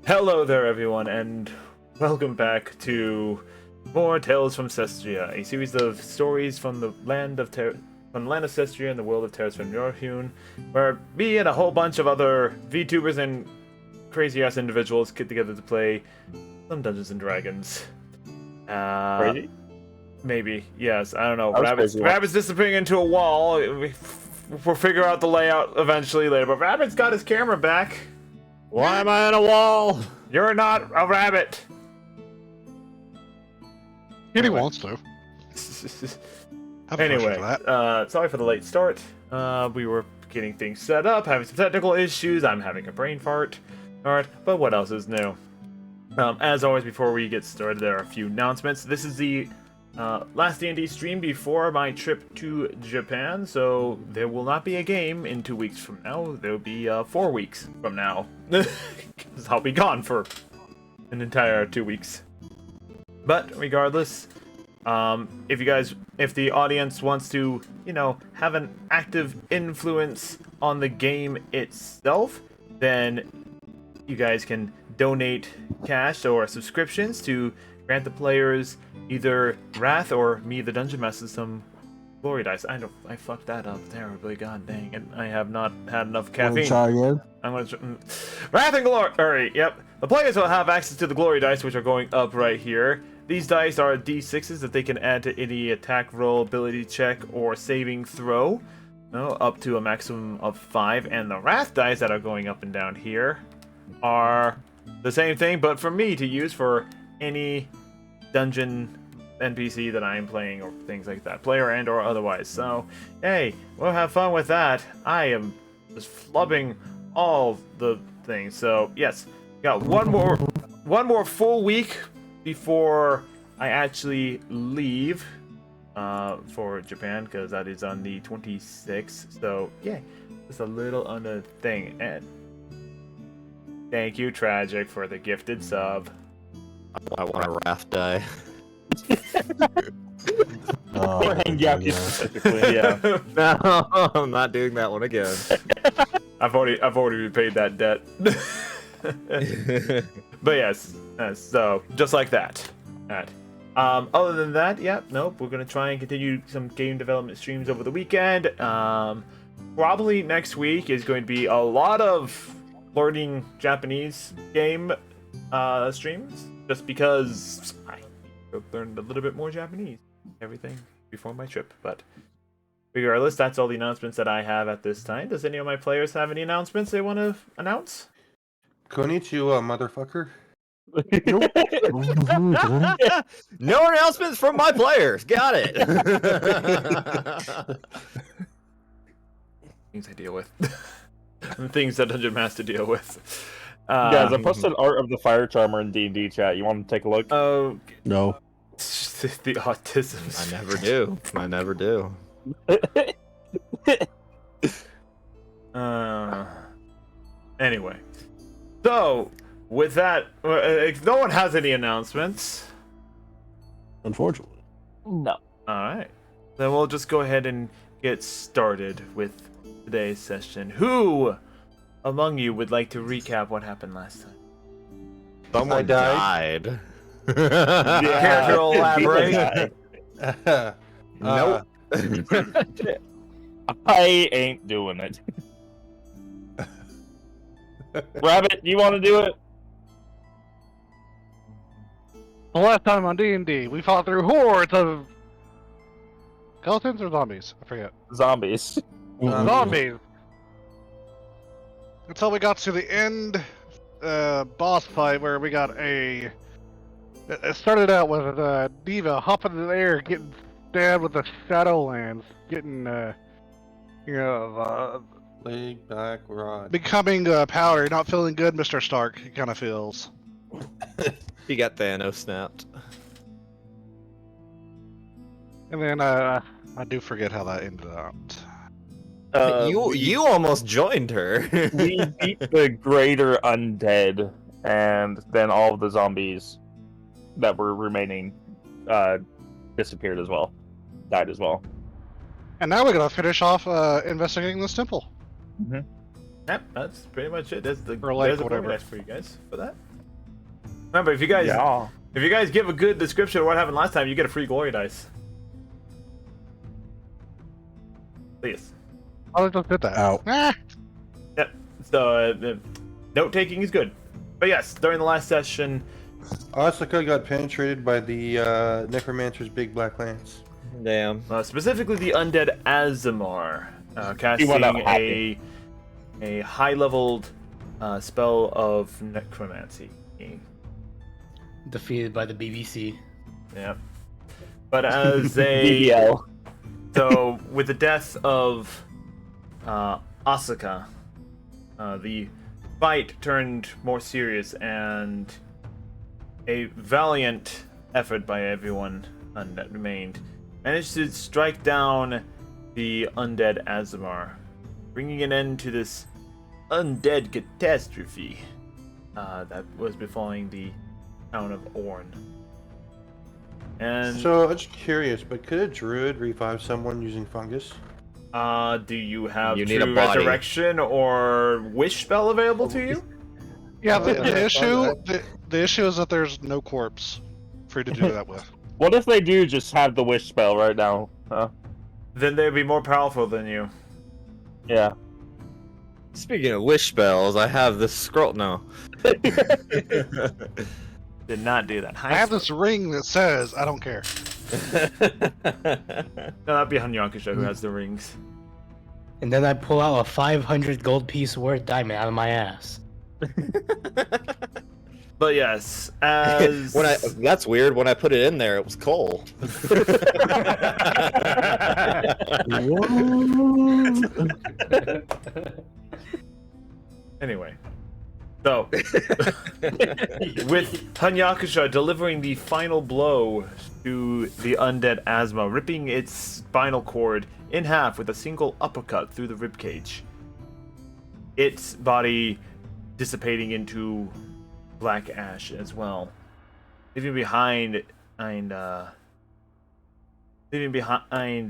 Hello there, everyone, and welcome back to more Tales from Cestria, a series of stories from the land of Cestria and the world of Terras Venrohyun, where me and a whole bunch of other VTubers and crazy-ass individuals get together to play some Dungeons and Dragons. Crazy? Maybe, yes. I don't know. Crazy Rabbit's disappearing into a wall. We'll figure out the layout eventually later, but Rabbit's got his camera back. Why am I on a wall? You're not a rabbit. He wants to. Anyway, sorry for the late start. We were getting things set up, having some technical issues. I'm having a brain fart. Alright, but what else is new? As always, before we get started, there are a few announcements. This is the last D&D stream before my trip to Japan, so there will not be a game in 2 weeks from now. There will be 4 weeks from now. Because I'll be gone for an entire 2 weeks. But regardless, if the audience wants to, have an active influence on the game itself, then you guys can donate cash or subscriptions to grant the players either Wrath or me, the Dungeon Master, some glory dice. I fucked that up terribly. God dang it! I have not had enough caffeine. Try again. I'm gonna Wrath and glory. Yep. The players will have access to the glory dice, which are going up right here. These dice are D6s that they can add to any attack roll, ability check, or saving throw, up to a maximum of 5. And the Wrath dice that are going up and down here are the same thing, but for me to use for any dungeon NPC that I'm playing or things like that, player and or otherwise. So, hey, we'll have fun with that. I am just flubbing all the things. So, yes, got one more full week before I actually leave for Japan, because that is on the 26th. So, yeah, just a little on the thing. And thank you, Tragic, for the gifted sub. I want a raft die. Oh, Hangyaku specifically, yeah. No, I'm not doing that one again. I've already repaid that debt. But yes, so just like that. Other than that, nope. We're gonna try and continue some game development streams over the weekend. Probably next week is going to be a lot of learning Japanese game streams, just because I learned a little bit more Japanese, everything before my trip. But regardless, that's all the announcements that I have at this time. Does any of my players have any announcements they want to announce? Konnichiwa, motherfucker. No announcements from my players. Got it. Things I deal with. Things that Dungeon Master deal with. Guys, I posted art of the fire charmer in D&D chat. You want to take a look? Oh, No. the autism. I never do. Anyway, so with that, if no one has any announcements, Unfortunately. No. all right, then we'll just go ahead and get started with today's session. Who among you would like to recap what happened last time? Someone I died. Care to elaborate? Nope. I ain't doing it. Rabbit, you want to do it? The last time on D&D, we fought through hordes of skeletons or zombies? I forget. Zombies. Zombies! Until we got to the end boss fight where we got a... It started out with Diva hopping in the air, getting stabbed with the Shadowlands, getting, Leg back rod. becoming powder, not feeling good, Mr. Stark, he kind of feels. He got Thanos snapped. And then, I do forget how that ended out. You almost joined her. We beat the greater undead, and then all of the zombies that were remaining disappeared as well. Died as well. And now we're gonna finish off investigating this temple. Yep, that's pretty much it. There's the Or like there's a whatever. organized for you guys for that. Remember, if you guys Yeah. give a good description of what happened last time, you get a free glory dice. Please. I just did that. Ow. Ah! Yep. So, note taking is good. But yes, during the last session, Asuka got penetrated by the Necromancer's big black lance. Damn. specifically the undead Azamar, casting went out happy. a high-leveled spell of necromancy. Defeated by the BBC. Yeah. But as a BBL. so with the death of Asuka, the fight turned more serious, and a valiant effort by everyone that remained managed to strike down the undead Azamar, bringing an end to this undead catastrophe that was befalling the town of Orn. And So I'm just curious, but could a druid revive someone using fungus? do you have You need a true body. resurrection or wish spell available to you? Yeah, the Yeah, issue the issue is that there's no corpse for you to do that with. What if they do just have the wish spell right now? Then they'd be more powerful than you. Yeah. Speaking of wish spells, I have this scroll. No. Did not do that. I have this ring that says I don't care. No, that'd be Hanyakusha who has the rings. And then I pull out a 500 gold piece worth diamond out of my ass. But yes, as That's weird. When I put it in there, it was coal. anyway. So with Hanyakusha delivering the final blow to the undead Asma, ripping its spinal cord in half with a single uppercut through the ribcage. Its body dissipating into black ash as well, leaving behind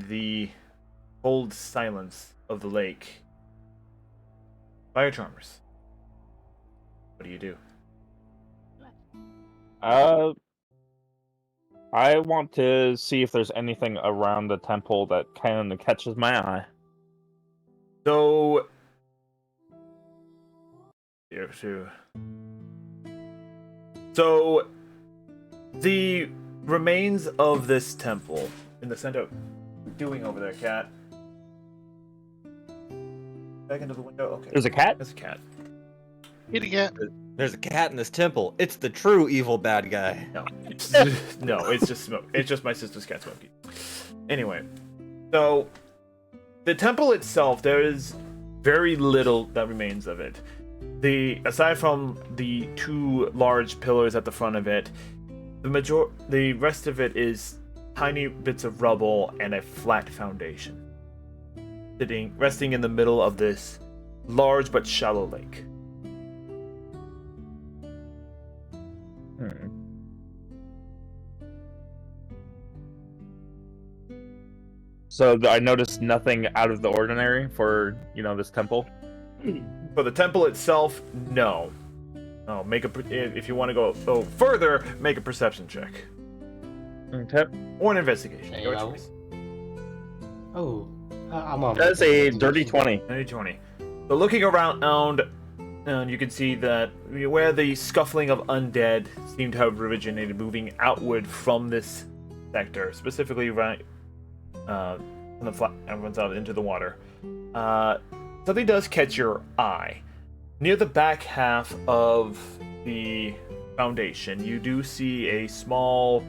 the cold silence of the lake. Fire Charmers, what do you do? I want to see if there's anything around the temple that kind of catches my eye. So, here too. So, the remains of this temple in the center. What are you doing over there, cat? Back into the window. Okay. There's a cat? There's a cat. Kitty cat. There's a cat in this temple. It's the true evil bad guy. No, no, it's just Smoke. It's just my sister's cat, Smokey. Anyway, so the temple itself, there is very little that remains of it. Aside from the two large pillars at the front of it, the rest of it is tiny bits of rubble and a flat foundation, resting in the middle of this large but shallow lake. So I noticed nothing out of the ordinary for, this temple. For the temple itself, no. Oh, if you want to go further, make a perception check Okay. or an investigation. There Your you go. choice. Oh, I'm on. That's a dirty 20. 20. So looking around, and you can see that where the scuffling of undead seem to have originated, moving outward from this sector, specifically right from the flat, everyone's out into the water. Something does catch your eye. Near the back half of the foundation, you do see a small,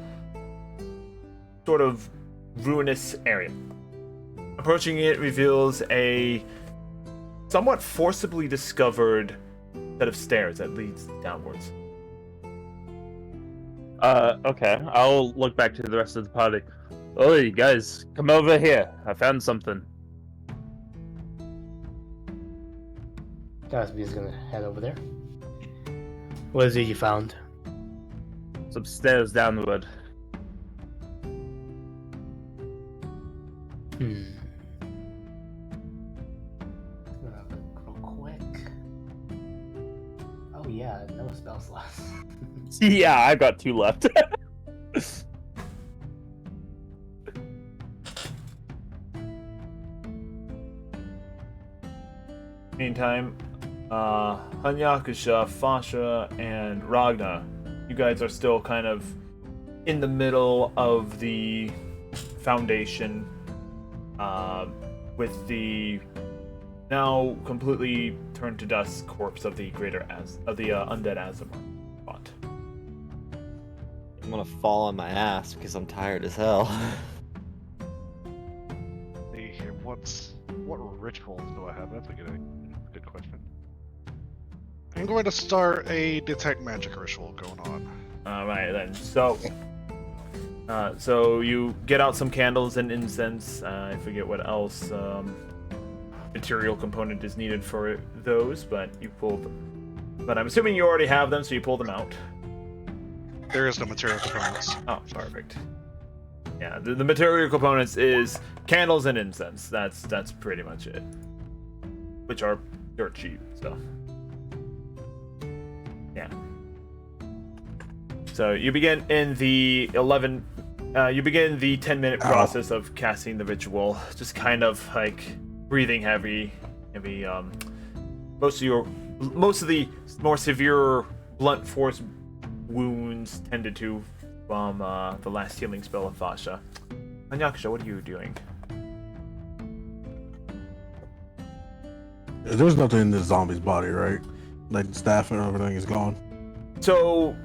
sort of ruinous area. Approaching it reveals a somewhat forcibly discovered set of stairs that leads downwards. Okay. I'll look back to the rest of the party. Oh, you guys, come over here. I found something. Gatsby's gonna head over there. What is it you found? Some stairs downward. Gonna have a look real quick. Oh yeah, no spell slots. Yeah, I've got 2 left. Meantime, Hanyakusha, Fasha, and Ragna, you guys are still kind of in the middle of the foundation, with the now completely turned to dust corpse of the undead Azamar spot. I'm gonna fall on my ass because I'm tired as hell. See here, what rituals do I have? That's a good question. I'm going to start a detect magic ritual going on. Alright then, so you get out some candles and incense. I forget what else material component is needed for those, but you pulled them. But I'm assuming you already have them, so you pull them out. There is no material components. Oh, perfect. Yeah, the material components is candles and incense. That's pretty much it. Which are dirt cheap, so. Yeah. So you begin in the 10-minute process of casting the ritual. Just kind of like breathing heavy. Most of the more severe blunt force wounds tended to from the last healing spell of Fasha. Hanyakusha, what are you doing? There's nothing in this zombie's body, right? Like the staff and everything is gone. So,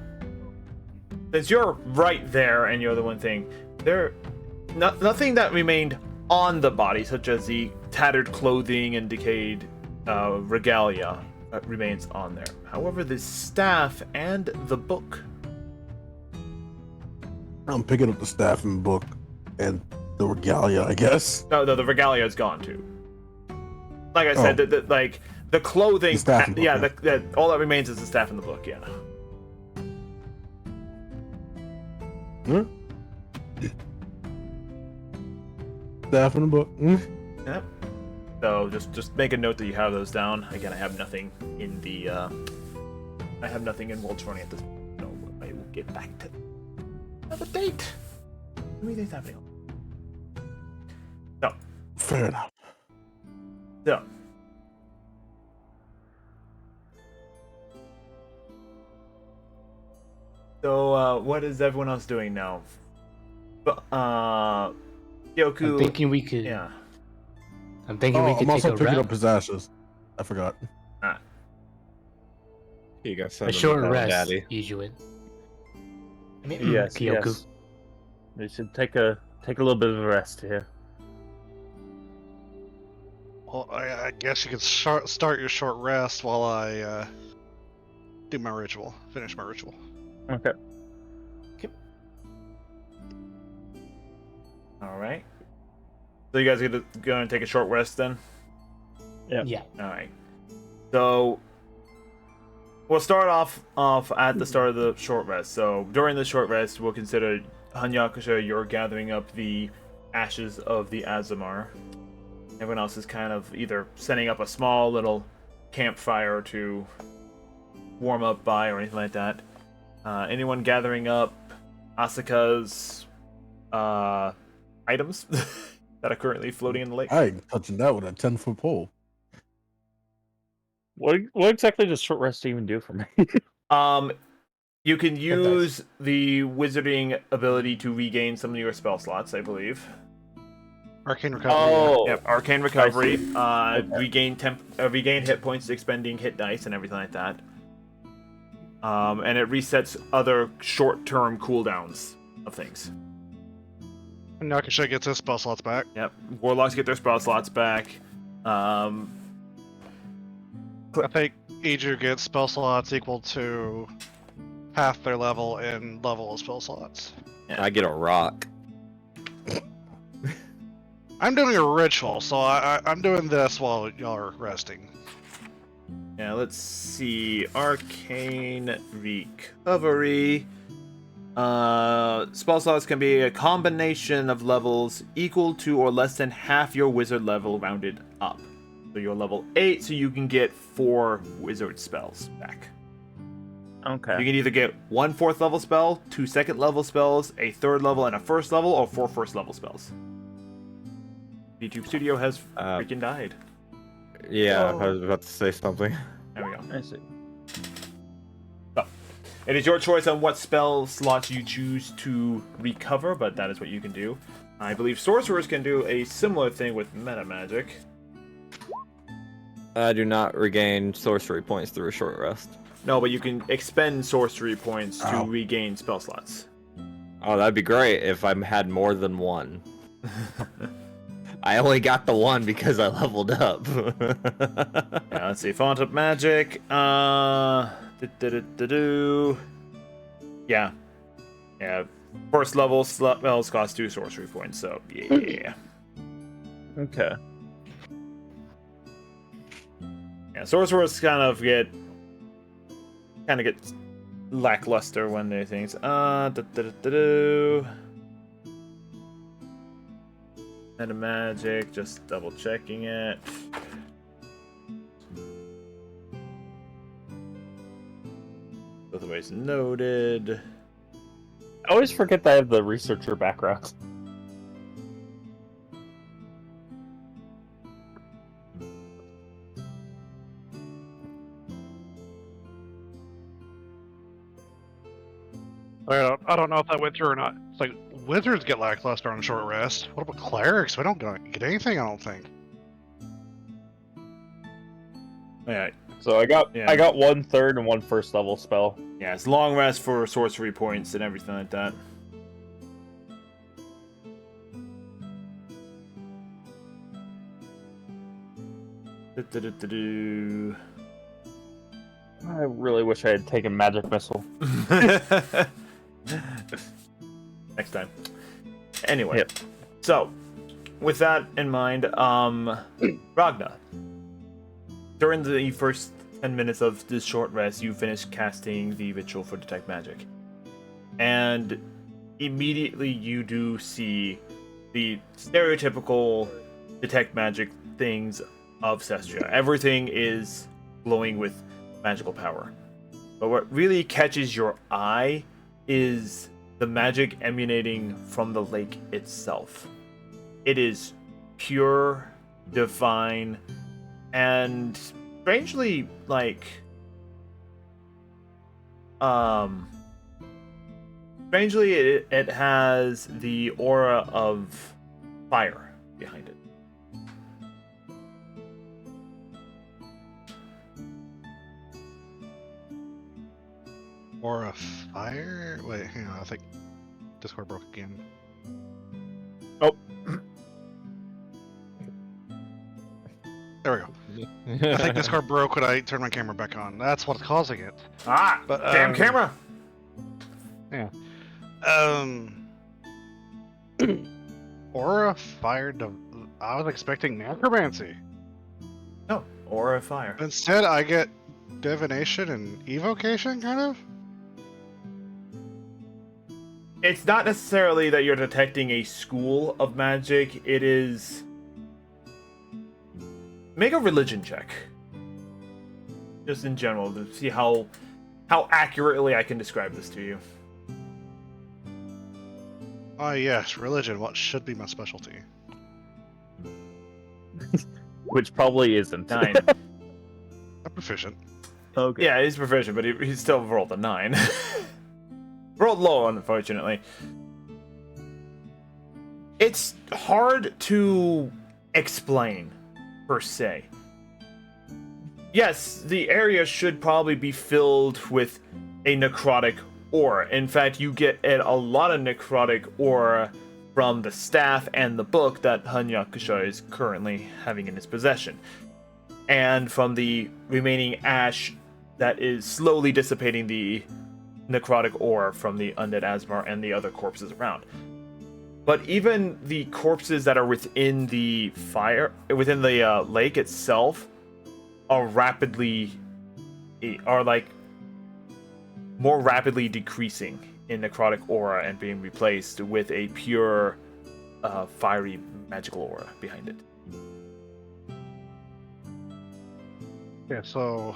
since you're right there and you're the one thing, nothing that remained on the body, such as the tattered clothing and decayed regalia, remains on there. However, the staff and the book. I'm picking up the staff and book and the regalia, I guess. No, the regalia is gone too. Like I said, the clothing, The staff and book, yeah, all that remains is the staff and the book. Yeah. Huh? Staff and the book. Yep. So just make a note that you have those down. Again, I have nothing in the World's Running at this point, so I will get back to another date. How many days happening? No. Fair enough. So what is everyone else doing now? Yoku. I'm thinking we could. Yeah. I'm thinking we could I'm also take a picking rest. up his ashes. I forgot. Here you go. A short rest, Daddy. Ijuin. I mean, Yes, Kyoku. yes. We should take a little bit of a rest here. Well, I guess you could start your short rest while I do my ritual. Finish my ritual. Okay. All right. So you guys are gonna take a short rest then? Yeah. All right. So we'll start off at the start of the short rest. So during the short rest, we'll consider Hanyakusha, you're gathering up the ashes of the Azamar. Everyone else is kind of either setting up a small little campfire to warm up by or anything like that. Anyone gathering up Asuka's items that are currently floating in the lake? I ain't touching that with a 10-foot pole. What exactly does short rest even do for me? You can use the wizarding ability to regain some of your spell slots, I believe. Arcane recovery. Oh, Yep, arcane recovery. Okay. Regain hit points, expending hit dice and everything like that. And it resets other short-term cooldowns of things. Nakasha gets his spell slots back. Yep, warlocks get their spell slots back. I think Iju gets spell slots equal to half their level in level of spell slots. I get a rock. I'm doing a ritual, so I'm doing this while y'all are resting. Yeah, let's see. Arcane recovery. Spell slots can be a combination of levels equal to or less than half your wizard level rounded up. So you're level 8, so you can get 4 wizard spells back. Okay. You can either get 1 4th level spell, 2 2nd level spells, a 3rd level and a 1st level, or 4 1st level spells. YouTube Studio has freaking died. Yeah, I was about to say something. There we go. I see. So, it is your choice on what spell slots you choose to recover, but that is what you can do. I believe sorcerers can do a similar thing with meta magic. I do not regain sorcery points through a short rest. No, but you can expend sorcery points to Ow. regain spell slots. Oh, that'd be great if I had more than one. I only got the one because I leveled up. Yeah, let's see. Font of magic. Yeah. Yeah. First level spells cost 2 sorcery points, so yeah. Okay. Yeah, sorcerers kind of get lackluster when they things. Meta magic, just double checking it. Otherwise noted. I always forget that I have the researcher background. I don't know if that went through or not. It's like wizards get lackluster on short rest. What about clerics? We don't get anything, I don't think. Yeah, So I got Yeah. I got 1/3 and 1 1st level spell. yeah, it's long rest for sorcery points and everything like that. Do-do-do-do-do. I really wish I had taken magic missile. Next time. Anyway, Yep. so with that in mind, Ragna, during the first 10 minutes of this short rest, you finish casting the ritual for detect magic, and immediately you do see the stereotypical detect magic things of Cestria. Everything is glowing with magical power, but what really catches your eye is the magic emanating from the lake itself. It is pure, divine, and strangely strangely it has the aura of fire behind it. Or a fire? Wait, hang on. I think Discord broke again. Oh. There we go. I think Discord broke when I turned my camera back on. That's what's causing it. Ah, But, damn camera! Aura fire. I was expecting necromancy. No, aura of fire. Instead, I get divination and evocation, kind of. It's not necessarily that you're detecting a school of magic, it is... Make a religion check. Just in general, to see how accurately I can describe this to you. Ah, yes, religion. What should be my specialty? Which probably isn't. 9. I'm proficient. Okay. Yeah, he's proficient, but he still rolled a 9. Rolled low, unfortunately. It's hard to explain, per se. Yes, the area should probably be filled with a necrotic aura. In fact, you get a lot of necrotic aura from the staff and the book that Hanyakusha is currently having in his possession, and from the remaining ash that is slowly dissipating the necrotic ore from the undead Asmar and the other corpses around. But even the corpses that are within the lake itself are more rapidly decreasing in necrotic aura and being replaced with a pure fiery magical aura behind it. Yeah, so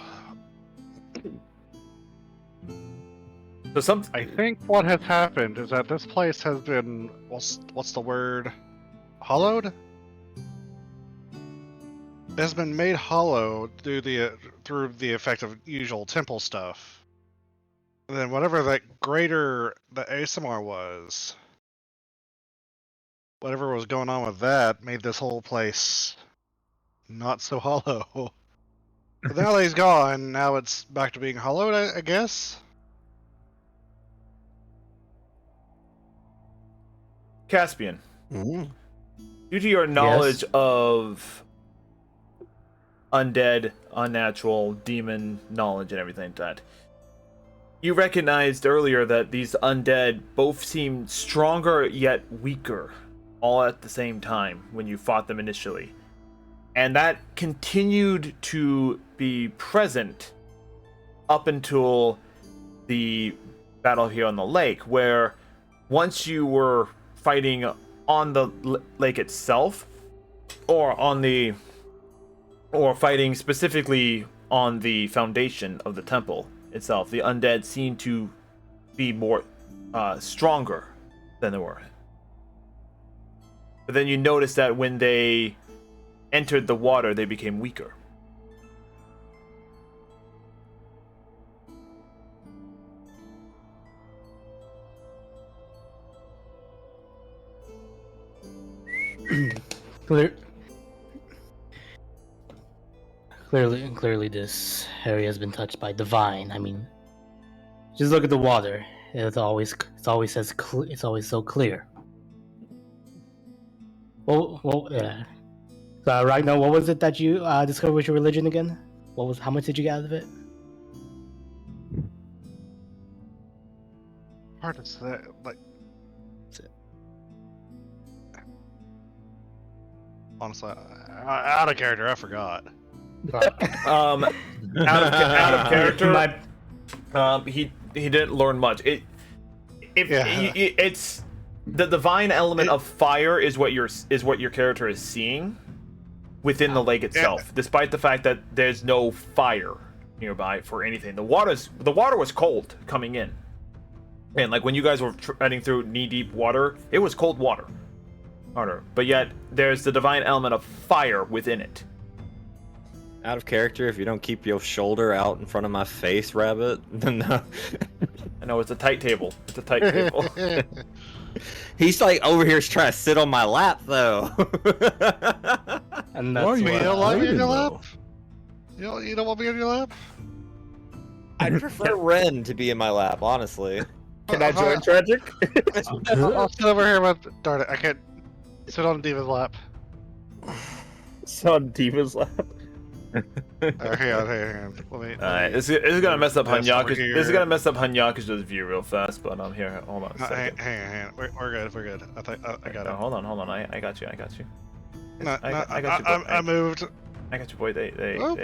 So I think what has happened is that this place has been what's the word? Hollowed? It has been made hollow through the effect of usual temple stuff. And then whatever that greater the ASMR was, whatever was going on with that made this whole place not so hollow. But now that he's gone, now it's back to being hollowed, I guess. Caspian, Mm. due to your knowledge of undead, unnatural, demon knowledge, and everything like that, you recognized earlier that these undead both seemed stronger yet weaker, all at the same time when you fought them initially. And that continued to be present up until the battle here on the lake, where once you were fighting on the lake itself, or fighting specifically on the foundation of the temple itself, the undead seemed to be more stronger than they were. But then you notice that when they entered the water, they became weaker. Clearly, this area has been touched by divine. I mean, just look at the water. It's always so clear. Well, yeah. So right now, what was it that you discovered with your religion again? How much did you get out of it? Hard to say, like. Honestly, out of character, I forgot. Out of character, he didn't learn much. It's the divine element of fire is what your character is seeing within the lake itself, despite the fact that there's no fire nearby for anything. The water was cold coming in, and like when you guys were treading through knee-deep water, it was cold water. But yet there's the divine element of fire within it. Out of character, if you don't keep your shoulder out in front of my face, Rabbit, then I know it's a tight table. It's a tight table. He's like over here trying to sit on my lap, though. And You don't want me on your though? lap? You don't want me on your lap? I'd prefer Ren to be in my lap, honestly. Can I join Tragic? I'll sit over here with. Darn it, I can't sit on Diva's lap. It's on Diva's lap. Hang on. Let me. Alright, this is gonna mess up Yes, over Hanyaku's. here. This is gonna mess up Hanyaku's view real fast. But I'm here. Hold on a Hang second. on. We're good. I think I got No, it. hold on. I got you. No, I got you, boy. I moved. I got you, boy. They. Oh.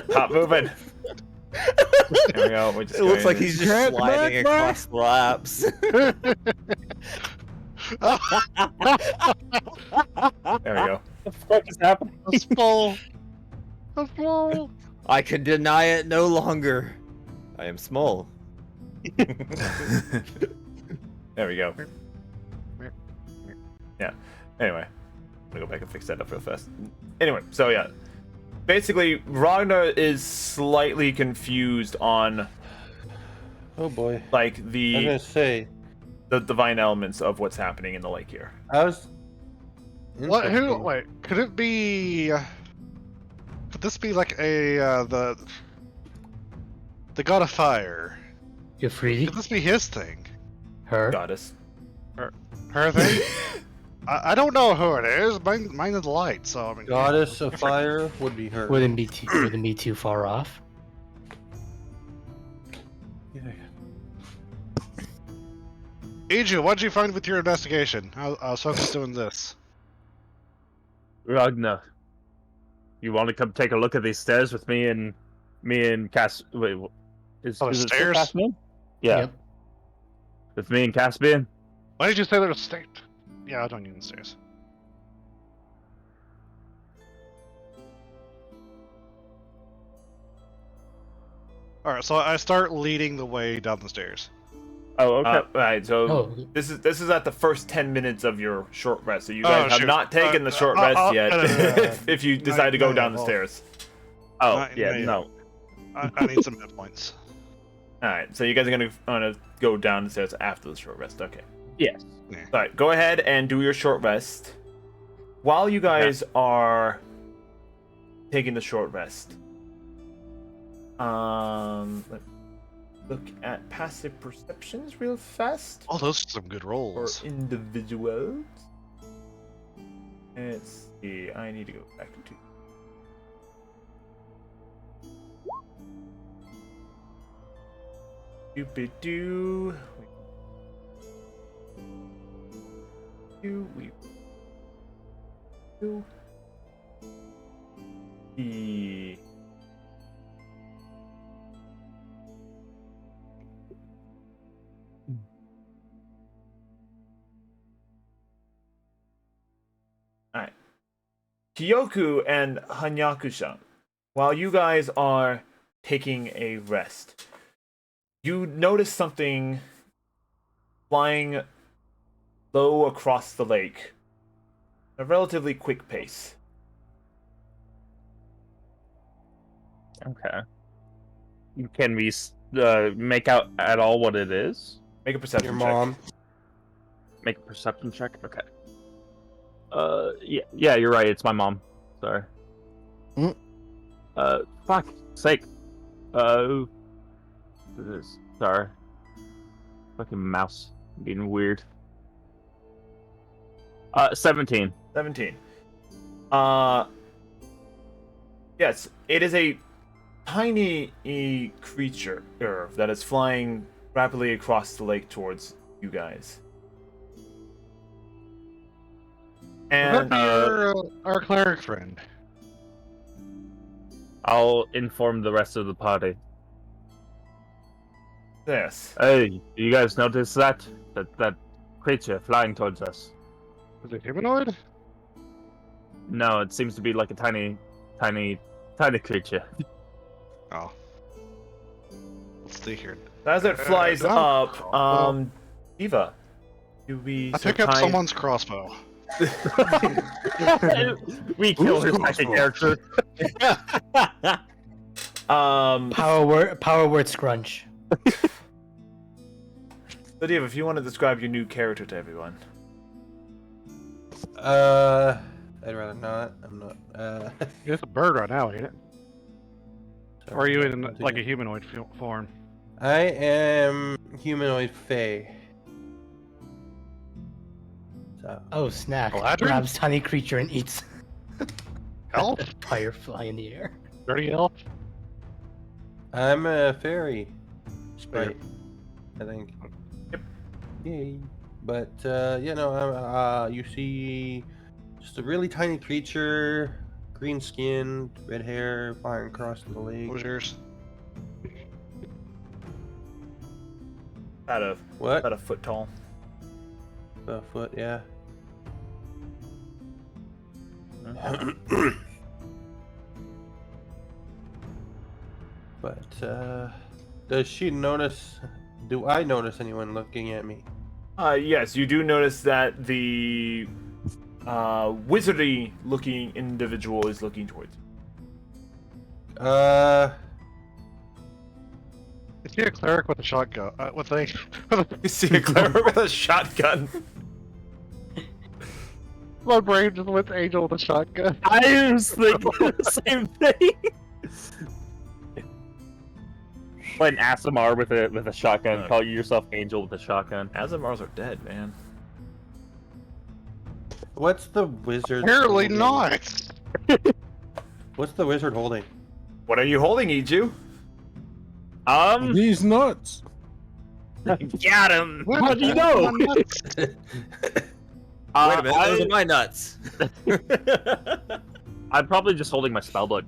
Stop moving. There we go. We're just It looks going like he's in. just sliding across the laps. There we go. What the fuck is happening? Let's fall. Let's fall. I can deny it no longer. I am small. There we go. Yeah. Anyway, I'm gonna go back and fix that up real fast. Anyway, so yeah. Basically, Ragnar is slightly confused on Oh boy. like I was the gonna say, divine elements of what's happening in the lake here. I was. What? Who? Interesting. Wait. Could it be? Could this be like a the god of fire? You're free. Could this be his thing? Her. Goddess. Her thing? I don't know who it is. Mine is light, so I mean. Goddess of fire would be her. Wouldn't be too far off. Iju, what'd you find with your investigation? I was focused doing this. Ragnar, you want to come take a look at these stairs with me and Cass? Wait, is Oh, it still stairs? Caspian? Yeah, Yep. with me and Caspian. Why did you say there's a stairs? Yeah, I don't need the stairs. All right, so I start leading the way down the stairs. Oh, okay. Right, so Oh, this is at the first 10 minutes of your short rest. So you guys have shoot. not taken the short rest yet. If you decide to go down the stairs. Oh, not- yeah, not yet. no. I need some hit points. All right, so you guys are gonna go down the stairs after the short rest. Okay. Yes. All right, go ahead and do your short rest. While you guys are taking the short rest, let's look at passive perceptions real fast Oh, those are some good for rolls. individuals. Let's see. I need to go back to. Doopy-doo. We do. The Alright. Kyoku and Hanyaku-san, while you guys are taking a rest, you notice something flying low across the lake at a relatively quick pace. Okay. Can we make out at all what it is? Make a perception Your check. mom. Make a perception check? Okay. Yeah, you're right. It's my mom. Sorry. Hmm? Fuck sake. It is. Sorry. Fucking mouse being weird. 17. 17. Yes, it is a tiny creature that is flying rapidly across the lake towards you guys. And Our cleric friend. I'll inform the rest of the party. yes, Hey, you guys notice that? That creature flying towards us? Is it humanoid? No, it seems to be like a tiny creature. Oh. Let's see here. as it flies no. up, Eva, do we I pick up survive- someone's crossbow. We kill her Who's second crossbow? character. power word scrunch. So Eva, if you want to describe your new character to everyone. I'd rather not. I'm not. It's a bird right now, ain't it? Or are you in Continue. like a humanoid form? I am humanoid fae. So, Oh, snack. Galadriel? Grabs tiny creature and eats. Elf? Firefly in the air. Dirty elf? I'm a fairy sprite, I think. Yep. Yay. But you see just a really tiny creature, green skin, red hair, flying across the lake. What was yours? About What? a foot tall. A foot, yeah. But does she notice? Do I notice anyone looking at me? Yes, you do notice that the wizardy-looking individual is looking towards you. Is he a cleric with a shotgun? With a You see a cleric with a shotgun. my brain just went angel with a shotgun. I was thinking the same thing. Like an Asimar with a shotgun. Okay. Call yourself Angel with a shotgun. Azamars are dead, man. What's the wizard? Apparently holding? not. What's the wizard holding? What are you holding, Iju? These nuts. Got him. What? How do you know? Wait a minute, those are my nuts. I'm probably just holding my spellbook.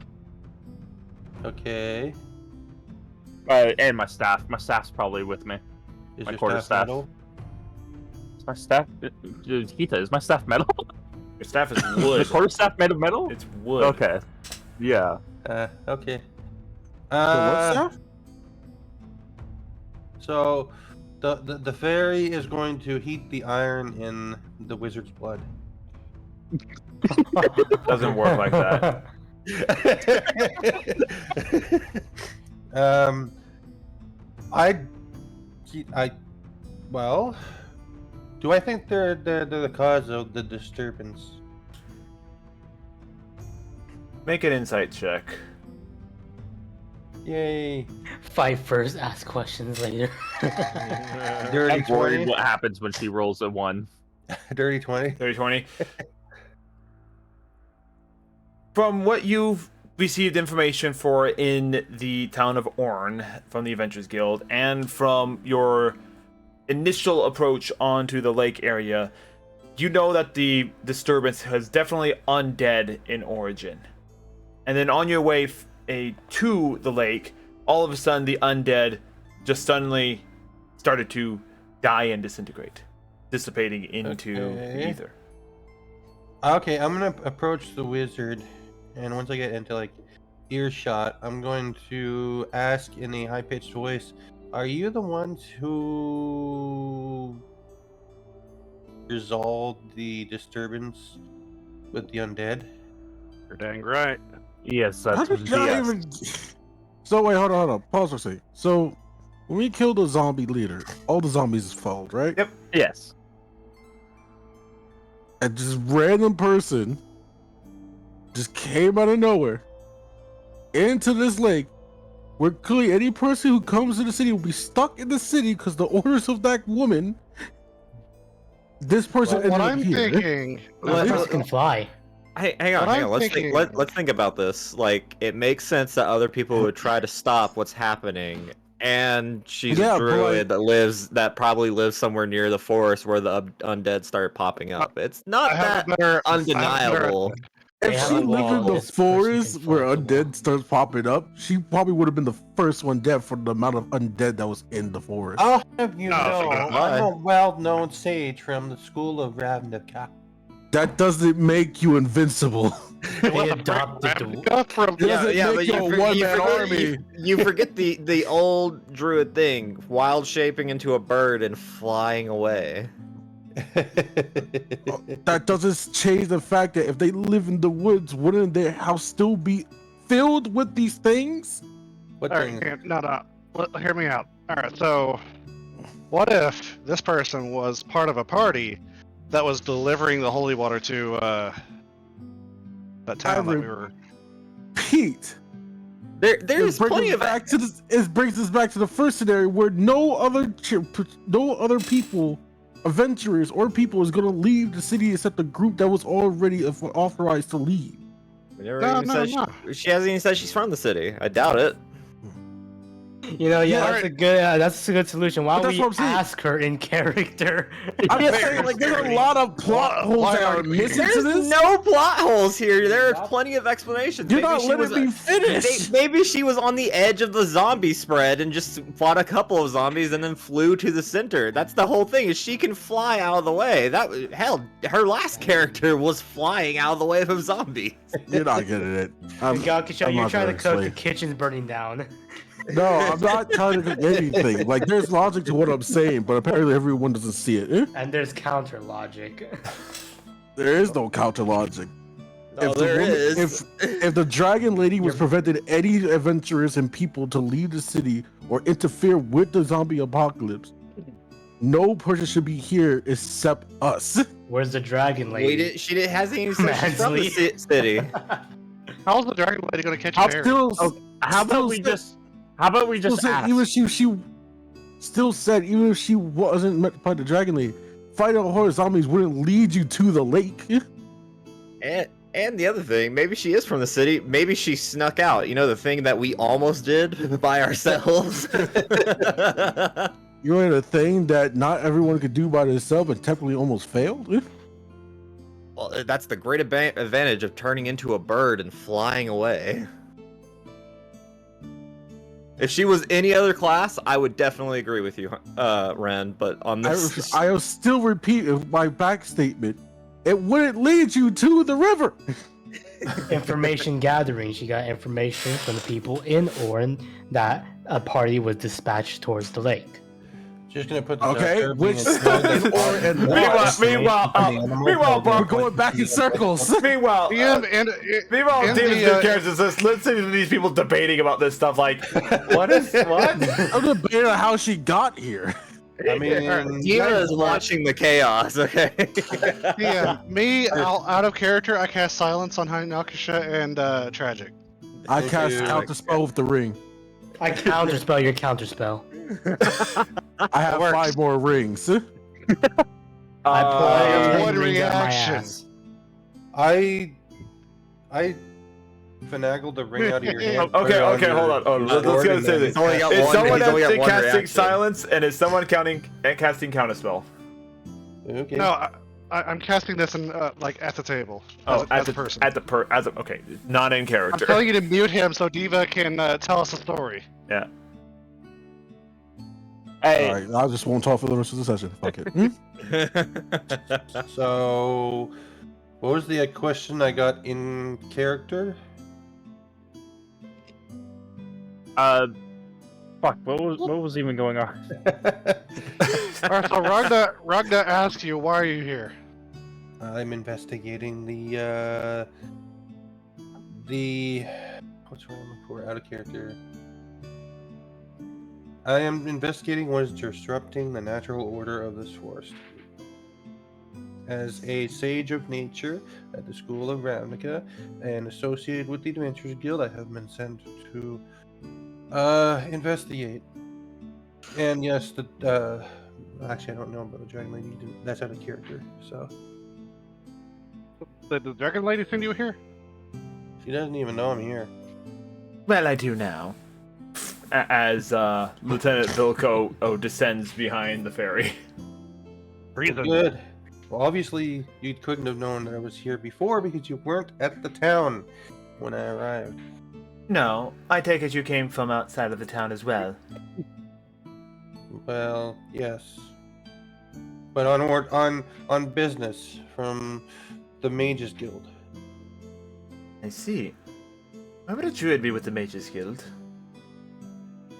Okay. And my staff. My staff's probably with me. Is My your quarter staff staff. metal? Is my staff? Kita, is my staff metal? Your staff is The wood. quarter staff made of metal? It's wood. Okay. Yeah. Okay. The what stuff? So, the fairy is going to heat the iron in the wizard's blood. Doesn't work like that. I, well, do I think they're the cause of the disturbance? Make an insight check. Yay! Fight first, ask questions later. Dirty I'm worried 20. what happens when she rolls a 1. Dirty 20. 30-20. From what you've received information for in the town of Orn from the Adventurers Guild, and from your initial approach onto the lake area, you know that the disturbance has definitely undead in origin. And then on your way to the lake, all of a sudden the undead just suddenly started to die and disintegrate, dissipating into the ether. Okay, I'm gonna approach the wizard, and once I get into like earshot, I'm going to ask in a high-pitched voice, "Are you the ones who resolved the disturbance with the undead?" You're dang right. Yes, How that's did y'all yes. even? So wait, hold on. Pause for a second. So when we killed the zombie leader, all the zombies followed, right? Yep. Yes. And just random person just came out of nowhere into this lake, where clearly any person who comes to the city will be stuck in the city because the orders of that woman. This person ended What up I'm here. thinking. This person can fly. Hey, hang on, What hang I'm on. thinking- Let's think about this. Like, it makes sense that other people would try to stop what's happening, and she's Yeah, a but, druid that probably lives somewhere near the forest where the undead start popping up. It's not I have that a better. undeniable. They If have she a lived wall, in the this person forest can where fly the wall. undead starts popping up, she probably would have been the first one dead for the amount of undead that was in the forest. I'll have you No, know, forget I'm a well-known sage from the school of Ravnica. That doesn't make you invincible. They adopted the Go from Doesn't make you a one-man army. You forget the old druid thing, wild shaping into a bird and flying away. That doesn't change the fact that if they live in the woods, wouldn't their house still be filled with these things? What All thing? right, no. Hear me out. All right, so what if this person was part of a party that was delivering the holy water to that town that we were? Pete, There's plenty of it brings us back to the first scenario where no other people, adventurers or people, is going to leave the city except the group that was already authorized to leave. No. She hasn't even said she's from the city. I doubt it. You know, Yeah, that's a good solution. Why But don't that's we what I'm saying. ask her in character? I'm just saying, like, there's a lot of plot holes that are missing to There's this. no plot holes here. There are plenty of explanations. You're Maybe not she letting was me finish. Maybe she was on the edge of the zombie spread and just fought a couple of zombies and then flew to the center. That's the whole thing. Is she can fly out of the way. Her last character was flying out of the way of zombies. You're not getting it. I'm Galkisho, you're not trying to gonna cook, the explain. kitchen's burning down. No, I'm not trying to do anything. Like, there's logic to what I'm saying, but apparently everyone doesn't see it. And there's counter logic. There is no counter logic. Oh, there is. If the dragon lady was preventing any adventurers and people to leave the city or interfere with the zombie apocalypse, no person should be here except us. Where's the dragon lady? She hasn't even said she's from the city. How's the dragon lady going to catch I'm a bear? still. How about we just ask? Even if she still said, even if she wasn't meant to fight the dragon lady, fighting a horror zombies wouldn't lead you to the lake. And the other thing, maybe she is from the city. Maybe she snuck out. You know, the thing that we almost did by ourselves. You're in a thing that not everyone could do by themselves and technically almost failed. Well, that's the great advantage of turning into a bird and flying away. If she was any other class, I would definitely agree with you, Ren. But on this, I'll still repeat my back statement. It wouldn't lead you to the river. Information gathering. She got information from the people in Orin that a party was dispatched towards the lake. Just gonna put this out Okay, there, which being stuck a- in or and Meanwhile, what? meanwhile, meanwhile, We're Bob, going back in circles. meanwhile, meanwhile, and Demons the, New Characters is listen to these people debating about this stuff. Like, what is what? I'm debating on how she got here. I mean, Diva is watching the chaos, okay? Yeah, me out of character. I cast silence on Hinakisha and Tragic. I Thank cast you. counter spell with the ring. I counterspell your counterspell. I have works. 5 more rings. I Uh, One rings out my reaction. ass. I finagled the ring out of your hand. put okay, it on okay, your hold on. Oh, let's sword, go and say then- this. He's only got Is one- someone he's only got actually one casting reaction. silence, and is someone casting counterspell? Okay. No, I'm casting this in like at the table. Oh, as a person. Okay, not in I'm character. telling you to mute him so Diva can tell us a story. Yeah. Hey, Alright, I just won't talk for the rest of the session. Fuck it. So, what was the question I got in character? fuck, what was even going on? Alright, so Ragna asks you, why are you here? I'm investigating the what's wrong for out of character. I am investigating what is disrupting the natural order of this forest. As a sage of nature at the School of Ravnica and associated with the Adventurers Guild, I have been sent to investigate. And yes, actually I don't know about the Dragon Lady. That's out of character, so The Dragon Lady send you here? she doesn't even know I'm here. Well, I do now. As Lieutenant Vilko descends behind the ferry. Good. Well, obviously you couldn't have known that I was here before because you weren't at the town when I arrived. No, I take it you came from outside of the town as well. Well, yes, but on business from the Mages Guild. I see. Why would a druid be with the Mages Guild?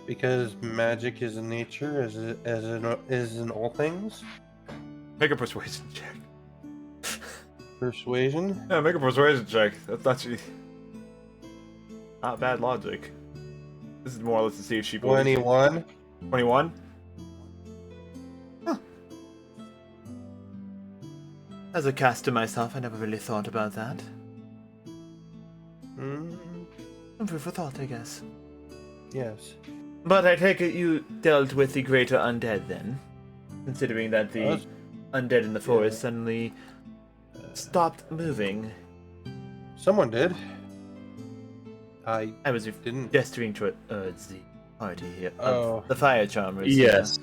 Because magic is in nature, as in all things. Make a persuasion check. Persuasion. Yeah, make a persuasion check. That's actually not bad logic. This is more or less to see if she believes you. 21. 21? Huh. As a caster myself, I never really thought about that. Mm, Some food for thought, I guess. yes. But I take it you dealt with the greater undead then? Considering that the Us? undead in the forest suddenly stopped moving. Someone did. I I was didn't. gesturing towards the party here. Oh. The fire charmers. Yes,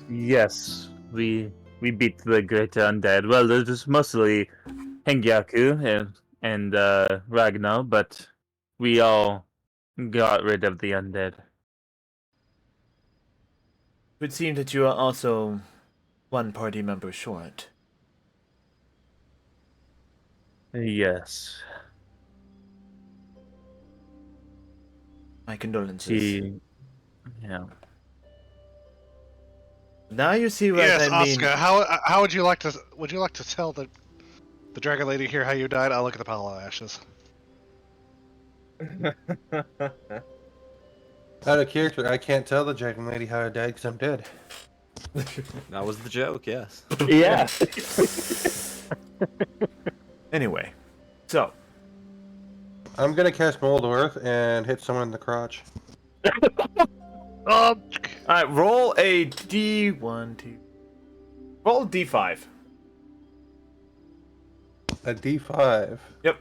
we beat the great undead. Well, it was mostly Hengyaku and Ragnar, but we all got rid of the undead. It would seem that you are also one party member short. Yes, My condolences. yeah. Now you see what Yes, I mean. Asuka. How would you like to tell the Dragon Lady here how you died? I'll look at the pile of ashes. Out of character, I can't tell the Dragon Lady how I died because I'm dead. That was the joke, yes. Yeah. Anyway, so I'm gonna cast Mold Earth and hit someone in the crotch. alright, roll a D1, 2. Roll a D5. A D5. Yep.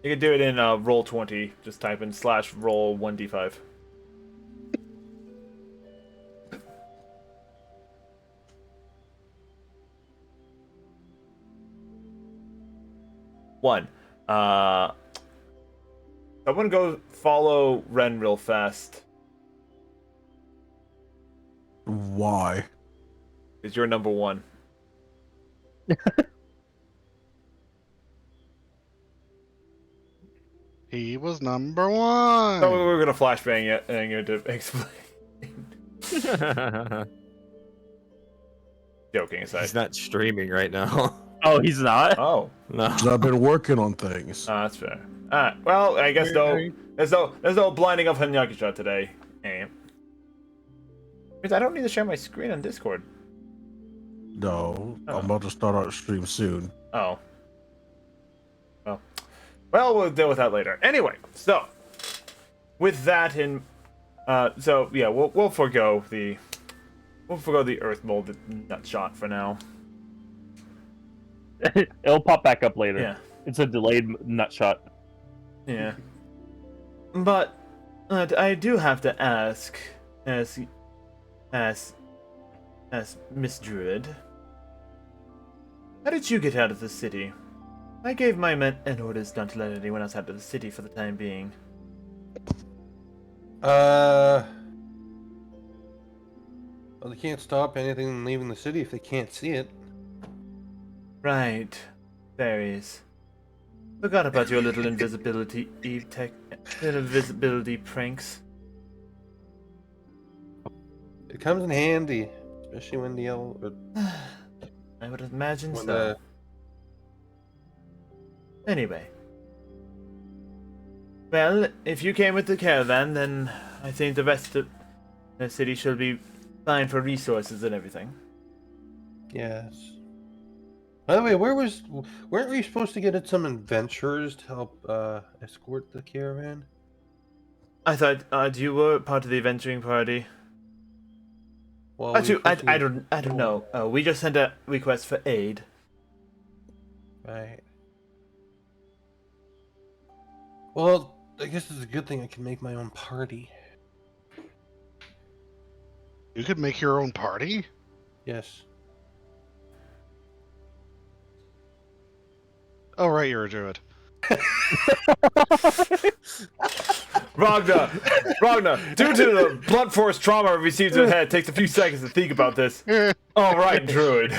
You can do it in roll 20. Just type in / roll 1d5. One. Someone go follow Ren real fast. Why? Because you're number 1. He was number one. So we're gonna flashbang it and to explain. Joking aside. He's not streaming right now. Oh, he's not. Oh, No. I've been working on things. that's fair. Alright, well, I guess there's no blinding of Hanyakisha today. Eh. Because I don't need to share my screen on Discord. No, Oh. I'm about to start our stream soon. Oh. Well, we'll deal with that later. Anyway, so with that in, so yeah, we'll forgo the earth molded nut shot for now. It'll pop back up later. Yeah, It's a delayed nut shot. yeah. But I do have to ask, as Miss Druid, how did you get out of the city? I gave my men orders not to let anyone else out of the city for the time being. Well, they can't stop anything from leaving the city if they can't see it. Right. Fairies. Forgot about your little invisibility little visibility pranks. It comes in handy, especially when the I would imagine when so. Anyway. Well, if you came with the caravan, then I think the rest of the city should be fine for resources and everything. yes. By the way, weren't we supposed to get some adventurers to help escort the caravan? I thought you were part of the adventuring party. Well, I don't know. We just sent a request for aid. Right. Well, I guess it's a good thing I can make my own party. You could make your own party? Yes. Oh, right, you're a druid. Ragnar, due to the blunt force trauma received in the head, takes a few seconds to think about this. All right, Druid.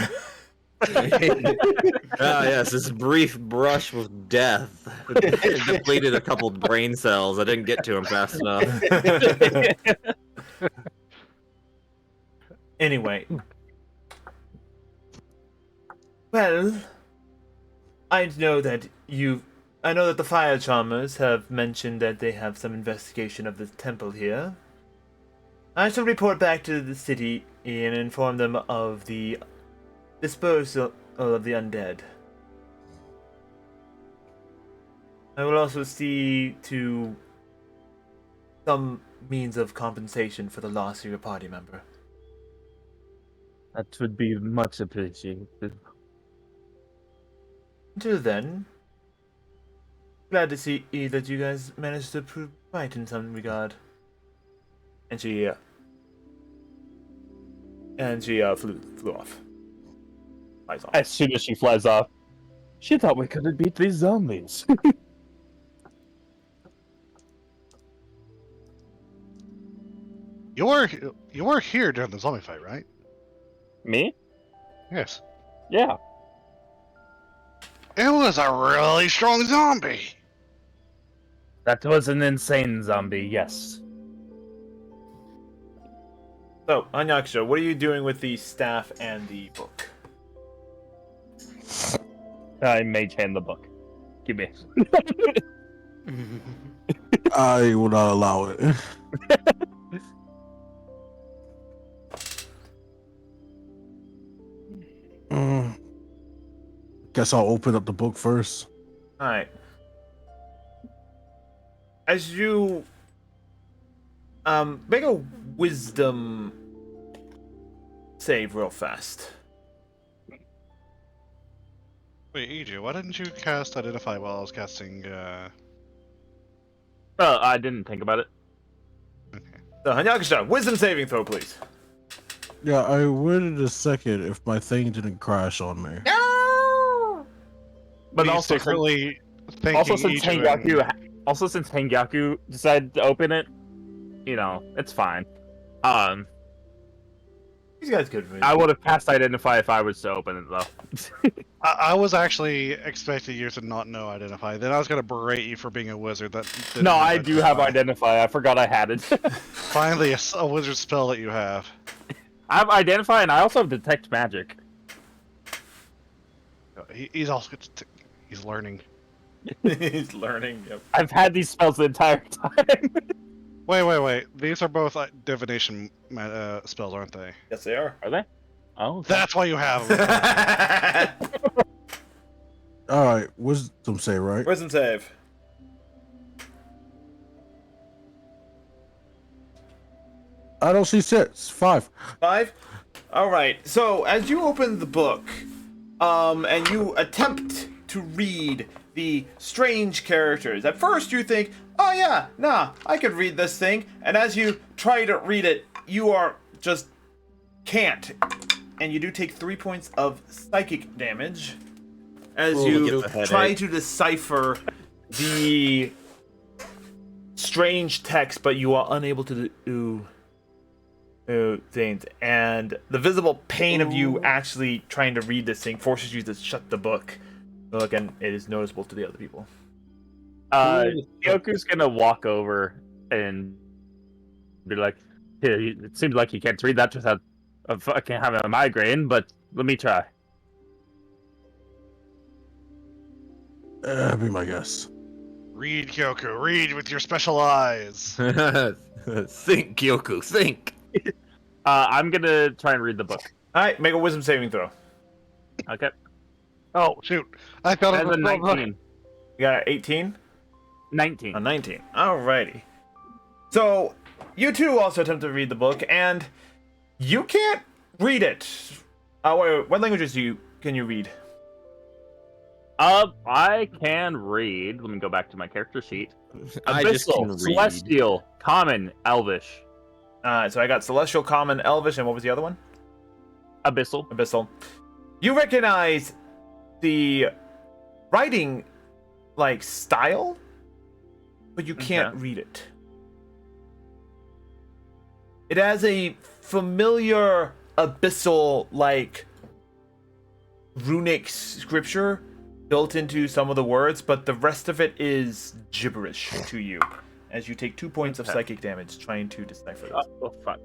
Ah, yes, this brief brush with death depleted a couple brain cells. I didn't get to him fast enough. Anyway. Well, I know that the fire charmers have mentioned that they have some investigation of the temple here. I shall report back to the city and inform them of the dispersal of the undead. I will also see to some means of compensation for the loss of your party member. That would be much appreciated. Until then, glad to see that you guys managed to prove right in some regard. And she flew off. Flies off. As soon as she flies off, she thought we couldn't beat these zombies. You were here during the zombie fight, right? Me? Yes. Yeah. It was a really strong zombie. That was an insane zombie, yes. So, Anyaksha, what are you doing with the staff and the book? I mage hand the book. Give me. I will not allow it. Guess I'll open up the book first. Alright. As you make a wisdom save real fast. Wait, EJ, why didn't you cast Identify while I was casting, Well, I didn't think about it. Okay. So, Hanyakisha, wisdom saving throw, please. Yeah, I waited a second if my thing didn't crash on me. But He's also, secretly thinking also since EJ Hangyaku decided to open it, you know, it's fine. These guys good. I would have cast Identify if I was to open it, though. I was actually expecting you to not know identify. Then I was gonna berate you for being a wizard. That didn't No, I do have Identify. I forgot I had it. Finally, a wizard spell that you have. I have Identify, and I also have Detect Magic. He's also he's learning. He's learning. Yep. I've had these spells the entire time. Wait. These are both divination spells, aren't they? Yes, they are. Are they? Oh, okay. That's why you have them. All right, wisdom save, right? Wisdom save. I don't see 6. 5. 5. All right. So as you open the book, and you attempt to read the strange characters, at first you think, "Oh yeah, nah, I could read this thing." And as you try to read it, you are just can't, and you do take 3 points of psychic damage as you try to decipher the strange text, but you are unable to do things, and the visible pain of you actually trying to read this thing forces you to shut the book. Look, and it is noticeable to the other people. Kyoku's gonna walk over and be like, "Here, it seems like you can't read that without fucking having a migraine, but let me try." Be my guess. Read, Kyoku. Read with your special eyes. Think, Kyoku, think. I'm gonna try and read the book. All right, make a wisdom saving throw. Okay. Oh shoot! I thought it That's was a 19. You got 18? 19. A 19. Alrighty. So, you too also attempt to read the book, and you can't read it. Wait, what languages can you read? I can read. Let me go back to my character sheet. I just can Abyssal, read. Celestial, Common, Elvish. So I got Celestial, Common, Elvish, and what was the other one? Abyssal. Abyssal. You recognize the writing, like, style, but you can't read it. It has a familiar abyssal, like, runic scripture built into some of the words, but the rest of it is gibberish to you as you take 2 points of psychic damage trying to decipher this. Oh, fuck.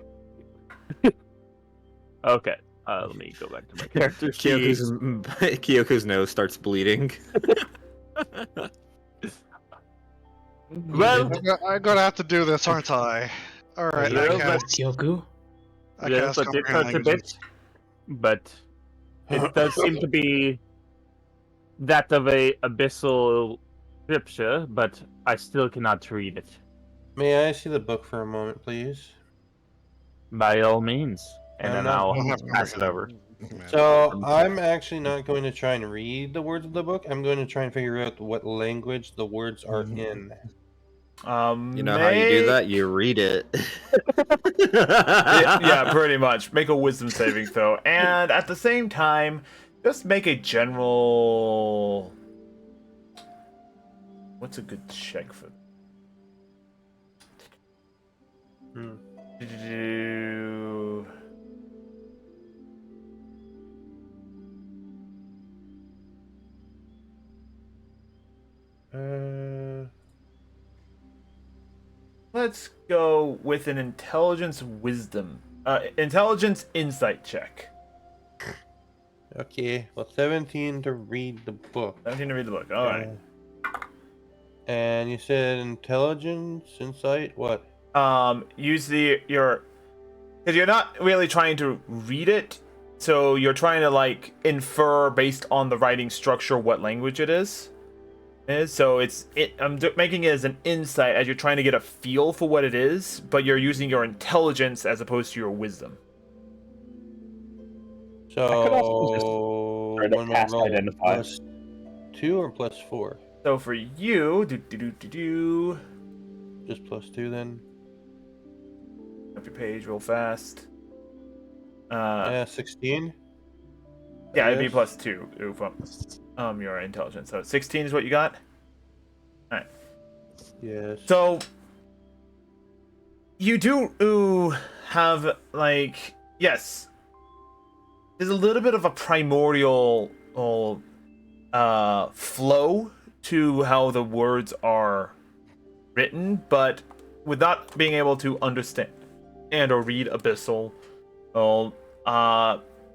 Okay. Let me go back to my character sheet. Kyoku's nose starts bleeding. Well, I'm gonna have to do this, aren't I? All right. Yeah, I but- cast, Kyoku? I yes, cast but it comprehend hurts a bit. languages. But it does seem to be that of a abyssal scripture, but I still cannot read it. May I see the book for a moment, please? By all means. And then I I'll don't have to pass it comprehend. over. So I'm actually not going to try and read the words of the book. I'm going to try and figure out what language the words are in. You know how you do that? You read it. Yeah, pretty much. Make a wisdom saving throw, and at the same time, just make a general. What's a good check for? Do- Let's go with an intelligence insight check. Okay, well, 17 to read the book. 17 to read the book. All right. And you said intelligence, insight, what? Use your because you're not really trying to read it, so you're trying to like infer based on the writing structure what language it is. So making it as an insight as you're trying to get a feel for what it is, but you're using your intelligence as opposed to your wisdom. So, try to when I cast roll, identify. +2 or +4? So for you, Just +2 then. up your page real fast. Yeah, 16. Yeah, it'd be Yes. +2 from your intelligence. So 16 is what you got. All right. Yes. So you do have like yes, there's a little bit of a primordial flow to how the words are written, but without being able to understand and or read abyssal.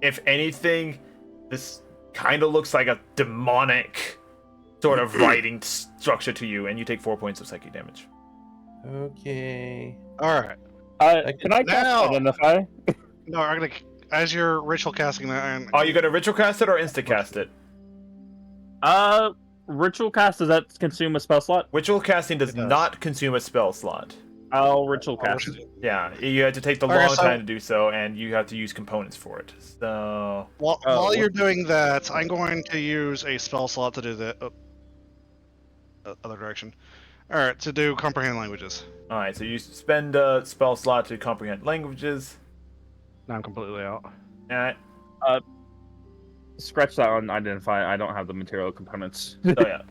If anything, this kind of looks like a demonic sort of writing structure to you, and you take 4 points of psychic damage. Okay. All right. Can I cast Now- Identify? No, I'm gonna as you're ritual casting that. Are you gonna ritual cast it or insta cast it? Ritual cast, does that consume a spell slot? Ritual casting does It does. not consume a spell slot. I'll ritual cast. Yeah, you have to take the Okay, long so- time to do so, and you have to use components for it. So, While you're doing that, I'm going to use a spell slot to do the other direction. All right, to do comprehend languages. all right, so you spend a spell slot to comprehend languages. Now I'm completely out. All right, Scratch that on Identify. I don't have the material components. so yeah.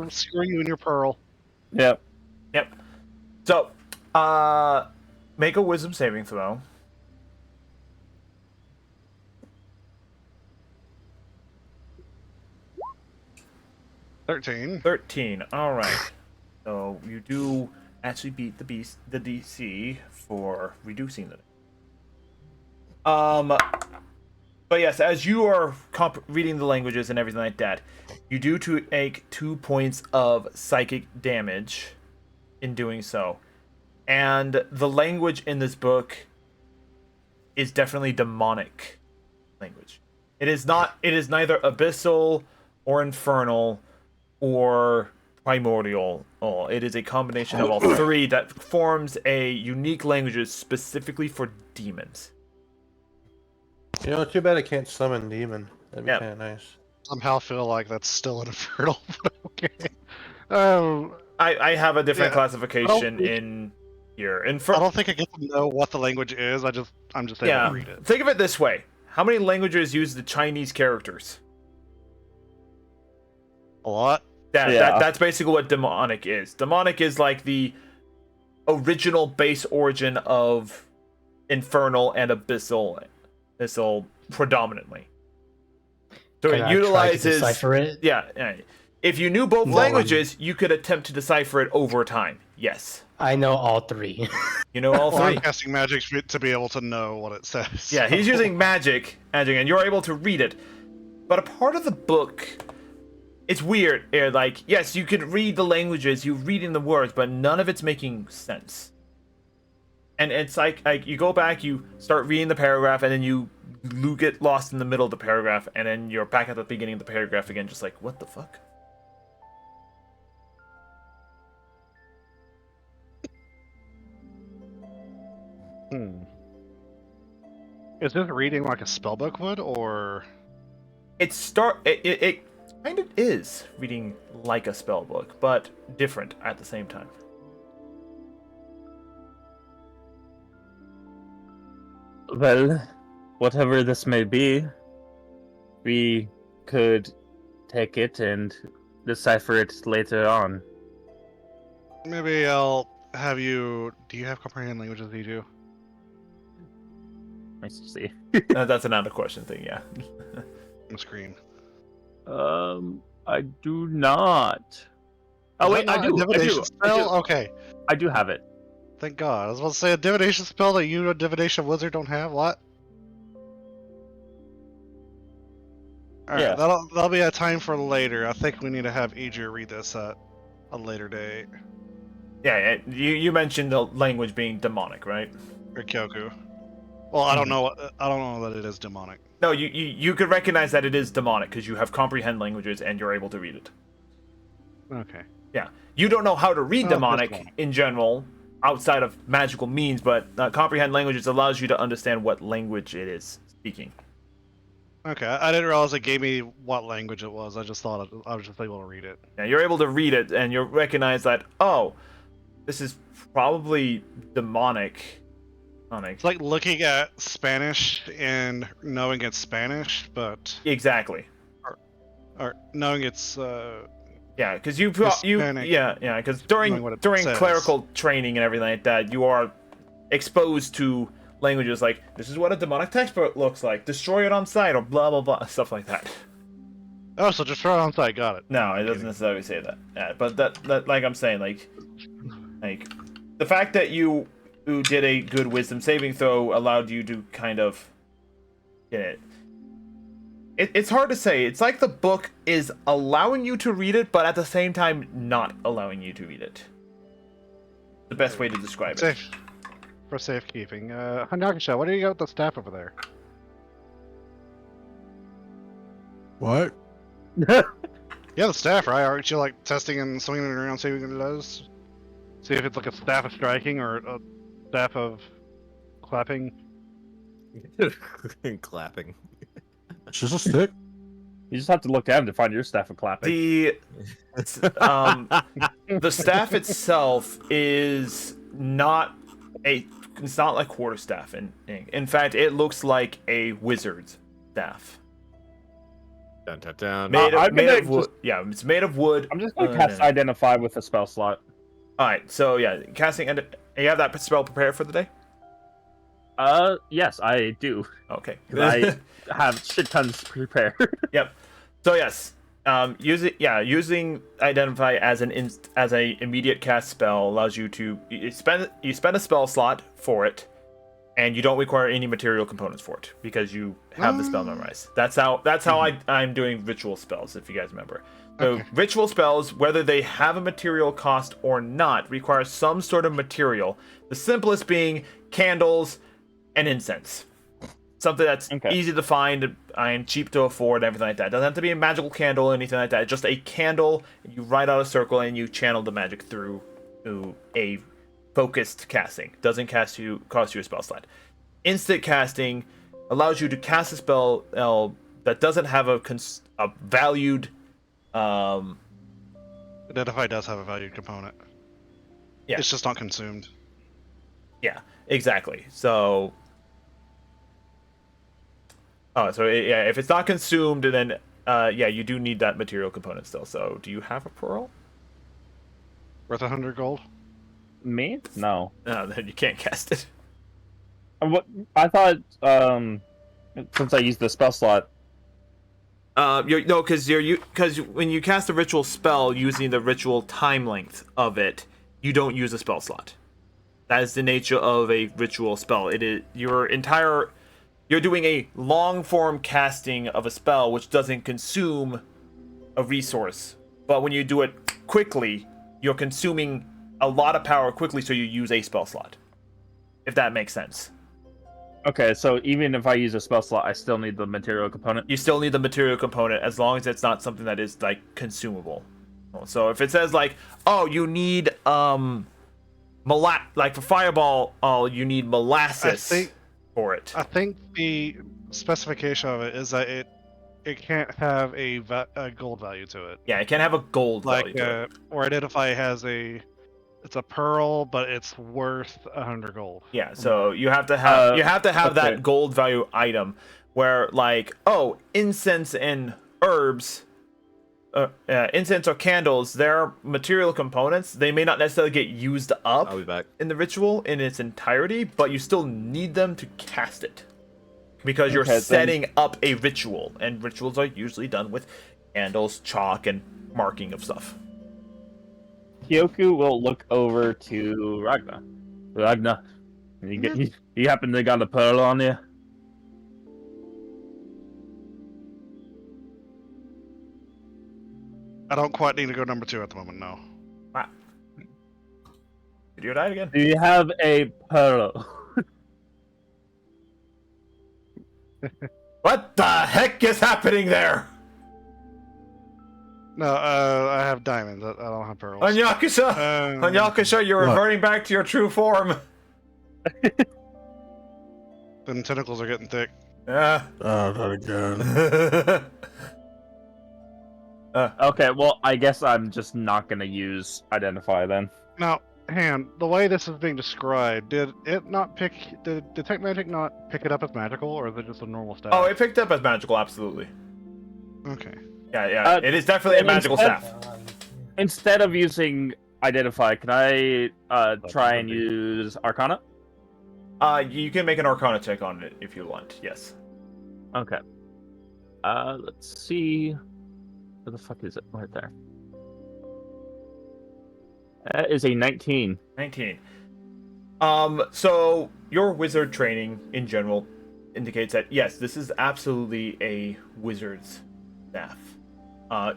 Screw you and your pearl. Yep. Yep. So, make a wisdom saving throw. 13. 13. All right. So you do actually beat the DC for reducing it. But yes, as you are reading the languages and everything like that, you do take 2 points of psychic damage in doing so. And the language in this book is definitely demonic language. It is neither abyssal or infernal or primordial. It is a combination of all three that forms a unique language specifically for demons. You know, too bad I can't summon demon. That'd be Yeah. kind of nice. Somehow feel like that's still an infernal. Okay. I have a different Yeah, classification in here. I don't think I get to know what the language is. I'm just able Yeah. to read it. Think of it this way: how many languages use the Chinese characters? A lot. That's basically what demonic is. Demonic is like the original base origin of infernal and abyssal predominantly. So Can it I try to utilizes decipher it? Yeah. If you knew both languages, you could attempt to decipher it over time. Yes. I know all three. You know all Well, three. I'm casting magic to be able to know what it says. Yeah, he's using magic, and you're able to read it. But a part of the book, it's weird. Like, yes, you could read the languages, you're reading the words, but none of it's making sense. And it's like you go back, you start reading the paragraph, and then you get lost in the middle of the paragraph, and then you're back at the beginning of the paragraph again, just like, what the fuck? Is this reading like a spellbook would, or It kind of is reading like a spell book, but different at the same time. Well, whatever this may be, we could take it and decipher it later on. maybe I'll have you? Do you have comprehend languages? You do. Let's see. That's an out of question thing, yeah. On the screen. I do not. Oh Is wait, that I not a do. divination spell? Okay. I do have it. Thank God. I was about to say a divination spell that you, a divination wizard, don't have. What? Alright, Yeah. that'll be a time for later. I think we need to have Aegir read this at a later date. Yeah, you mentioned the language being demonic, right? Or Kyoku. Well, I don't know. I don't know that it is demonic. No, you could recognize that it is demonic because you have comprehend languages and you're able to read it. Okay. Yeah, you don't know how to read Oh, that's demonic demonic. in general, outside of magical means, but comprehend languages allows you to understand what language it is speaking. Okay, I didn't realize it gave me what language it was. I just thought I was just able to read it. Yeah, you're able to read it and you recognize that, oh, this is probably demonic. It's like looking at Spanish and knowing it's Spanish, but Exactly. or knowing it's Yeah, because you Hispanic, yeah, because knowing what during it says. clerical training and everything like that, you are exposed to languages like, this is what a demonic textbook looks like, destroy it on sight, or blah blah blah, stuff like that. Oh, so just throw it on site. Got it. No, it doesn't necessarily say that. Yeah, but that like I'm saying, like the fact that you did a good wisdom saving throw allowed you to kind of get it. It's hard to say. It's like the book is allowing you to read it, but at the same time not allowing you to read it. The best way to describe it. Safe. For safekeeping. Hanyakusha, what do you got with the staff over there? What? Yeah, the staff, right? Aren't you like testing and swinging it around, see what it does? See if it's like a staff of striking or a staff of clapping. Clapping. It's just a stick. You just have to look down to find your staff of clapping. The staff itself is not it's not like quarterstaff. In fact, it looks like a wizard's staff. Dun, dun, dun. Made of wood. just- Yeah, it's made of wood. I'm just going to cast Identify with a spell slot. All right, so yeah, casting. And you have that spell prepared for the day. Yes, I do. Okay. I have shit tons prepared. Yep. So yes, using Identify as a immediate cast spell allows you to you spend a spell slot for it, and you don't require any material components for it because you have the spell memorized. That's how I'm doing ritual spells, if you guys remember. So Okay. ritual spells, whether they have a material cost or not, require some sort of material. The simplest being candles and incense. Something that's easy to find and cheap to afford, everything like that. It doesn't have to be a magical candle or anything like that. Just a candle, you write out a circle and you channel the magic through a focused casting. Doesn't cost you a spell slot. Instant casting allows you to cast a spell that doesn't have a valued. Identify does have a valued component. Yeah. It's just not consumed. Yeah, exactly. So. If it's not consumed, then you do need that material component still. So, do you have a pearl? Worth 100 gold? Me? No. No, then you can't cast it. What I thought, since I used the spell slot. Because when you cast a ritual spell using the ritual time length of it, you don't use a spell slot. That is the nature of a ritual spell. It is you're doing a long form casting of a spell which doesn't consume a resource. But when you do it quickly, you're consuming a lot of power quickly, so you use a spell slot. If that makes sense. Okay, so even if I use a spell slot, I still need the material component? You still need the material component as long as it's not something that is like consumable. So if it says like, oh, you need like for fireball, you need molasses for it. I think the specification of it is that it can't have a gold value to it. Yeah, it can have a gold value Like to it. or Identify has it's a pearl, but it's worth 100 gold. Yeah, so you have to have okay. that gold value item where like, oh, incense and herbs, incense or candles, they're material components. They may not necessarily get used up I'll be back. in the ritual in its entirety, but you still need them to cast it. Because you're setting up a ritual, and rituals are usually done with candles, chalk, and marking of stuff. Kyoku will look over to Ragna. Ragna, you happen to got a pearl on you? I don't quite need to go number 2 at the moment, no. Did you die again? Do you have a pearl? What the heck is happening there? No, I have diamonds. I don't have pearls. Hanyakusha, you're What? reverting back to your true form. The tentacles are getting thick. Yeah. Oh, not again. Okay, well, I guess I'm just not gonna use Identify then. Now, Han, the way this is being described, did Detect Magic not pick it up as magical, or is it just a normal staff? Oh, it picked up as magical, absolutely. Okay. Yeah, it is definitely a magical staff. Instead of using Identify, can I try and use Arcana? You can make an Arcana check on it if you want. Yes. Okay. Let's see. Where the fuck is it? Right there. That is a 19. 19. So your wizard training in general indicates that yes, this is absolutely a wizard's staff.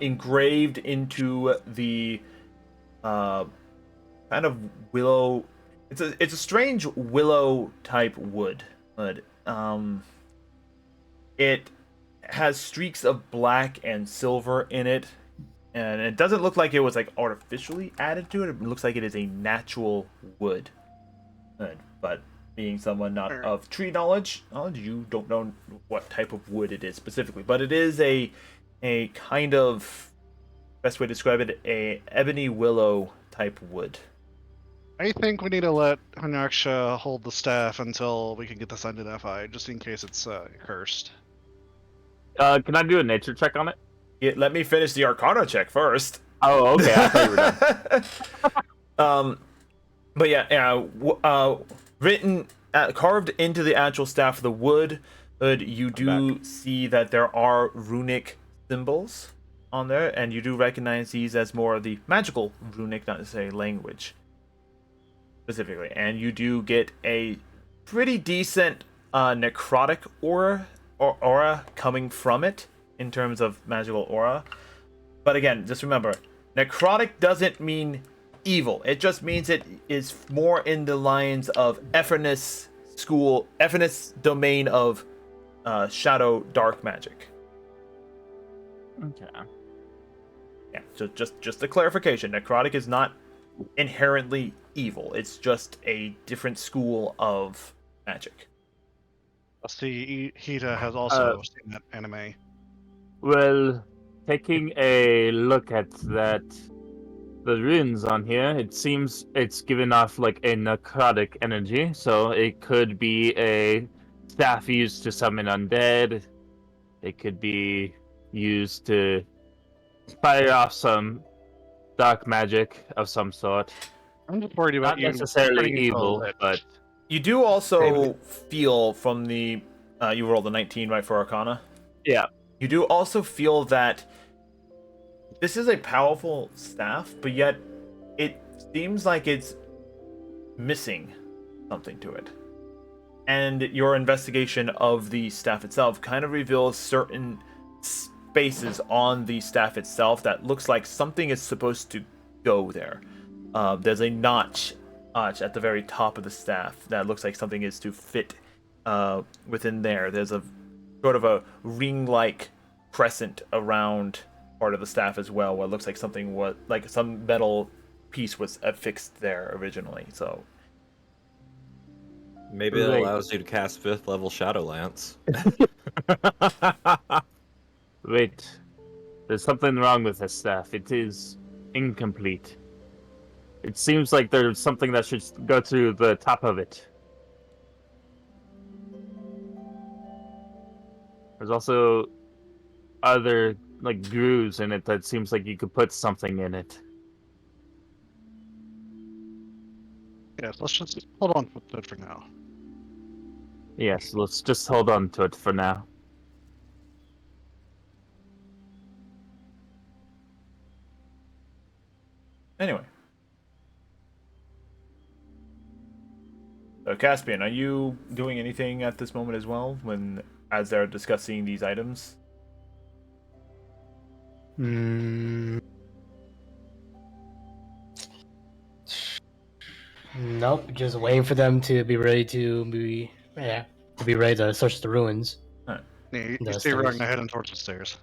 Engraved into the kind of willow. It's a strange willow type wood. But it has streaks of black and silver in it, and it doesn't look like it was like artificially added to it. It looks like it is a natural wood. But being someone not of tree knowledge, you don't know what type of wood it is specifically. But it is a kind of, best way to describe it, a ebony willow type wood. I think we need to let Hanaksha hold the staff until we can get this identified, just in case it's cursed. Can I do a nature check on it? Yeah, let me finish the Arcana check first. Oh, okay. I thought you were done. But yeah, written, carved into the actual staff of the wood, you do see that there are runic symbols on there, and you do recognize these as more of the magical runic, not necessarily language specifically. And you do get a pretty decent necrotic aura coming from it in terms of magical aura. But again, just remember, necrotic doesn't mean evil. It just means it is more in the lines of Ephernus domain of shadow dark magic. Okay. Yeah, so just a clarification. Necrotic is not inherently evil. It's just a different school of magic. See, Hita has also seen that anime. Well, taking a look at that, the runes on here, it seems it's giving off like a necrotic energy, so it could be a staff used to summon undead. It could be used to fire off some dark magic of some sort. I'm just worried about Not necessarily evil, but You do also feel from the you rolled a 19, right, for Arcana? yeah. You do also feel that this is a powerful staff, but yet it seems like it's missing something to it. And your investigation of the staff itself kind of reveals certain spaces on the staff itself that looks like something is supposed to go there. There's a notch at the very top of the staff that looks like something is to fit within there. There's a sort of a ring-like crescent around part of the staff as well, where it looks like something was like some metal piece was affixed there originally. So Maybe it allows you to cast 5th level Shadow Lance. Wait, there's something wrong with this staff. It is incomplete. It seems like there's something that should go to the top of it. There's also other like grooves in it that seems like you could put something in it. Yes, let's just hold on to it for now. Yes, let's just hold on to it for now. anyway. So Caspian, are you doing anything at this moment as well as they're discussing these items? Nope, just waiting for them to be ready to ready to search the ruins. Yeah, you The see Ragnar stairs. heading towards the stairs.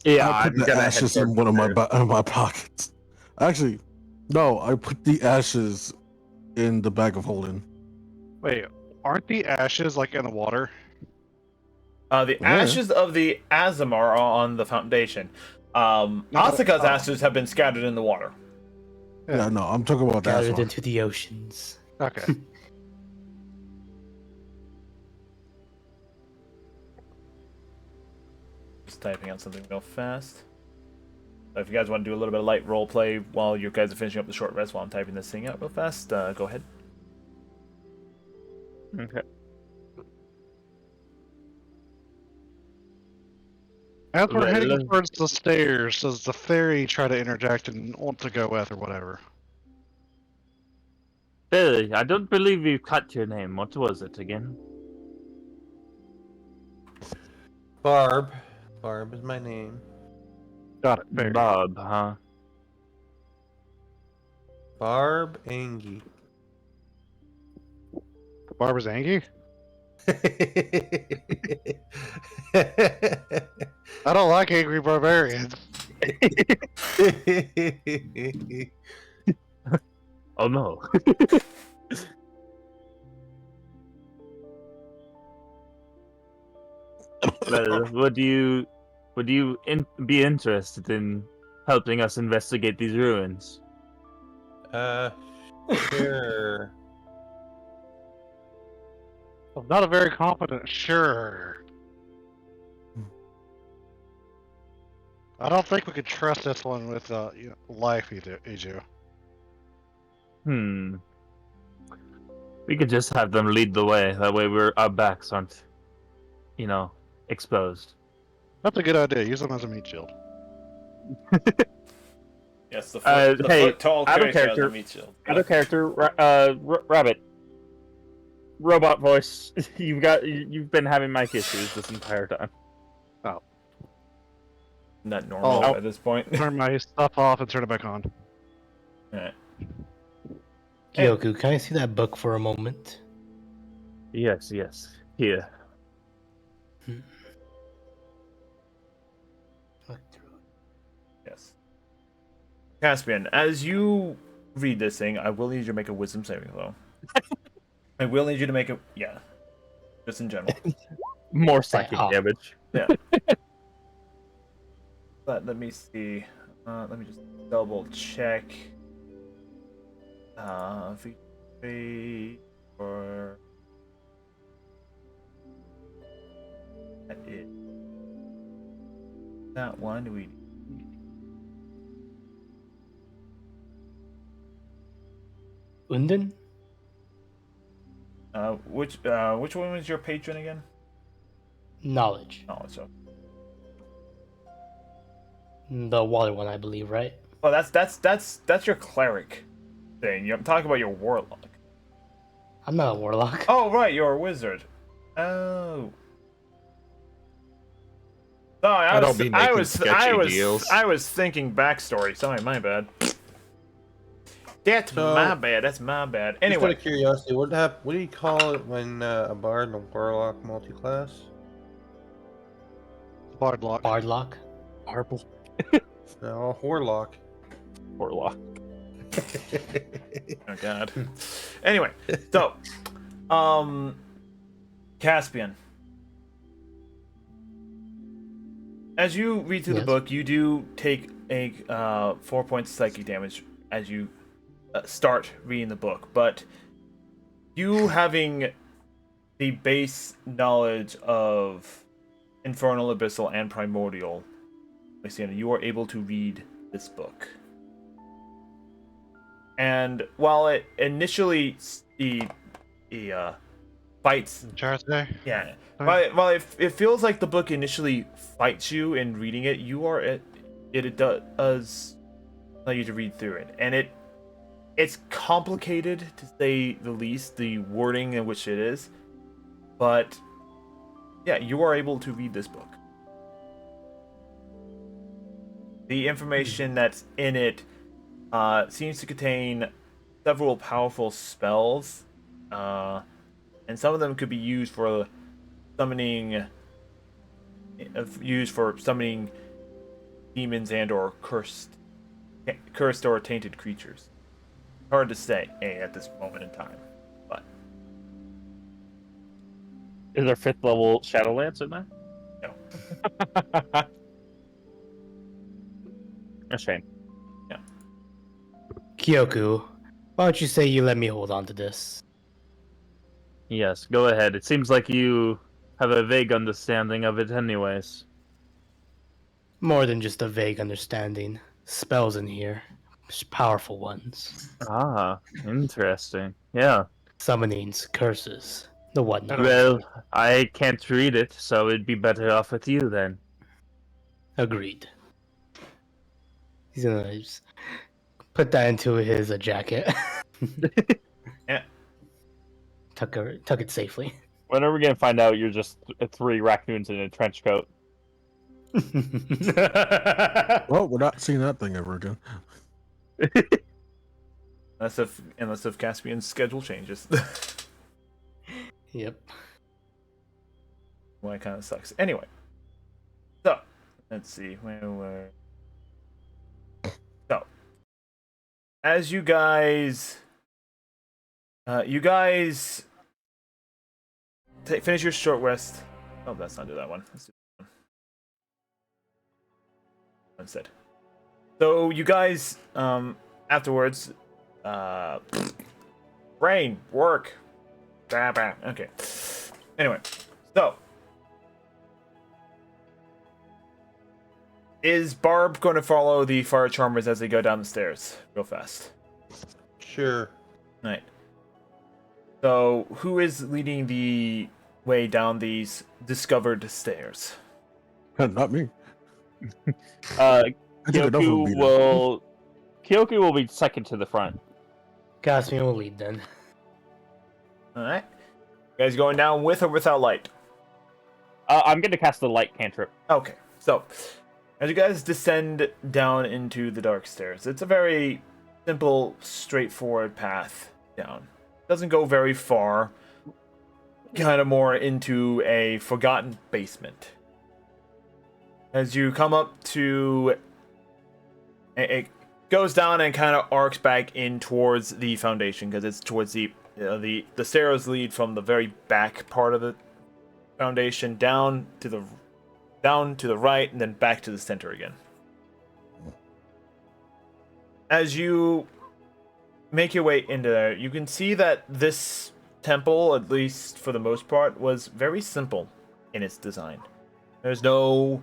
Yeah, I put the ashes in one of my pockets. Actually, no, I put the ashes in the bag of holding. Wait, aren't the ashes like in the water? The ashes of the Azamar are on the foundation. Asuka's ashes have been scattered in the water. Yeah, no, I'm talking about that Gathered one. into the oceans. Okay. Just typing out something real fast. So if you guys want to do a little bit of light role play while you guys are finishing up the short rest while I'm typing this thing out real fast, go ahead. Okay. As we're heading Well, towards the stairs, does the fairy try to interject and want to go with or whatever? Billy, I don't believe you cut your name. What was it again? Barb. Barb is my name. Got it. Fairy. Bob, huh? Barb Angie. Barbara's Angie? I don't like angry barbarians. Oh no. Well, would you be interested in helping us investigate these ruins? Sure. I'm not a very confident sure. I don't think we could trust this one with life either, Iju. We could just have them lead the way. That way our backs aren't, exposed. That's a good idea. Use them as a meat shield. Yes, the hey, foot tall out of creature has a character. meat shield. Out of character, Rabbit. Robot voice. You've been having mic issues this entire time. Not normal Oh. at this point. Turn my stuff off and turn it back on. Alright. Kyoku, can I see that book for a moment? Yes. Here. Yes. Caspian, as you read this thing, I will need you to make a wisdom saving throw. I will need you to make a just in general. More psychic Oh. damage. Yeah. But let me see. Let me just double check. V3 or that is that one. Do we? Unden? Which one was your patron again? Knowledge. Knowledge. So. The water one, I believe, right? Oh, that's your cleric thing. I'm talking about your warlock. I'm not a warlock. Oh, right, you're a wizard. Oh. No, I don't be making sketchy deals. I was thinking backstory. Sorry, my bad. That's my bad. That's my bad. Just out Anyway, of curiosity, what do you call it when a bard and a warlock multi-class? Bardlock. Bardlock? Purple. No, warlock. Warlock. oh god. Anyway, so, Caspian. As you read through the Yes. book, you do take a 4 points psychic damage as you start reading the book, but you having the base knowledge of Infernal, Abyssal, and Primordial, Lysiana, you are able to read this book. And while it initially the fights, Charity? yeah, while it feels like the book initially fights you in reading it, it does allow you to read through it, and it's complicated to say the least, the wording in which it is, but yeah, you are able to read this book. The information that's in it seems to contain several powerful spells, and some of them could be used for summoning demons and or cursed or tainted creatures. Hard to say at this moment in time, but Is there 5th level Shadowlance in there? no. A shame. Kyoku, why don't you say you let me hold on to this? Yes, go ahead. It seems like you have a vague understanding of it anyways. More than just a vague understanding. Spells in here. Powerful ones. Ah, interesting. Yeah. Summonings, curses. The whatnot. Well, I can't read it, so it'd be better off with you then. Agreed. He's gonna just put that into his jacket. Yeah. Tuck it safely. When are we gonna find out you're just 3 raccoons in a trench coat? Well, we're not seeing that thing ever again. Unless if Caspian's schedule changes. Yep. Well, that kind of sucks. Anyway, so let's see where were. So, as you guys finish your short rest. Oh, let's not do that one. Let's do that one instead. So you guys, afterwards, brain work. Okay. Anyway, so is Barb going to follow the fire charmers as they go down the stairs real fast? Sure. Right. So, who is leading the way down these discovered stairs? Not me. Uh, I think enough of me now. Kyoku will be second to the front. Caspian will lead then. Alright. You guys going down with or without light? I'm gonna cast the light cantrip. Okay. So, as you guys descend down into the dark stairs, it's a very simple, straightforward path down. Doesn't go very far. Kind of more into a forgotten basement. As you come up to... It goes down and kind of arcs back in towards the foundation, because it's towards the stairs lead from the very back part of the foundation down to the right and then back to the center again. As you make your way into there, you can see that this temple, at least for the most part, was very simple in its design. There's no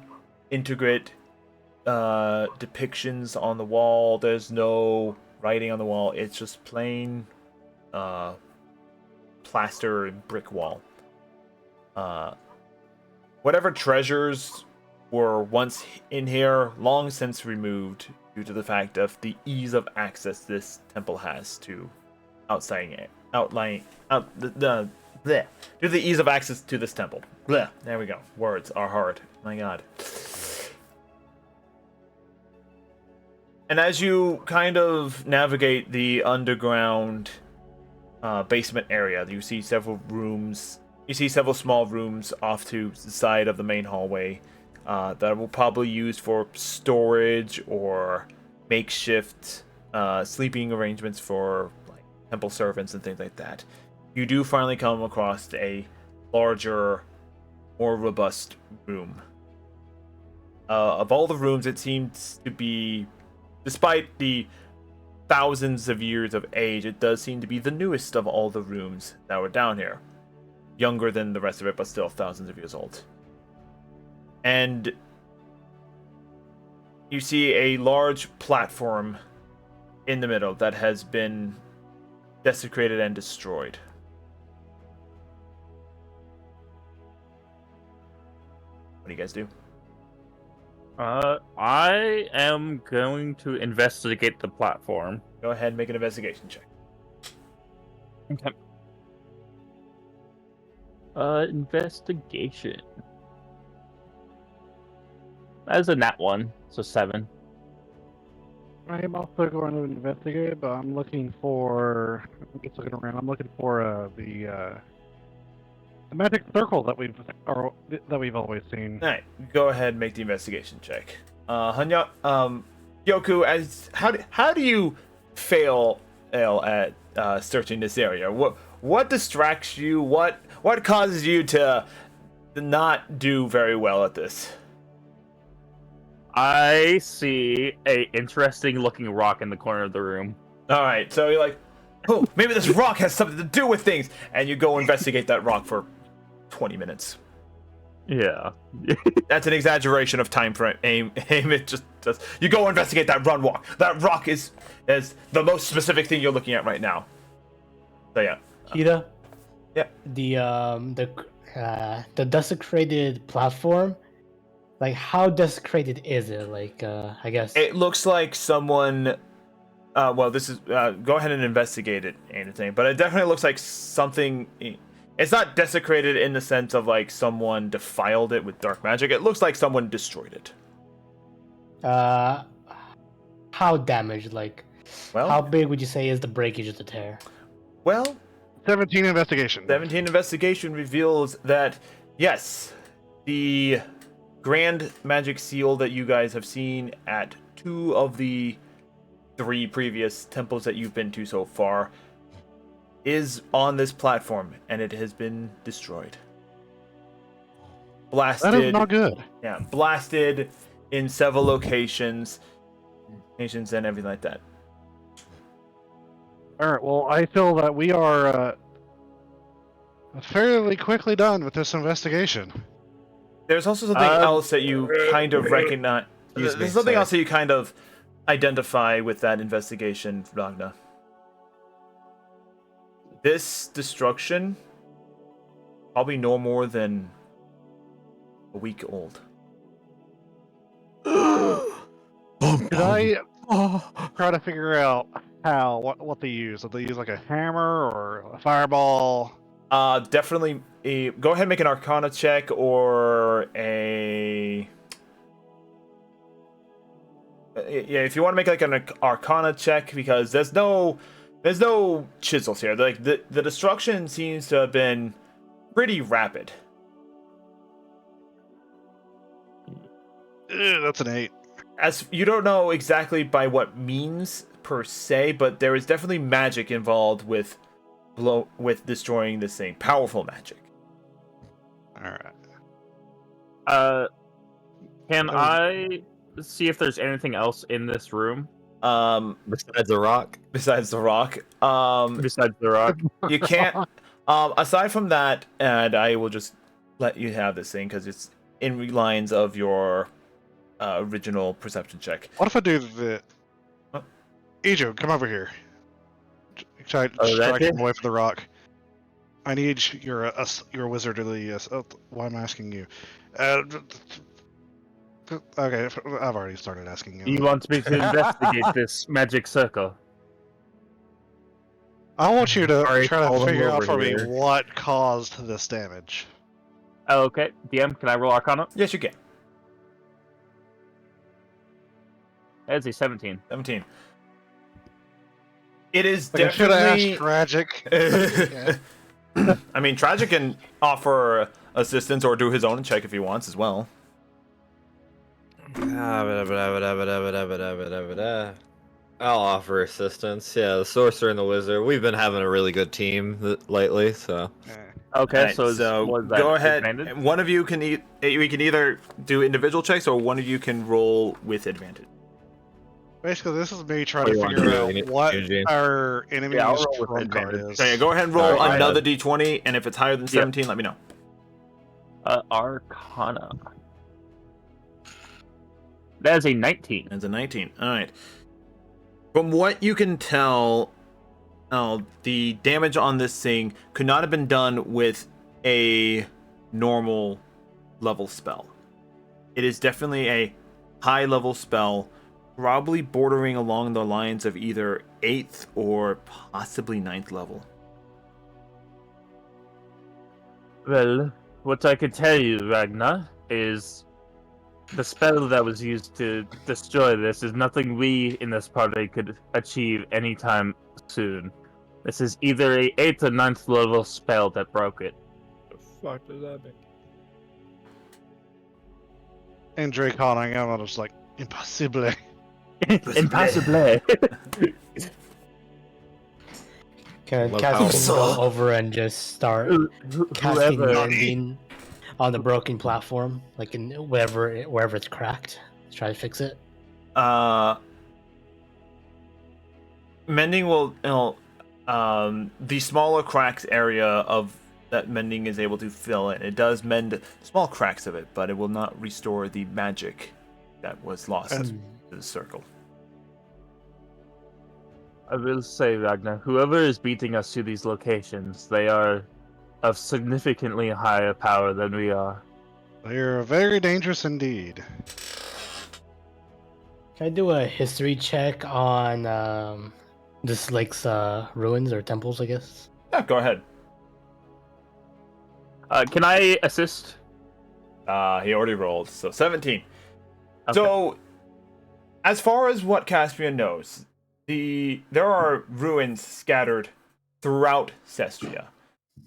intricate depictions on the wall. There's no writing on the wall. It's just plain plaster and brick wall. Whatever treasures were once in here, long since removed due to the fact of the ease of access this temple has to due to the ease of access to this temple. Blech. There we go. Words are hard. My God. And as you kind of navigate the underground basement area, you see several rooms. You see several small rooms off to the side of the main hallway that will probably use for storage or makeshift sleeping arrangements for like temple servants and things like that. You do finally come across a larger, more robust room. Of all the rooms, it seems to be, despite the thousands of years of age, it does seem to be the newest of all the rooms that were down here. Younger than the rest of it, but still thousands of years old. And you see a large platform in the middle that has been desecrated and destroyed. What do you guys do? I am going to investigate the platform. Go ahead and make an investigation check. Okay. Investigation. That's a nat 1, so 7. I'm also going to investigate, but I'm looking for. I'm just looking around. I'm looking for the magic circle that we've always seen. All right, go ahead and make the investigation check. Hanya, Yoku, how do you fail at searching this area? What distracts you? What causes you to not do very well at this? I see a interesting looking rock in the corner of the room. All right, so you're like, oh, maybe this rock has something to do with things, and you go investigate that rock for 20 minutes. Yeah. That's an exaggeration of time frame. Aim. It just does. You go investigate that rock. That rock is the most specific thing you're looking at right now. So yeah. Kita, Yeah. The desecrated platform. Like, how desecrated is it? Like, I guess. It looks like someone. Well, this is. Go ahead and investigate it, anything. But it definitely looks like something. It's not desecrated in the sense of like someone defiled it with dark magic. It looks like someone destroyed it. How damaged? Like, Well, how big would you say is the breakage of the tear? well, 17 investigation. 17 investigation reveals that yes, the grand magic seal that you guys have seen at 2 of the 3 previous temples that you've been to so far is on this platform, and it has been destroyed. Blasted. That is not good. Yeah, blasted in several locations, nations, and everything like that. All right. Well, I feel that we are fairly quickly done with this investigation. There's also something else that you kind of recognize. There's something else that you kind of identify with that investigation, Ragna. This destruction, probably no more than a week old. Did I try to figure out what they use? Did they use like a hammer or a fireball? Definitely. Go ahead and make an Arcana check or a. Yeah, if you want to make like an Arcana check, because there's no chisels here. Like the destruction seems to have been pretty rapid. That's an 8. As you don't know exactly by what means per se, but there is definitely magic involved with destroying this thing. Powerful magic. All right. Can I see if there's anything else in this room? Besides the rock. Besides the rock. Besides the rock? You can't. Aside from that, and I will just let you have this thing because it's in lines of your original perception check. What if I do the? Ejo, come over here. Try to Oh, that distract here? him away from the rock. I need your wizardly. Why am I asking you? Okay, I've already started asking you. You want me to investigate this magic circle? I want you to Alright, try to hold him figure out over for me here. what caused this damage. Okay, DM, can I roll Arcana? Yes, you can. That's a 17. 17. It is Like, I should have definitely. asked Tragic. I mean, Tragic can offer assistance or do his own check if he wants as well. I'll offer assistance. Yeah, the sorcerer and the wizard. We've been having a really good team lately, so. Okay, Alright, so was that go ahead. advantage? One of you can we can either do individual checks or one of you can roll with advantage. Basically, this is me trying What to do you want figure to do, out what Eugene? our enemy's Yeah, I'll roll with trump card advantage. is. So yeah, go ahead and roll Alright, another d20, and if it's higher than 17, let me know. Arcana. That is a 19. It's a 19. All right. From what you can tell, the damage on this thing could not have been done with a normal level spell. It is definitely a high level spell, probably bordering along the lines of either 8th or possibly 9th level. Well, what I could tell you, Ragnar, is the spell that was used to destroy this is nothing we in this party could achieve anytime soon. This is either a 8th or 9th level spell that broke it. The fuck does that mean? And Dracon, I'm just like, impossible. Impossible. Can Love Cassie how- go over and just start casting Whoever. mending on the broken platform, like in wherever it's cracked? Try to fix it. Mending will, the smaller cracks area of that mending is able to fill in. It does mend small cracks of it, but it will not restore the magic that was lost to the circle. I will say, Ragnar, whoever is beating us to these locations, they are of significantly higher power than we are. They're very dangerous indeed. Can I do a history check on this lake's ruins or temples? I guess. Yeah, go ahead. Can I assist? He already rolled, so 17. Okay. So, as far as what Caspian knows, there are ruins scattered throughout Cestria.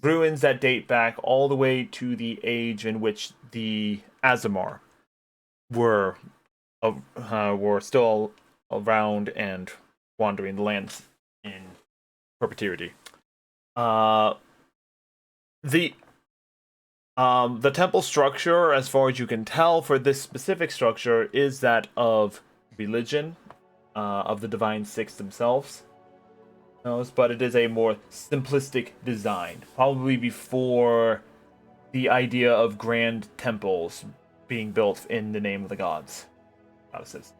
Ruins that date back all the way to the age in which the Azamar were still around and wandering the lands in perpetuity. The temple structure, as far as you can tell for this specific structure, is that of religion, of the Divine Six themselves. But it is a more simplistic design, probably before the idea of grand temples being built in the name of the gods. Goddesses.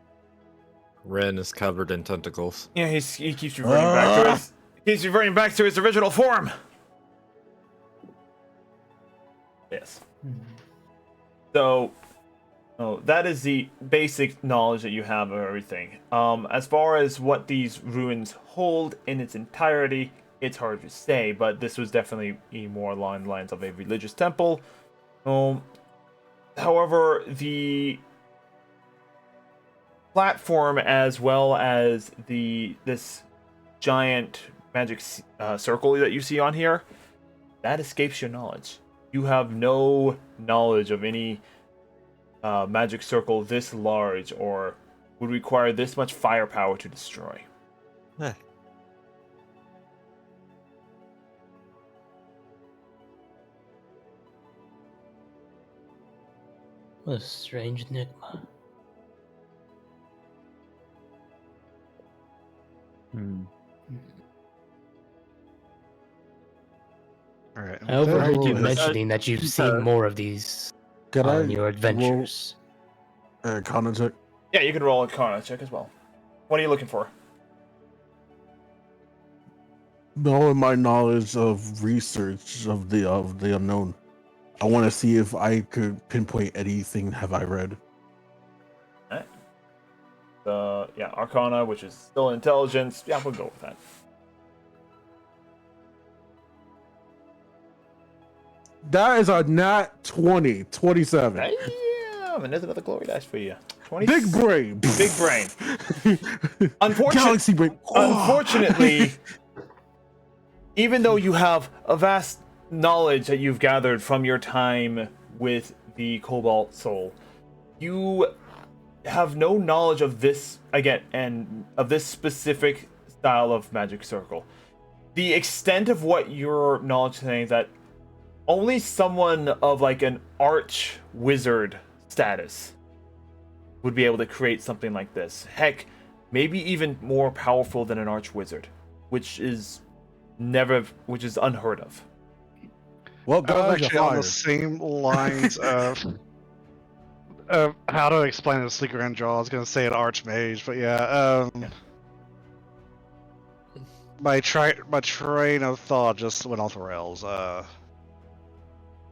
Ren is covered in tentacles. Yeah, he keeps reverting back to his original form. Yes. So, that is the basic knowledge that you have of everything. As far as what these ruins hold in its entirety, it's hard to say, but this was definitely more along the lines of a religious temple. However, the platform, as well as this giant magic circle that you see on here, that escapes your knowledge. You have no knowledge of any magic circle this large or would require this much firepower to destroy. Eh. What a strange enigma. All right. I overheard you roll mentioning that you've seen more of these Can on I your adventures. roll Arcana check? Yeah, you can roll a Arcana check as well. What are you looking for? Knowing my knowledge of research of the unknown, I want to see if I could pinpoint anything have I read. Arcana, which is still intelligence. Yeah, we'll go with that. That is a nat 27. Damn, and there's another glory dash for you. 20. Big brain. Big brain. Galaxy brain. Unfortunately, even though you have a vast knowledge that you've gathered from your time with the Cobalt Soul, you have no knowledge of this, again, and of this specific style of magic circle. The extent of what your knowledge is saying that only someone of like an arch wizard status would be able to create something like this. Heck, maybe even more powerful than an arch wizard, which is unheard of. Well, I was God, actually on the same lines of how to explain the sleeker and jaw. I was gonna say an archmage, but yeah. My train of thought just went off the rails.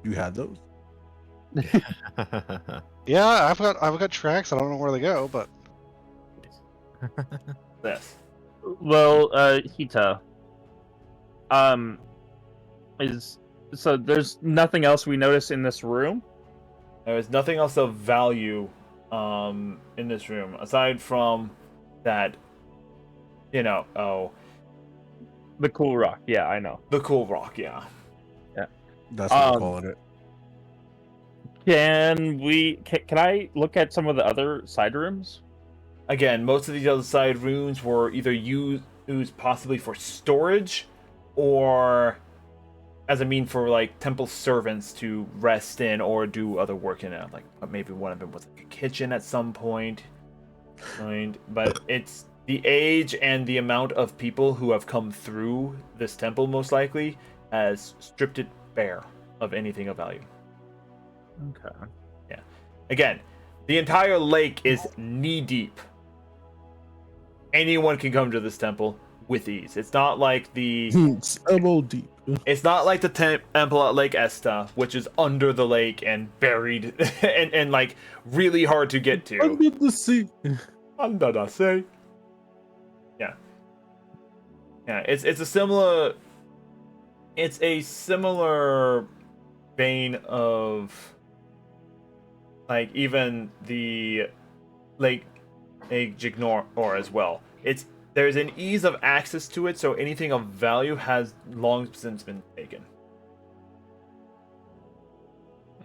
You had those? Yeah, I've got tracks. I don't know where they go, but Yes. Well, Hita, so there's nothing else we notice in this room? There is nothing else of value in this room aside from that, the cool rock. Yeah, I know. the cool rock. Yeah. That's what I'm calling it. Can I look at some of the other side rooms? Again, most of these other side rooms were either used possibly for storage or as a mean for like temple servants to rest in or do other work in it. Like maybe one of them was like a kitchen at some point. But it's the age and the amount of people who have come through this temple most likely has stripped it bare of anything of value. Okay. Yeah. Again, the entire lake is knee deep. Anyone can come to this temple. with ease. It's not like the It's elbow deep. it's not like the temple at Lake Esta, which is under the lake and buried and like really hard to get to. Under the sea. Under the sea. Yeah. Yeah, it's a similar vein of like even the Lake Jignor as well. There's an ease of access to it, so anything of value has long since been taken.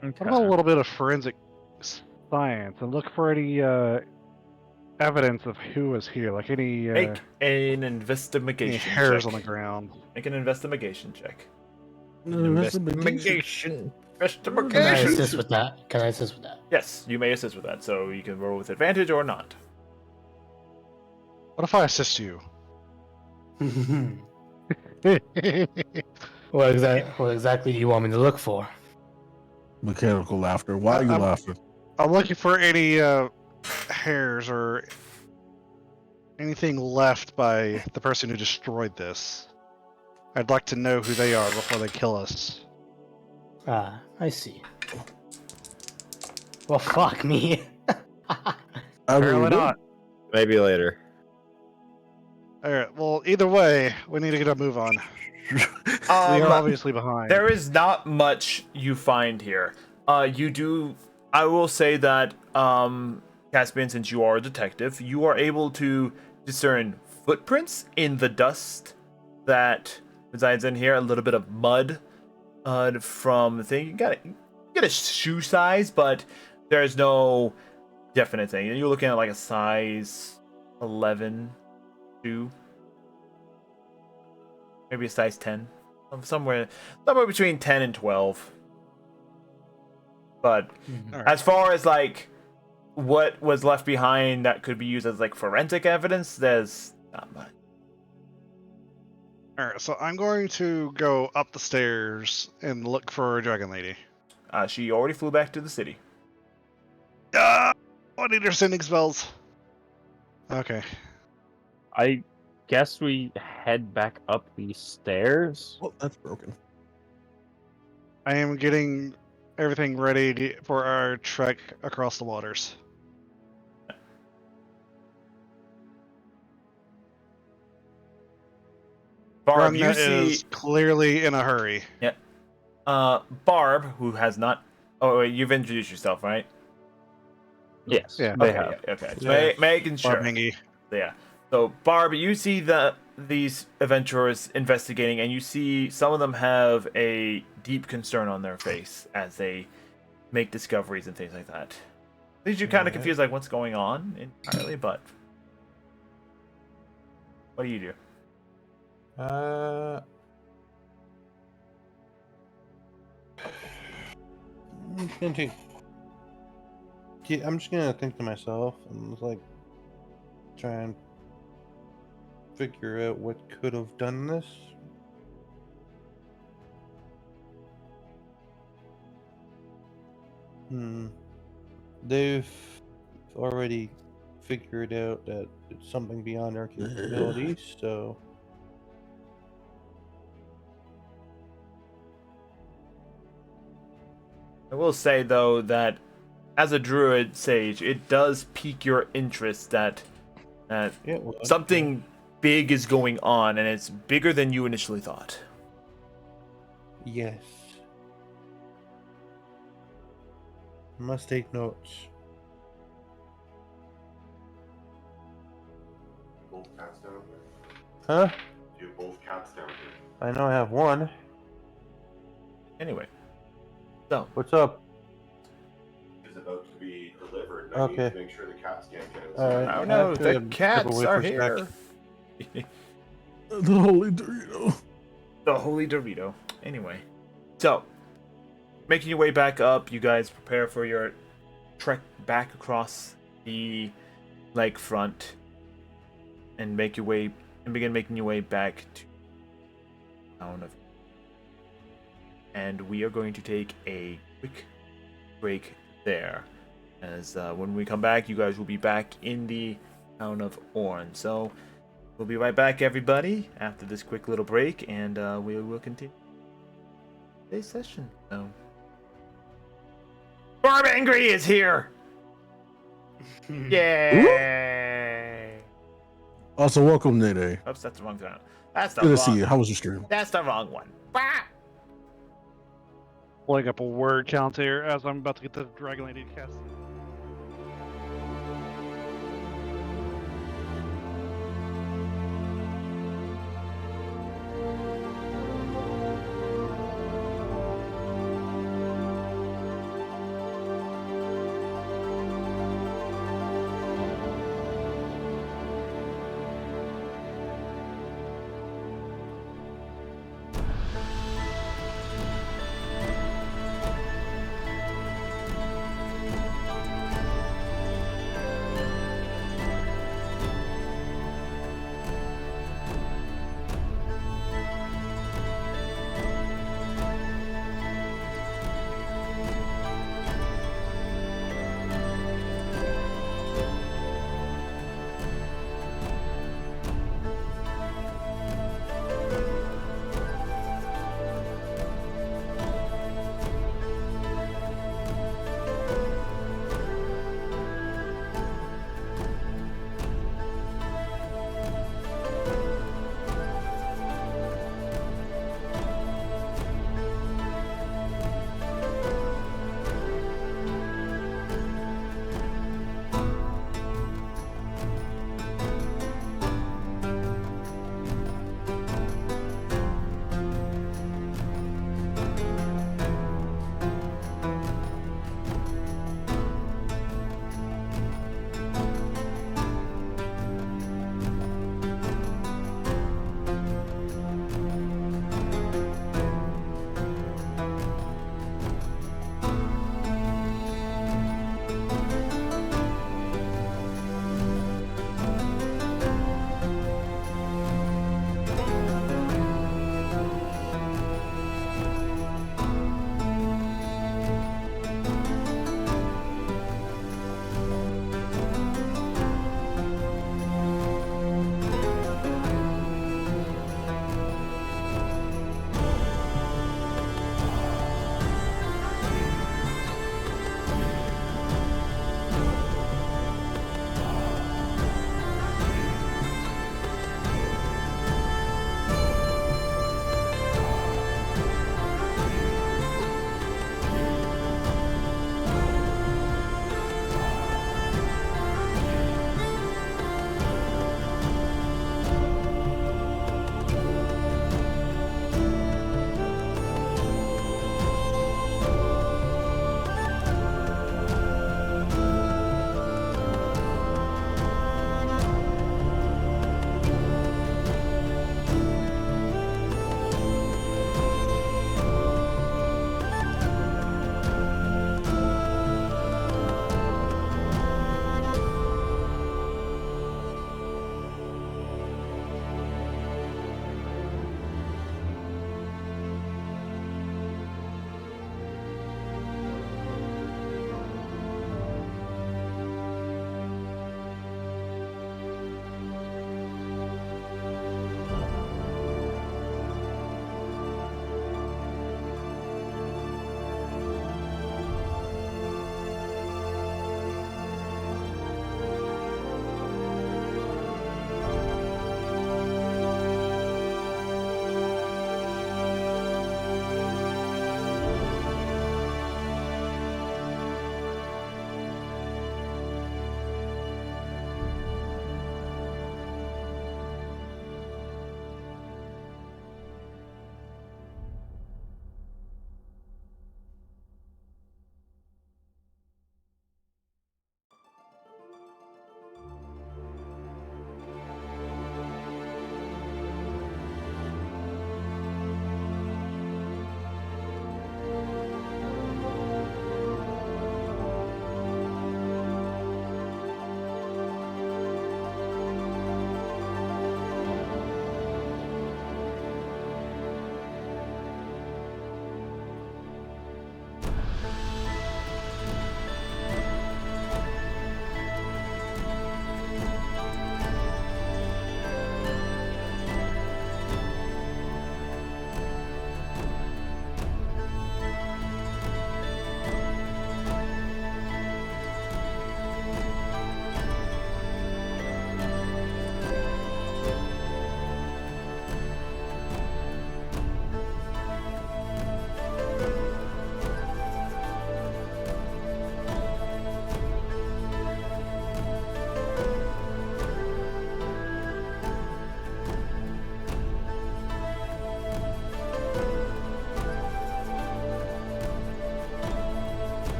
What about a little bit of forensic science and look for any evidence of who was here, like any Make an investigation hairs check. on the ground. Make an investigation check. Investigation. Can I assist with that? Yes, you may assist with that, so you can roll with advantage or not. What if I assist you? What exactly do you want me to look for? Mechanical laughter. Why are you laughing? I'm looking for any hairs or anything left by the person who destroyed this. I'd like to know who they are before they kill us. Ah, I see. Well, fuck me. Apparently not. Maybe later. Alright, well, either way, we need to get a move on. We are obviously behind. There is not much you find here. I will say that, Caspian, since you are a detective, you are able to discern footprints in the dust that resides in here. A little bit of mud from the thing. You get a shoe size, but there's no definite thing. You're looking at like a size 11 shoe. Maybe a size 10. Somewhere between 10 and 12. But as far as like what was left behind that could be used as like forensic evidence, there's not much. Alright, so I'm going to go up the stairs and look for Dragon Lady. She already flew back to the city. I need her sending spells. Okay. I guess we head back up these stairs. Oh, that's broken. I am getting everything ready for our trek across the waters. Barb, Ragna you see is clearly in a hurry. Yeah. Barb, who has not. Oh wait, you've introduced yourself, right? Yes, Yeah. they Okay. have. Yeah, okay. Just making sure. Barb Mingy. Yeah. So Barb, you see these adventurers investigating, and you see some of them have a deep concern on their face as they make discoveries and things like that. Leaves you kind of confused, like what's going on entirely. But what do you do? I'm just gonna think to myself and like try and figure out what could have done this. They've already figured out that it's something beyond our capabilities, so I will say though that as a druid sage, it does pique your interest that something big is going on, and it's bigger than you initially thought. yes. Must take notes. Both cats down here? Huh? Do you have both cats down here? I know I have one. Anyway, so What's up? Is about to be delivered. Okay. I need to make sure the cats can't get All inside. right. oh I no, have to the step cats away are for a here. The holy Dorito. The holy Dorito. Anyway, so making your way back up, you guys prepare for your trek back across the lakefront and begin making your way back to town of. And we are going to take a quick break there, as when we come back, you guys will be back in the town of Orn. So We'll be right back, everybody, after this quick little break, and we will continue today's session. So, Barb Angry is here! Yay! Also, welcome, Nene. Oops, that's the wrong one. That's the Good to wrong. see you. How was your stream? That's the wrong one. Bah! Pulling up a word count here as I'm about to get the Dragon Lady cast.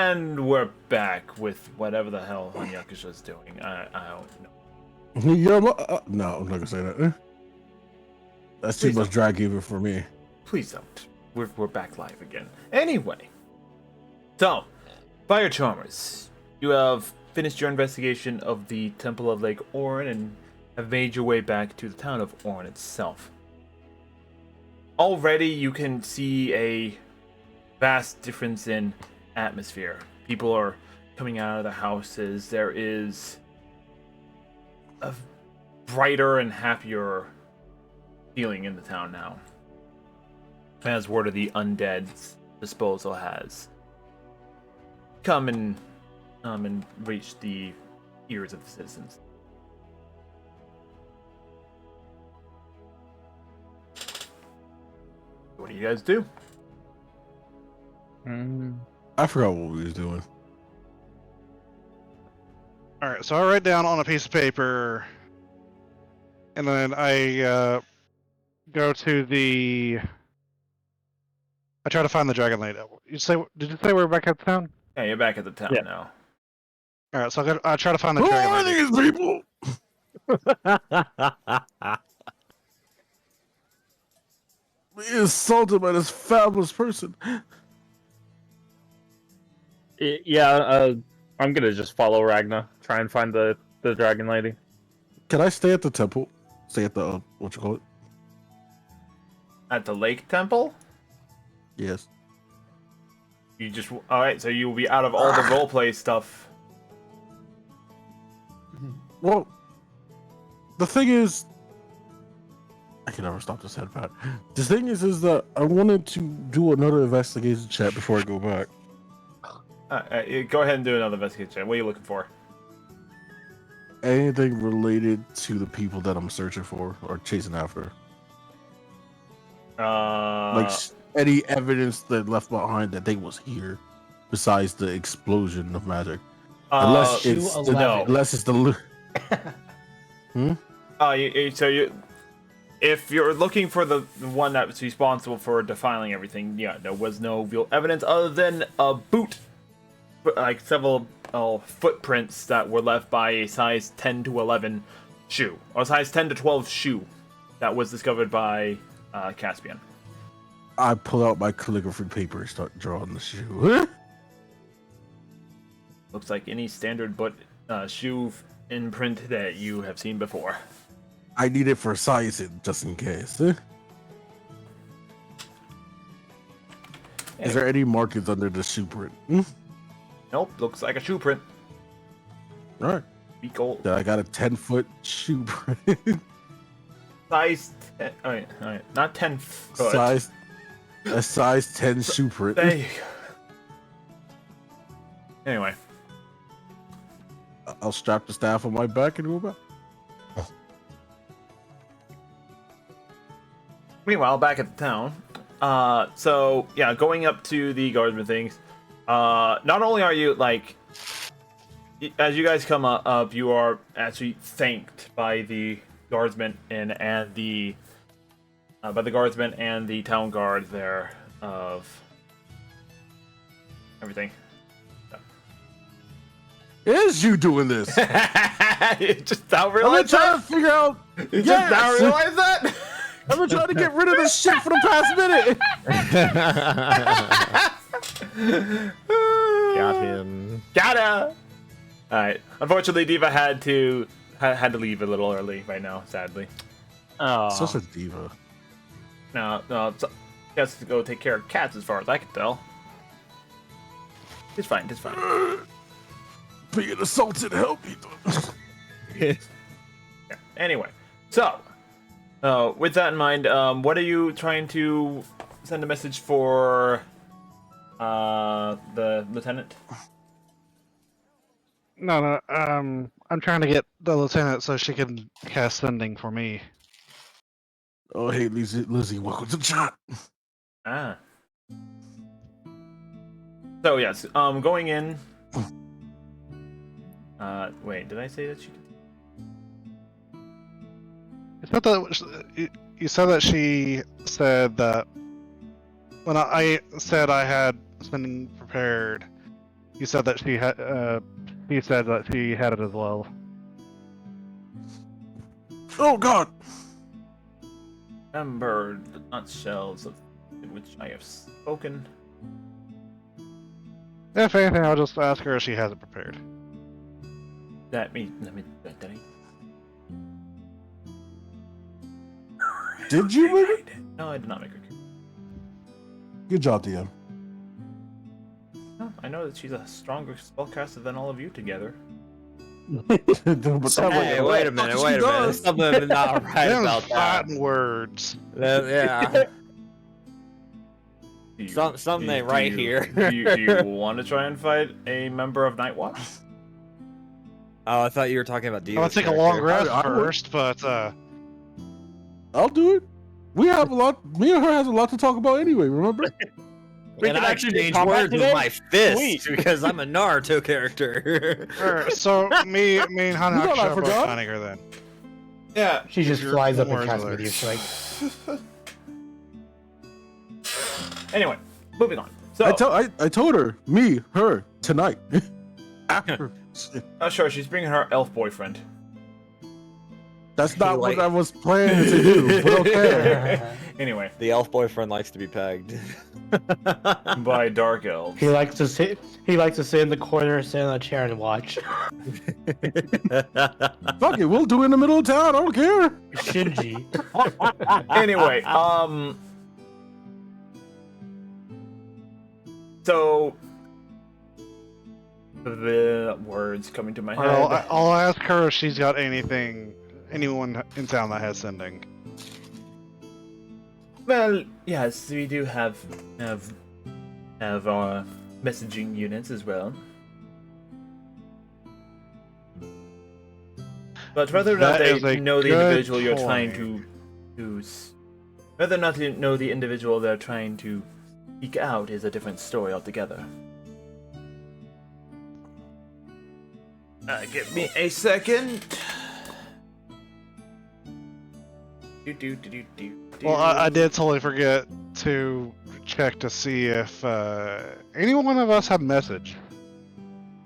And we're back with whatever the hell Hanyakusha's doing. I don't know. No, I'm not gonna say that. That's too Please much don't. drag even for me. Please don't. We're back live again. Anyway. So, Fire Charmers, you have finished your investigation of the Temple of Lake Orin and have made your way back to the town of Orin itself. Already you can see a vast difference in atmosphere. People are coming out of their houses. There is a brighter and happier feeling in the town now, as word of the undead's disposal has come and reached the ears of the citizens. What do you guys do? I forgot what we was doing. All right, so I write down on a piece of paper, and then I go to the. I try to find the Dragon Lady. Did you say we're back at town? Yeah, you're back at the town Yeah. now. All right, so I try to find the Who Dragon are Lady. these people? Being assaulted by this fabulous person. Yeah, I'm gonna just follow Ragna. Try and find the dragon lady. Can I stay at the temple? Stay at the what you call it? At the Lake Temple? Yes. You just alright, so you will be out of all the roleplay stuff. Well, the thing is, I can never stop this head pat. The thing is that I wanted to do another investigation chat before I go back. Go ahead and do another investigation. What are you looking for? Anything related to the people that I'm searching for or chasing after, like any evidence that left behind that they was here, besides the explosion of magic. Unless it's the, no. unless it's the. If you're looking for the one that was responsible for defiling everything, yeah, there was no real evidence other than a boot, like several footprints that were left by a size 10 to 11 shoe, or size 10 to 12 shoe, that was discovered by Caspian. I pull out my calligraphy paper and start drawing the shoe. Looks like any standard shoe imprint that you have seen before. I need it for sizing, just in case. Is there any markings under the shoe print? Nope, looks like a shoe print. All right. Week old. I got a 10-foot shoe print. Size 10, alright, not 10 foot. A size 10 shoe print. There you go. Anyway. I'll strap the staff on my back and go back. Meanwhile, back at the town. So yeah, going up to the guardsman things. Not only are you like, as you guys come up, you are actually thanked by the guardsmen and the town guard there of everything. Is you doing this? You just now I'm realize trying to that? figure out. You just now realize that? I've been trying to get rid of this shit for the past minute. Got him. Gotta. All right. Unfortunately, Diva had to leave a little early right now. Sadly. Oh, Such a diva. No. So, he has to go take care of cats, as far as I can tell. It's fine. It's fine. Being assaulted, help me. Yeah. Anyway, so with that in mind, what are you trying to send a message for the lieutenant? No. I'm trying to get the lieutenant so she can cast sending for me. Oh, hey, Lizzie, welcome to chat. Ah. So yes, going in. Wait, did I say that she could? It's not that you said that she said that when I said I had something prepared, You said that she had. He said that she had it as well. Oh God! Remember the nutshells of which I have spoken. If anything, I'll just ask her if she has it prepared. That me. Did you make it? No, I did not make her. Good job, DM. No, I know that she's a stronger spellcaster than all of you together. But Hey, wait a minute, wait a minute. Something not right Them's about that. fighting words. Yeah. Do you- Something do- ain't do right you- here. do you want to try and fight a member of Night Watch? Oh, I thought you were talking about Dio's I'll take a character. long rest I would- first, but I'll do it. We have a lot. Me and her has a lot to talk about anyway. Remember? We can can actually exchange combat words today? with my fist Sweet. because I'm a Naruto character. alright, so me and You Hana thought I should both forgot? finding her then. Yeah. She just You're flies up and more casts of with you. those. She's like, Anyway, moving on. So, I told her, me, her, tonight. After. oh sure, she's bringing her elf boyfriend. That's not Like- what I was planning to do. But okay. Anyway, The elf boyfriend likes to be pegged. by dark elves. he likes to sit. He likes to sit in the corner, sit on a chair, and watch. Fuck it, we'll do it in the middle of town. I don't care. Shinji. Anyway, so the words coming to my head. I'll ask her if she's got anyone in town that has sending. Well, yes, we do have our messaging units as well. But whether or not That is they a know the good individual you're trying point. whether or not they know the individual they're trying to seek out is a different story altogether. Give me a second. Well, I did totally forget to check to see if any one of us have message.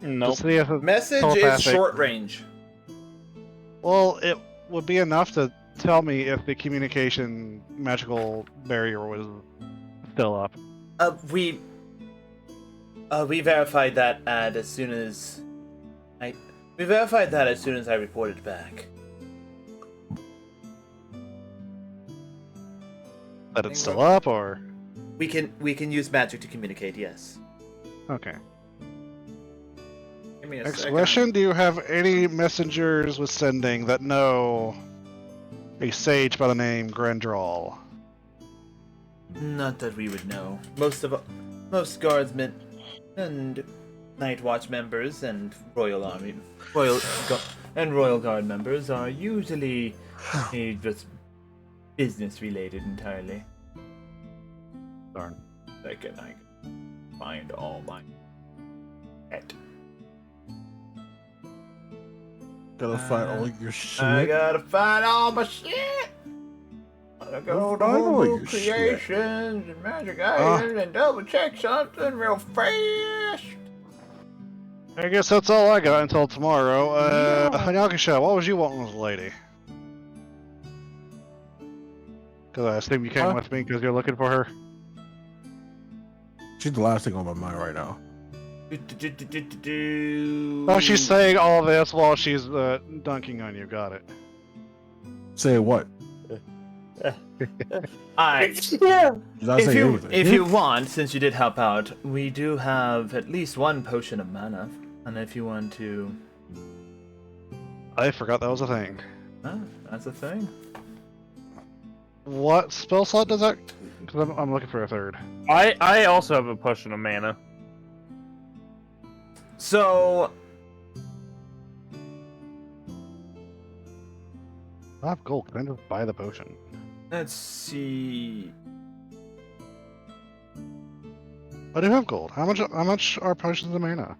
Nope. To see if Message is telepathic. short range. Well, it would be enough to tell me if the communication magical barrier was still up. We verified that as soon as I reported back. That it's still up, or We can use magic to communicate. Yes. okay. Give me a Next second. question: do you have any messengers with sending that know a sage by the name Grendral? Not that we would know. Most guardsmen and Night Watch members and Royal Guard members are usually just business related entirely. Darn. Second, I can find all my head. Gotta find all your shit. I gotta find all my shit. I go to Find all Hulu your shit. Creations and Magic Items and double check something real fast. I guess that's all I got until tomorrow. Hanyakisha, what was you wanting with the lady? Because I assume you came Huh? with me because you're looking for her. She's the last thing on my mind right now. Oh, she's saying all this while she's dunking on you. Got it. Say what? Alright. Did I say anything? If you want, since you did help out, we do have at least one potion of mana. And if you want to... I forgot that was a thing. That's a thing. What spell slot does that? Because I'm looking for a third. I also have a potion of mana. So... I have gold. Can I just buy the potion? Let's see... I do have gold. How much are potions of mana?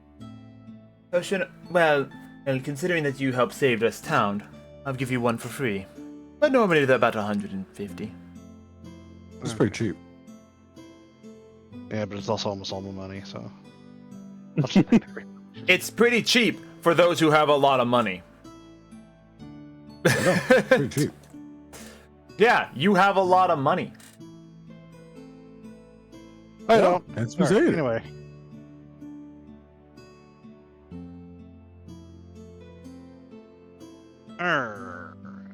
Potion... Well, considering that you helped save this town, I'll give you one for free. But normally they're about 150. It's pretty cheap. Yeah, but it's also almost all my money, so. It's pretty cheap for those who have a lot of money. No, pretty cheap. Yeah, you have a lot of money. I don't. That's what I'm Alright, saying. Anyway.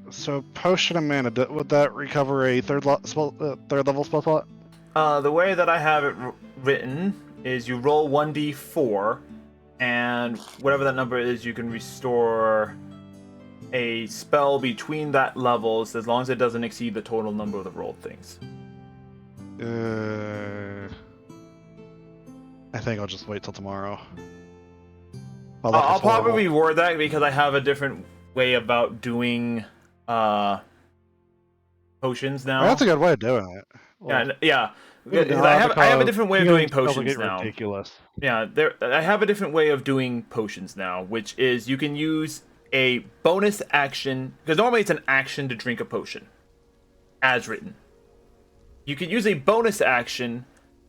So potion of mana, would that recover a third level spell slot? The way that I have it written is you roll 1d4, and whatever that number is, you can restore a spell between that levels as long as it doesn't exceed the total number of the rolled things. I think I'll just wait till tomorrow. I'll probably reword that because I have a different way about doing potions now. That's a good way of doing it. Yeah. I have a different way of doing potions now. Ridiculous. Yeah, I have a different way of doing potions now, which is you can use a bonus action, because normally it's an action to drink a potion, as written. You can use a bonus action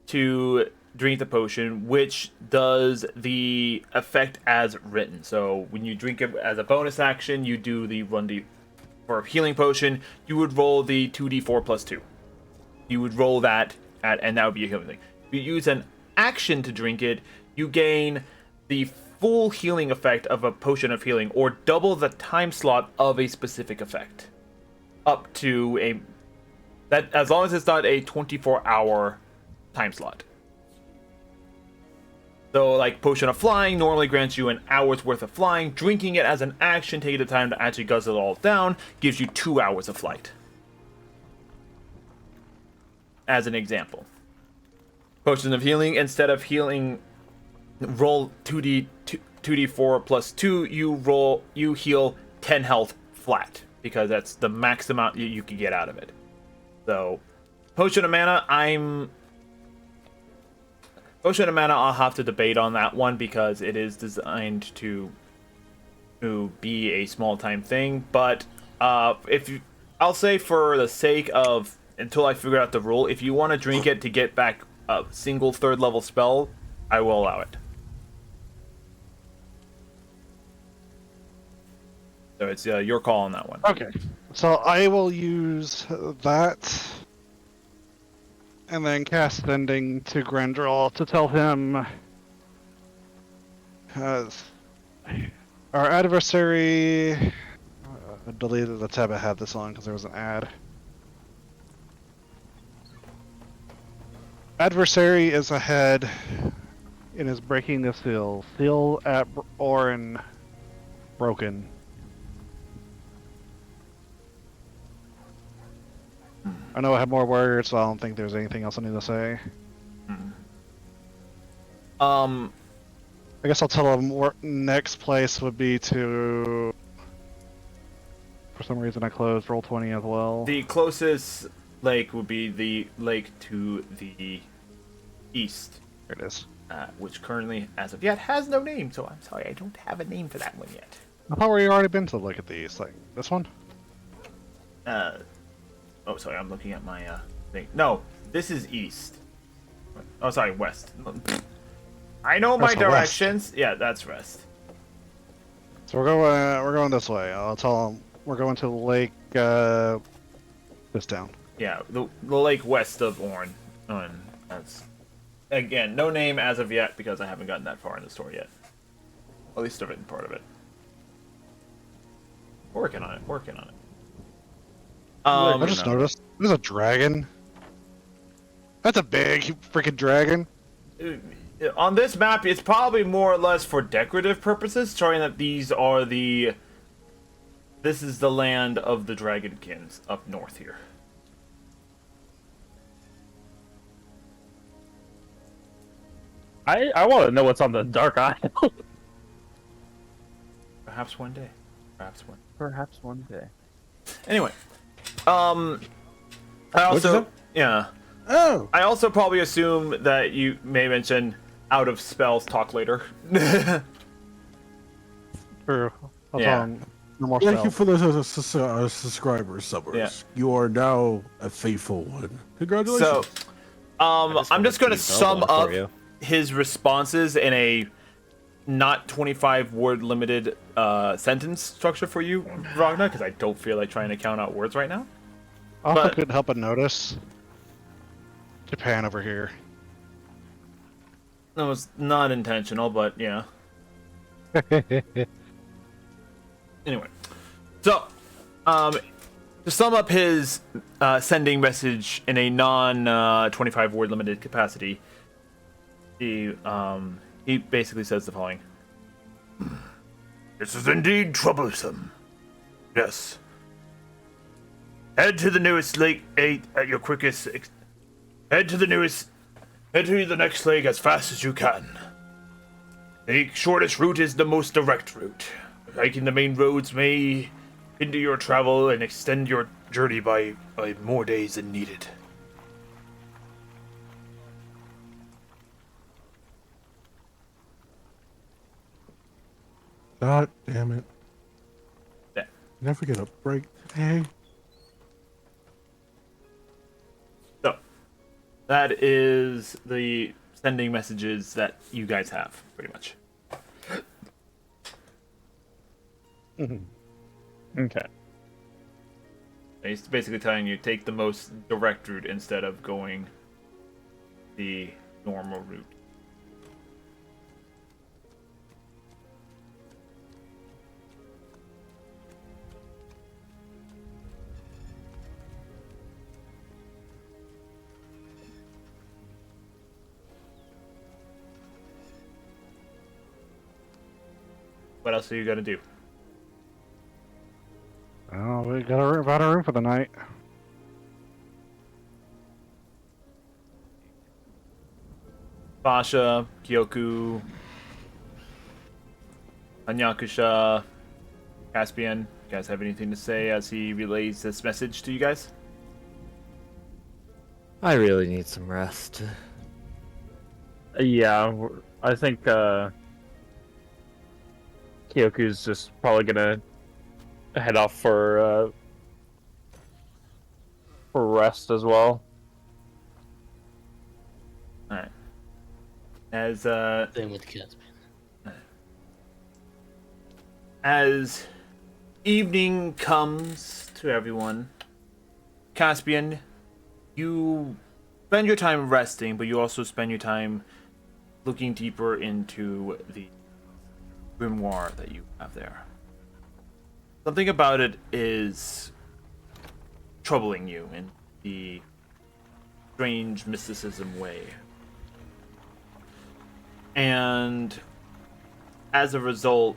to drink the potion, which does the effect as written. So when you drink it as a bonus action, you do the 1d for a healing potion, you would roll the 2d4 plus 2. You would roll that, and that would be a healing thing. If you use an action to drink it, you gain the full healing effect of a potion of healing, or double the time slot of a specific effect. Up to that, as long as it's not a 24-hour time slot. So, like, Potion of Flying normally grants you an hour's worth of flying. Drinking it as an action, taking the time to actually guzzle it all down, gives you 2 hours of flight. As an example. Potions of Healing, instead of healing, roll 2d4 plus 2, you heal 10 health flat, because that's the max amount you can get out of it. So, Potion of Mana, I'll have to debate on that one, because it is designed to be a small time thing. But I'll say, for the sake of, until I figure out the rule, if you want to drink it to get back a single 3rd level spell, I will allow it. So it's your call on that one. Okay, so I will use that, and then cast Sending to Grendel to tell him our adversary. I deleted the tab I had this on because there was an ad. Adversary is ahead and is breaking the seal. Seal at Orin broken. I know I have more words, so I don't think there's anything else I need to say. I guess I'll tell him next place would be to... For some reason I closed Roll20 as well. The closest lake would be the lake to the east. There it is. Which currently, as of yet, has no name, so I'm sorry, I don't have a name for that one yet. I thought we already been to look at the east. Like, this one? Oh, sorry, I'm looking at my thing. No, this is east. Oh, sorry, west. I know my directions. Yeah, that's west. So we're going this way. I'll tell him we're going to the lake this down. Yeah, the lake west of Orn. That's, again, no name as of yet, because I haven't gotten that far in the story yet. At least the written part of it. Working on it. I just noticed there's a dragon. That's a big freaking dragon. On this map, it's probably more or less for decorative purposes, showing that this is the land of the Dragonkins up north here. I want to know what's on the Dark Isle. Perhaps one day. Perhaps one day. Anyway, I also, yeah. Oh, I also probably assume that you may mention out of spells talk later. True. I'll Yeah. tell him no more thank you spells. for the subscribers, subbers. Yeah. You are now a faithful one. Congratulations. So, I'm just going to sum for up you. his responses in a not 25 word limited sentence structure for you, Ragna, because I don't feel like trying to count out words right now. Also But- couldn't help but notice Japan over here. That was not intentional, but yeah. Anyway, so to sum up his sending message in a non 25 word limited capacity, he basically says the following: "This is indeed troublesome. Yes. Head to the newest lake 8 at your quickest. Head to the next lake as fast as you can. The shortest route is the most direct route. Hiking the main roads may hinder your travel and extend your journey by more days than needed." God damn it. Yeah. Never get a break today. So, that is the sending messages that you guys have, pretty much. Okay. He's basically telling you take the most direct route instead of going the normal route. What else are you gonna do? Oh, we got about a room for the night. Basha, Kyoku, Hanyakusha, Caspian, you guys have anything to say as he relays this message to you guys? I really need some rest. Yeah, I think Kyoku's just probably gonna head off for rest as well. Alright. As Same with Caspian. as evening comes to everyone, Caspian, you spend your time resting, but you also spend your time looking deeper into the grimoire that you have there. Something about it is troubling you in the strange mysticism way. And as a result,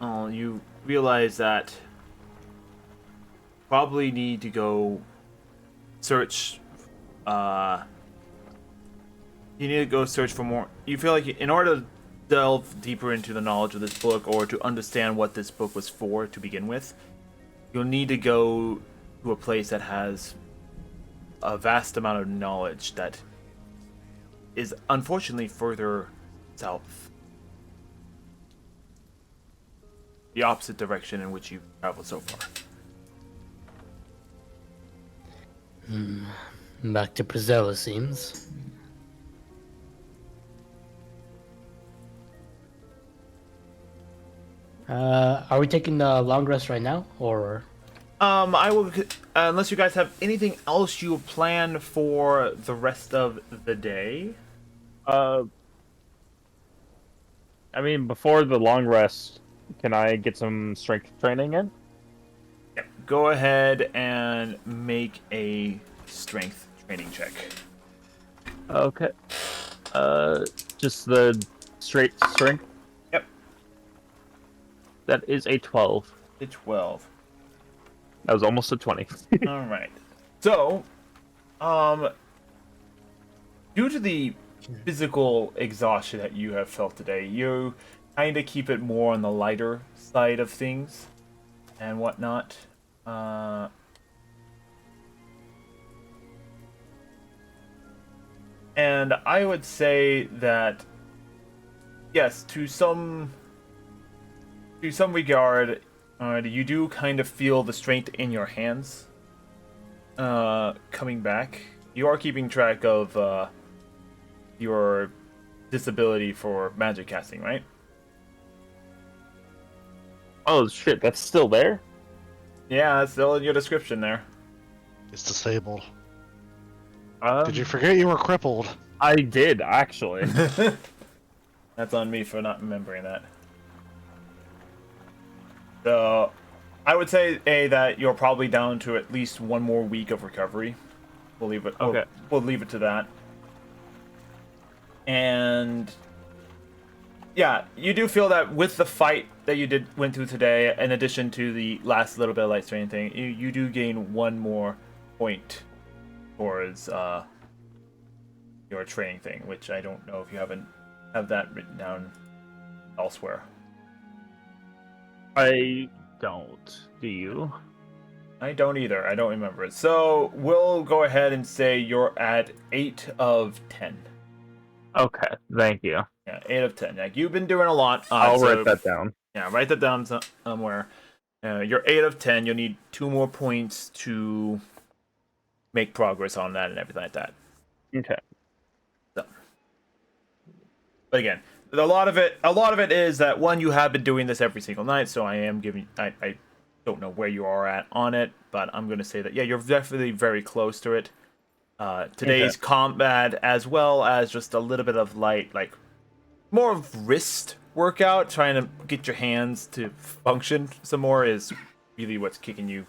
you realize that you probably need to go search. You need to go search for more. You feel like in order to delve deeper into the knowledge of this book, or to understand what this book was for to begin with, you'll need to go to a place that has a vast amount of knowledge that is unfortunately further south. The opposite direction in which you've traveled so far. Back to Brazil, it seems. Are we taking the long rest right now, or? I will, unless you guys have anything else you plan for the rest of the day. I mean, before the long rest, can I get some strength training in? Yep. Go ahead and make a strength training check. Okay. Just the straight strength? Yep. That is a 12. A 12. That was almost a 20. All right. So, due to the physical exhaustion that you have felt today, you kind of keep it more on the lighter side of things and whatnot. And I would say that, yes, to some regard, you do kind of feel the strength in your hands coming back. You are keeping track of your disability for magic casting, right? Oh shit, that's still there? Yeah, that's still in your description there. It's disabled. Um, Did you forget you were crippled? I did actually. That's on me for not remembering that. So, I would say that you're probably down to at least one more week of recovery. We'll leave it. Okay. We'll leave it to that. And yeah, you do feel that with the fight that you went through today, in addition to the last little bit of light strain thing, you do gain one more point towards your training thing, which I don't know if you have that written down elsewhere. I don't. Do you? I don't either. I don't remember it. So we'll go ahead and say you're at 8 of 10. Okay, thank you. Yeah, 8 of 10. Like, you've been doing a lot. I'll so, write that down. Yeah, write that down somewhere. You're 8 of 10. You'll need 2 more points to make progress on that and everything like that. Okay. So. But again, a lot of it is that, one, you have been doing this every single night, so I don't know where you are at on it, but I'm going to say that, yeah, you're definitely very close to it. Today's combat, as well as just a little bit of light, like, more of wrist workout, trying to get your hands to function some more, is really what's kicking you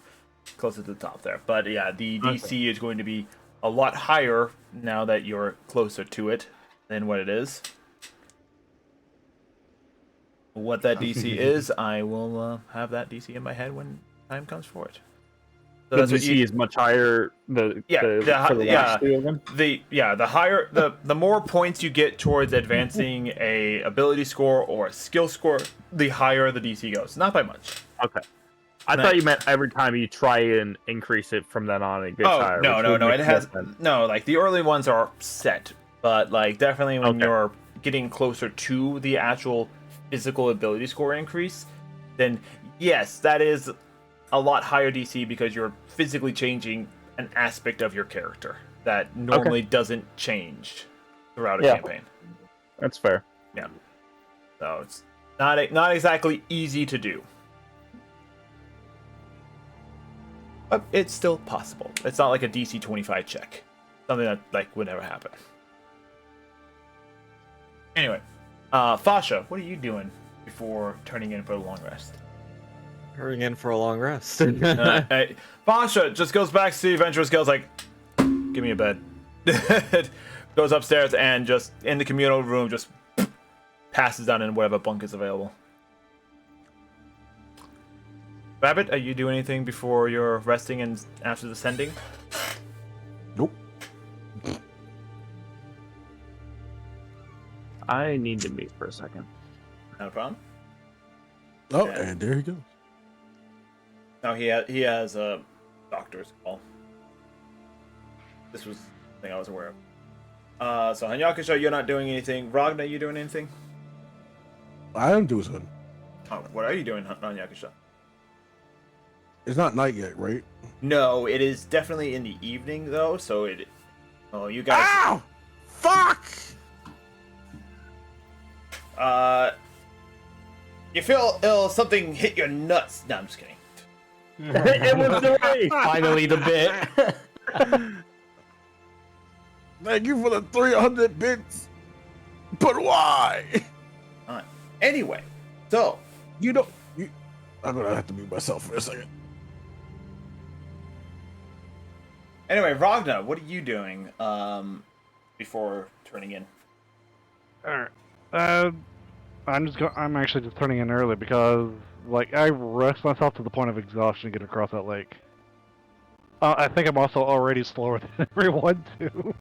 closer to the top there. But yeah, the DC is going to be a lot higher now that you're closer to it than what it is. What that DC is, I will have that DC in my head when time comes for it. So The DC is much higher. The higher the more points you get towards advancing a ability score or a skill score, the higher the DC goes. Not by much. Okay. I thought you meant every time you try and increase it from then on, it gets higher. No. It has no, like, the early ones are set, but like, definitely when you're getting closer to the actual physical ability score increase, then yes, that is a lot higher DC, because you're physically changing an aspect of your character that normally doesn't change throughout a campaign. That's fair. Yeah. So it's not exactly easy to do. But it's still possible. It's not like a DC 25 check. Something that, like, would never happen. Anyway, Fasha, what are you doing before turning in for a long rest? Hurrying in for a long rest. Fasha just goes back to the adventurous girl's like, give me a bed. Goes upstairs and just in the communal room just passes down in whatever bunk is available. Rabbit, are you doing anything before you're resting and after the sending? Nope. I need to mute for a second. Not a problem. Oh, and there he goes. No, he has a doctor's call. This was the thing I was aware of. So Hanyakusha, you're not doing anything. Ragna, you doing anything? I am doing something. Oh, what are you doing, Hanyakusha? It's not night yet, right? No, it is definitely in the evening though. So it. Oh, you guys. Ow! Fuck! You feel ill? Something hit your nuts. No, I'm just kidding. It was the way. Finally, the bit. Thank you for the 300 bits. But why? Anyway, so I'm gonna have to mute myself for a second. anyway, Ragna, what are you doing before turning in? All right. I'm actually just turning in early because, like, I rest myself to the point of exhaustion to get across that lake. I think I'm also already slower than everyone too.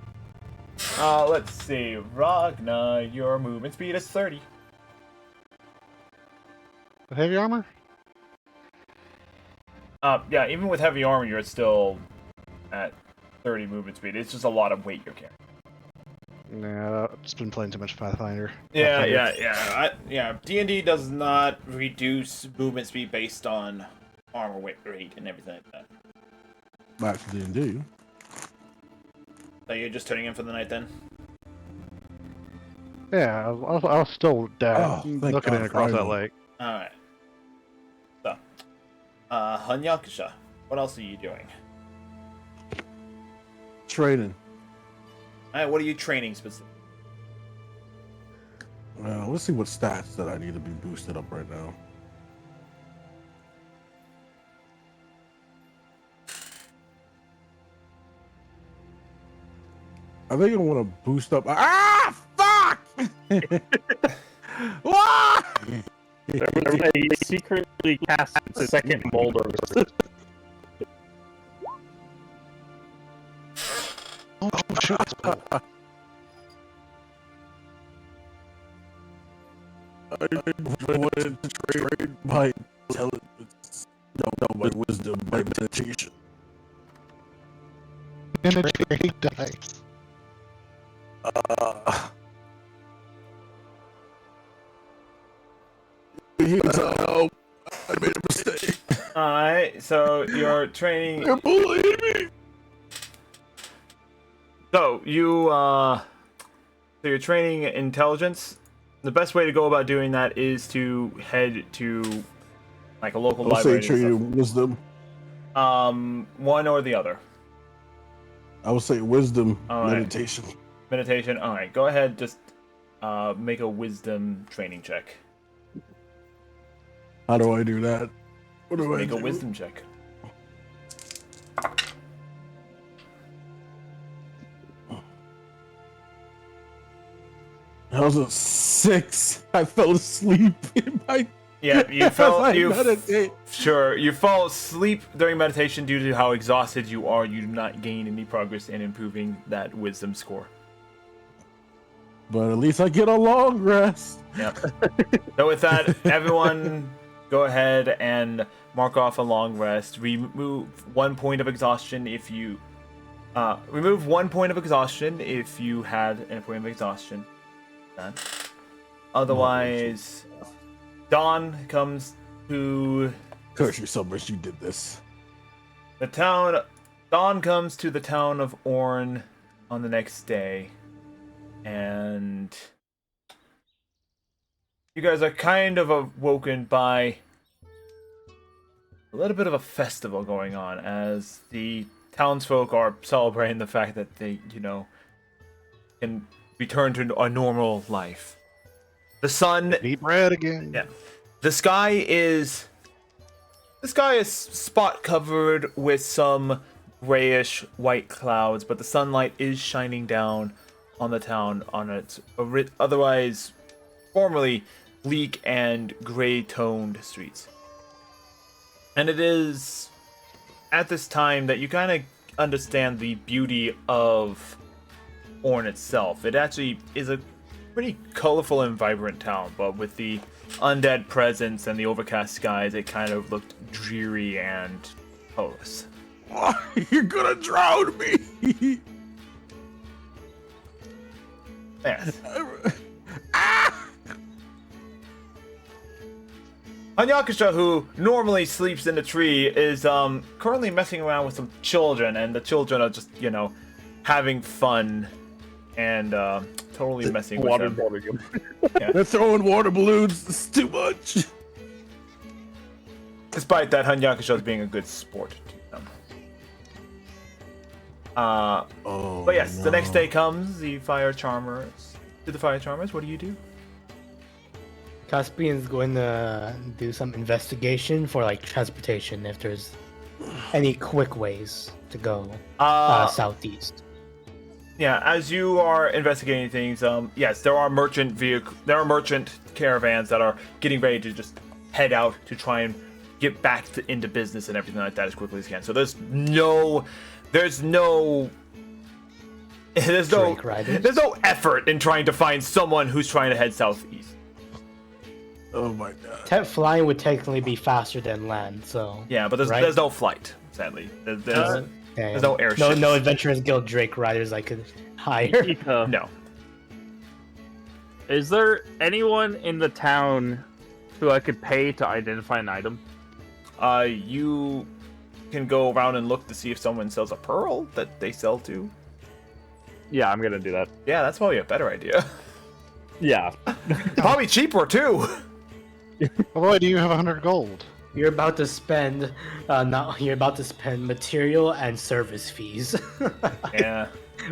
Let's see, Ragna, your movement speed is 30. The heavy armor? Yeah, even with heavy armor, you're still at 30 movement speed. It's just a lot of weight you're carrying. Nah, I've just been playing too much Pathfinder. Yeah. D&D does not reduce movement speed based on armor weight rate and everything like that. Actually, didn't do you? So you're just turning in for the night then? Yeah, I was still down, Oh, thank looking God, across that finally. lake. Alright. Hanyakusha, what else are you doing? Training. Alright, what are you training specifically? Let's see what stats that I need to be boosted up right now. I think I want to boost up. Ah, fuck! What? Everybody secretly cast a second boulder. Oh, shoot. I wanted to trade my intelligence, no, my wisdom, my meditation. And a trade dice. I made a mistake. Alright, so you're training. Can't believe me. So you're training intelligence. The best way to go about doing that is to head to like a local I'll say library. and training wisdom. stuff. One or the other. I would say wisdom, All right. meditation. Meditation. All right, go ahead. Just make a wisdom training check. How do I do that? What do I Make do? a wisdom check. That was a 6. I fell asleep in my. Yeah, you fell. I meditate. Sure, you fall asleep during meditation due to how exhausted you are. You do not gain any progress in improving that wisdom score. But at least I get a long rest. Yep. So with that, everyone, go ahead and mark off a long rest. Remove 1 point of exhaustion if you. Remove 1 point of exhaustion if you had a point of exhaustion. Done. Otherwise, dawn comes to Curse you so much you did this. the town. Dawn comes to the town of Orn on the next day, and you guys are kind of awoken by a little bit of a festival going on as the townsfolk are celebrating the fact that they, can return to a normal life. The sun, Eat bread again. yeah, the sky is spot covered with some grayish white clouds, but the sunlight is shining down on the town on its otherwise formerly bleak and gray-toned streets. And it is at this time that you kind of understand the beauty of Orn itself. It actually is a pretty colorful and vibrant town, but with the undead presence and the overcast skies, it kind of looked dreary and colorless. You're gonna drown me. Yes. Hanyakusha, who normally sleeps in the tree, is currently messing around with some children, and the children are just, having fun and totally messing with them. They're throwing water balloons. It's too much. Despite that, Hanyakusha is being a good sport to them. But yes, the next day comes, the fire charmers. To the fire charmers, what do you do? Caspian's going to do some investigation for like transportation if there's any quick ways to go southeast. Yeah, as you are investigating things, yes, there are merchant caravans that are getting ready to just head out to try and get back into business and everything like that as quickly as can. So there's no effort in trying to find someone who's trying to head southeast. Oh my god. Flying would technically be faster than land, so. Yeah, but there's no flight, sadly. There's no airships. No Adventurers Guild Drake riders I could hire. No. Is there anyone in the town who I could pay to identify an item? You can go around and look to see if someone sells a pearl that they sell to. Yeah, I'm gonna do that. Yeah, that's probably a better idea. Yeah. Probably cheaper too. Oh boy, do you have 100 gold? You're about to spend, you're about to spend material and service fees. Yeah.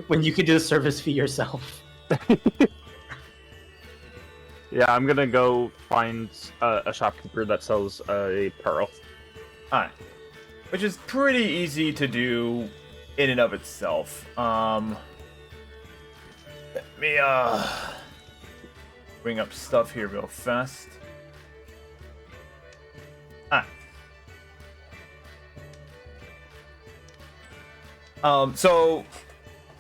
When you could do the service fee yourself. Yeah, I'm gonna go find a shopkeeper that sells a pearl. Alright. Which is pretty easy to do in and of itself. Let me bring up stuff here real fast. So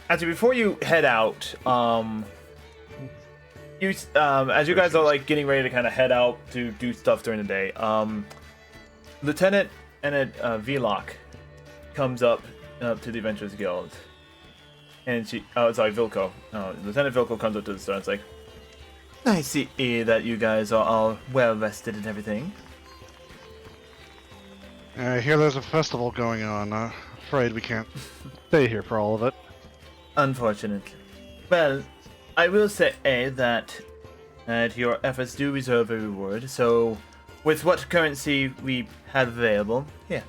actually before you head out, as you guys are like getting ready to kind of head out to do stuff during the day, Lieutenant Vlock comes up to the Adventurers Guild, and Vilko. Lieutenant Vilko comes up to the store and it's like, I see that you guys are all well rested and everything. I hear there's a festival going on. Afraid we can't stay here for all of it. Unfortunately. Well, I will say that your efforts do deserve a reward, so with what currency we have available, here.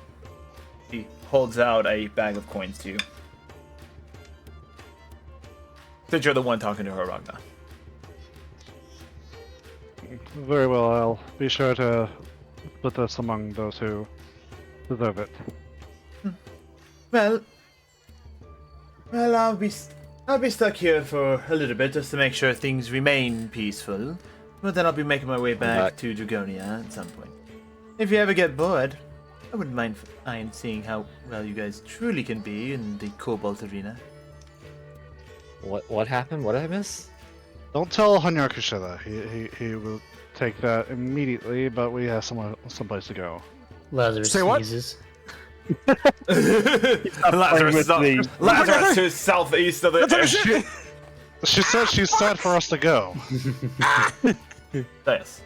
He holds out a bag of coins to you. Since you're the one talking to her, Ragnar. Very well, I'll be sure to split this among those who deserve it. Well, I'll be stuck here for a little bit just to make sure things remain peaceful. But then I'll be making my way back to Dragonia at some point. If you ever get bored, I wouldn't mind seeing how well you guys truly can be in the Cobalt Arena. What happened? What did I miss? Don't tell Hanyakusha that. He will take that immediately, but we have someplace to go. Lazarus Say what? sneezes. Lazarus to southeast of the. She said she's sad for us to go. Yes.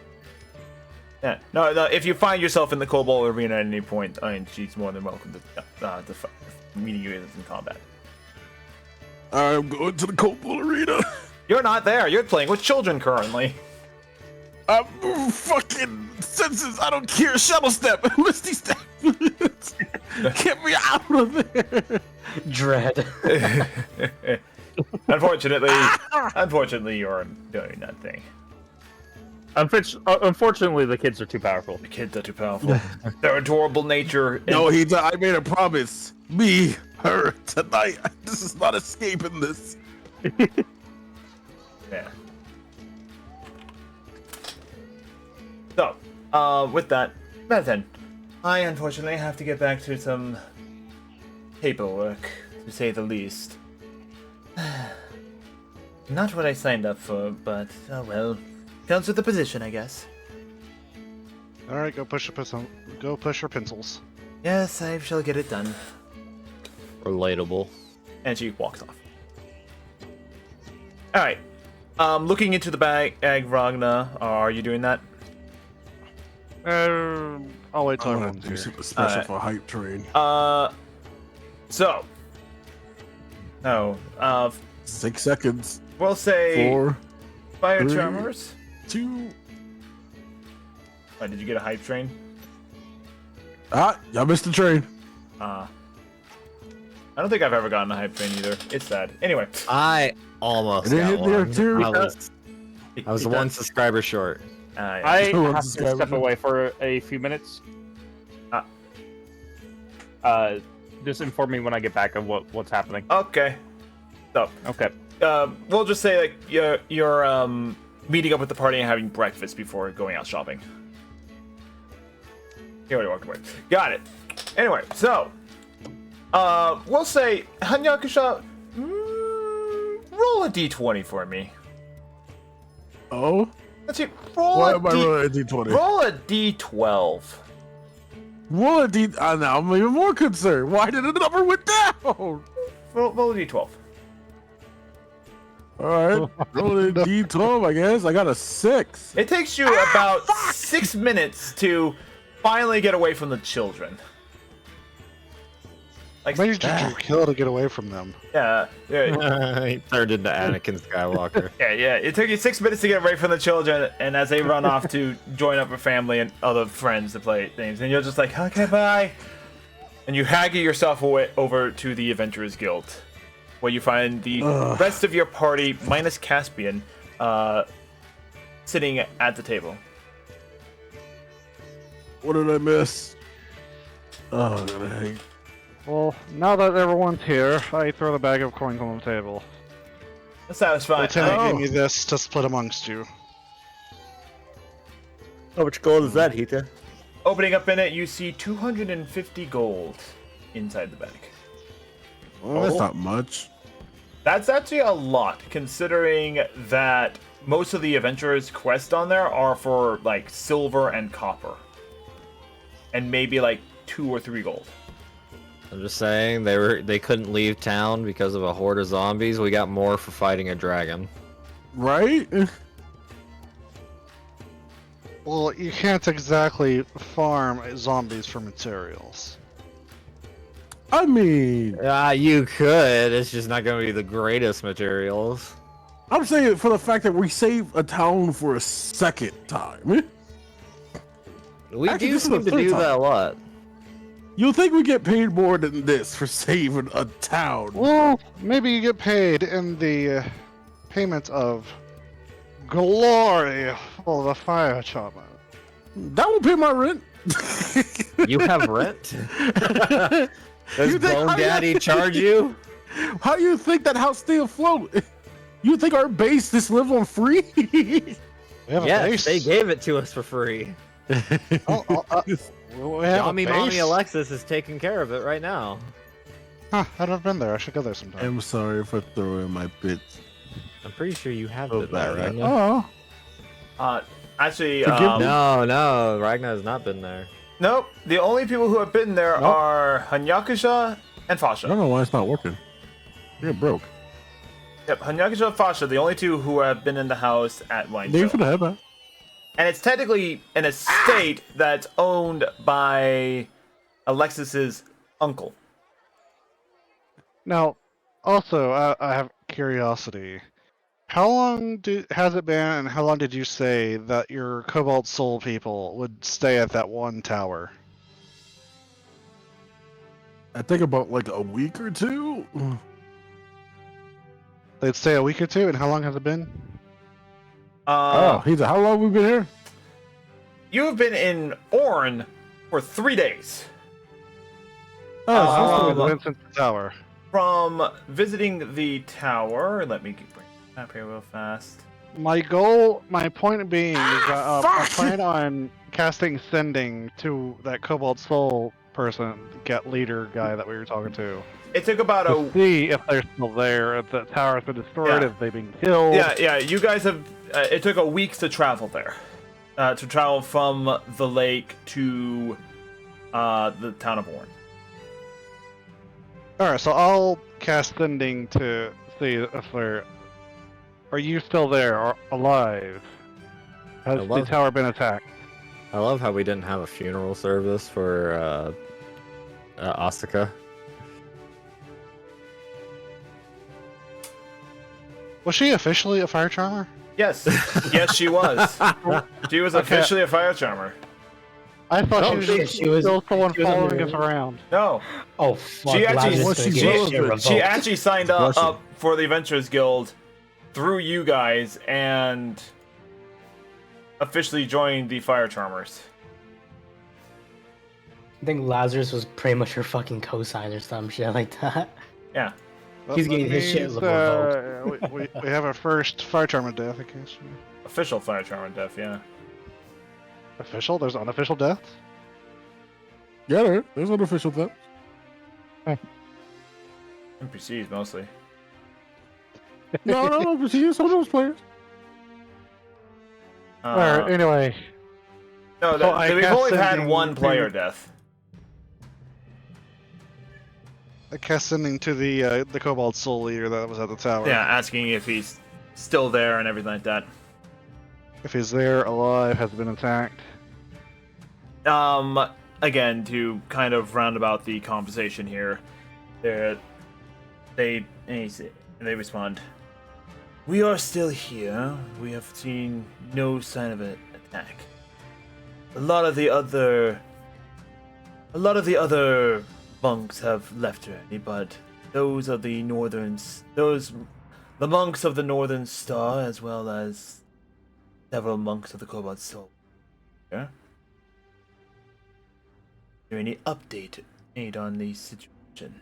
Yeah. No. If you find yourself in the Cobalt Arena at any point, she's more than welcome to meeting you in combat. I'm going to the Cobalt Arena. You're not there. You're playing with children currently. I'm fucking senses. I don't care. Shadow step. Misty step. Get me out of there. Dread. Unfortunately, you're doing that thing. Unfortunately, the kids are too powerful. The kids are too powerful. Their adorable nature. No, I made a promise. Me, her, tonight. This is not escaping this. Yeah. So, with that, then, I unfortunately have to get back to some paperwork, to say the least. Not what I signed up for, but, oh well. Comes with the position, I guess. Alright, go push your pencils. Yes, I shall get it done. Relatable. And she walks off. Alright. Looking into the bag, Ragna, are you doing that? I'll wait till I'm gonna everyone's do here. something special for hype train. So. No, 6 seconds. we'll say 4, Fire 3, Tremors. 2. Wait, did you get a hype train? Y'all missed the train. I don't think I've ever gotten a hype train either. It's sad. Anyway. I almost And it got hit there one. too. I was one subscriber short. Yeah. I Who have wants to to grab step it? away for a few minutes. Just inform me when I get back of what's happening. Okay. So, Okay. we'll just say like you're meeting up with the party and having breakfast before going out shopping. You already walked away. Got it. Anyway, so we'll say Hanyakusha, roll a d20 for me. Oh? Let's see. Roll Why a am I rolling a d20? Roll a d12. Roll a d... now I'm even more concerned. Why did the number went down? Roll a d12. Alright. Roll a d12, I guess. I got a 6. It takes you about 6 minutes to finally get away from the children. Maybe you should kill to get away from them. Yeah. He turned into Anakin Skywalker. Yeah. It took you 6 minutes to get away from the children, and as they run off to join up with family and other friends to play things, and you're just like, okay, bye. And you haggle yourself away over to the Adventurers Guild, where you find the rest of your party, minus Caspian, sitting at the table. What did I miss? Oh, I gotta hang. Well, now that everyone's here, I throw the bag of coins on the table. That sounds fine. Lieutenant gave me this to split amongst you. How much gold is that, Hita? Opening up in it, you see 250 gold inside the bag. Well, that's not much. That's actually a lot, considering that most of the adventurers' quests on there are for like silver and copper, and maybe like 2 or 3 gold. I'm just saying they couldn't leave town because of a horde of zombies. We got more for fighting a dragon. Right? Well, you can't exactly farm zombies for materials. I mean, You could. It's just not going to be the greatest materials. I'm saying for the fact that we saved a town for a second time. We Actually, do this is the seem to third do time. that a lot. You'll think we get paid more than this for saving a town. Well, maybe you get paid in the payment of glory for the fire charmer. That will pay my rent. You have rent? Does You think- Bone how do you- Daddy charge you? How do you think that house stay afloat? You think our base just live on free? We have a Yes, base. they gave it to us for free. We have Mommy, a Mommy base? Alexis is taking care of it right now. Huh, I've never been there. I should go there sometime. I'm sorry if I throw in my bits. I'm pretty sure you have Oh, been there, bad. Ragnar. Oh, Actually, Forgive me. No, Ragnar has not been there. nope. The only people who have been there Nope. are Hanyakusha and I Fasha. don't know why it's not working. You're broke. Yep, Hanyakusha and Fasha, the only two who have been in the house at Thank you for Wineshell. the headband. And it's technically an estate that's owned by Alexis's uncle. now, also, I have curiosity. How long has it been, and how long did you say that your Cobalt Soul people would stay at that one tower? I think about like a week or two. They'd stay a week or two, and how long has it been? Oh, he's how long we been here? You have been in Orn for 3 days. Oh, How so long it's has not it been since the tower? From visiting the tower, let me bring it up here real fast. My point being, is that I plan on casting Sending to that Cobalt Soul person, get leader guy that we were talking to. It took about To see if they're still there, if the tower's been destroyed, Yeah. if they've been killed. Yeah. You guys have. It took a week to travel there, to travel from the lake to the town of Orn. Alright, so I'll cast Sending to see if they're... Are you still there, or alive? Has the love- tower been attacked? I love how we didn't have a funeral service for Asaka. Was she officially a fire charmer? Yes, yes, she was. She was officially a fire charmer. I thought Oh, she was shit, just she was- still someone she was following under- us around. No, Oh fuck! She actually- Lazarus What's gonna she get doing? shit revoked. she actually signed Russian. up for the Adventurers Guild through you guys and officially joined the fire charmers. I think Lazarus was pretty much her fucking cosign or some shit like that. Yeah. He's getting his shit revoked. We have our first fire charmer death, I guess. Official fire charmer death, yeah. Official? There's unofficial deaths? Yeah, there's an official thing. NPCs mostly. No, but see, some of those players. Alright, anyway. No, So I we've cast only had Sending one player to- death. I cast Sending to the Cobalt Soul leader that was at the tower. Yeah, asking if he's still there and everything like that. If he's there, alive, has been attacked. Again, to kind of round about the conversation here, they respond. We are still here. We have seen no sign of an attack. A lot of the other monks have left already, but those of the monks of the Northern Star, as well as several monks of the Cobalt Soul. Yeah? Is there any update made on the situation?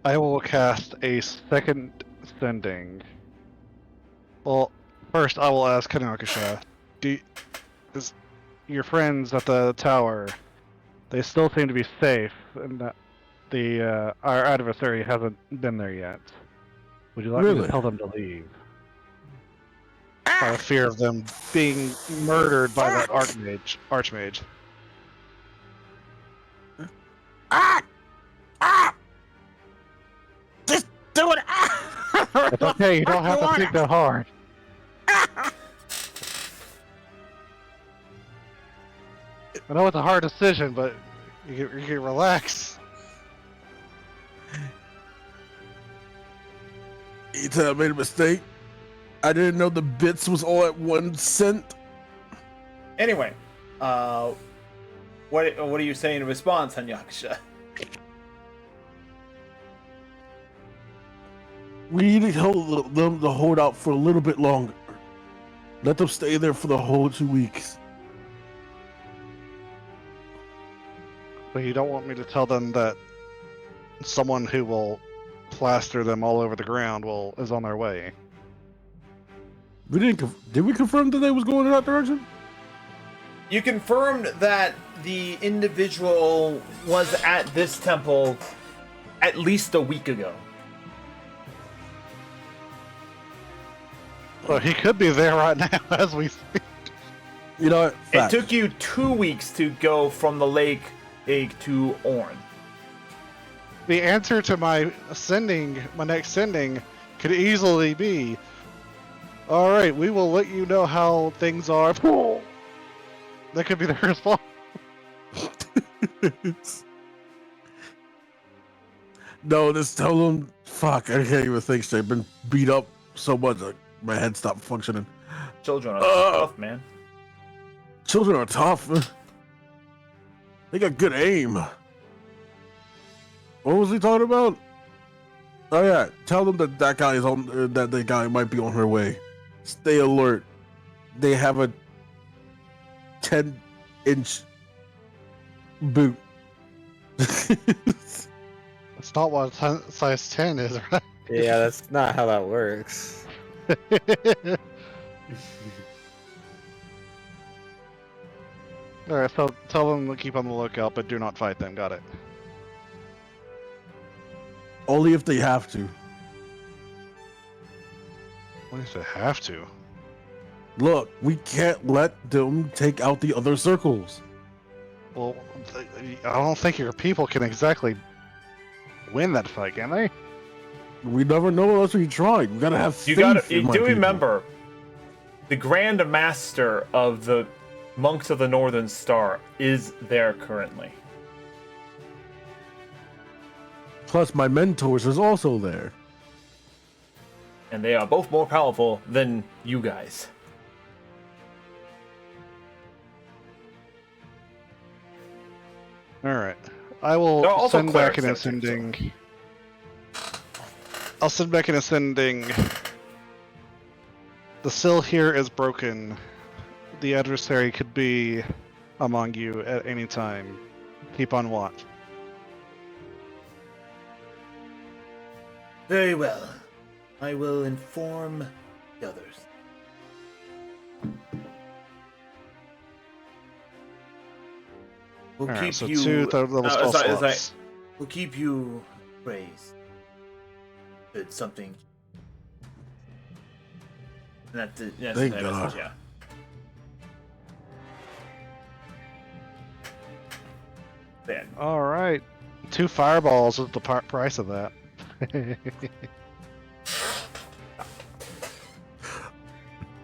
I will cast a second sending. Well, first I will ask Kanakasha, is your friends at the tower, they still seem to be safe, and that our adversary hasn't been there yet. Would you like me Really? to tell them to leave? Out of fear of them being murdered by that archmage. Just do it! It's okay, you don't have to think that hard. I know it's a hard decision, but you can relax. Ita, I made a mistake. I didn't know the bits was all at 1 cent. Anyway, what are you saying in response, Hanyaksha? We need to hold them to hold out for a little bit longer. Let them stay there for the whole 2 weeks. But you don't want me to tell them that someone who will plaster them all over the ground is on their way. We didn't. Did we confirm that they was going in that direction? You confirmed that the individual was at this temple at least a week ago. Well, he could be there right now as we speak. You know what? It took you 2 weeks to go from the lake to Orn. The answer to my next sending, could easily be, all right, we will let you know how things are. That could be the response. No, just tell them. Fuck, I can't even think straight. Been beat up so much, like, my head stopped functioning. Children are tough, man. Children are tough. They got good aim. What was he talking about? Oh yeah, tell them that guy is on. That the guy might be on her way. Stay alert. They have a 10-inch boot. That's not what size 10 is, right? Yeah, that's not how that works. Alright, so tell them to keep on the lookout, but do not fight them. Got it. Only if they have to. What if they have to? Look, we can't let them take out the other circles. Well, I don't think your people can exactly win that fight, can they? We never know unless we try. We gotta have faith. You do remember the Grand Master of the Monks of the Northern Star is there currently. Plus, my mentors is also there. And they are both more powerful than you guys. Alright. I will send back an ascending. I'll send back an ascending. The sill here is broken. The adversary could be among you at any time. Keep on watch. Very well. I will inform the others. We'll Alright, keep so you. 2 third-level spell slots. We'll keep you praised. It's something. That's Thank the God. message, yeah. Then. Alright. 2 fireballs is the price of that.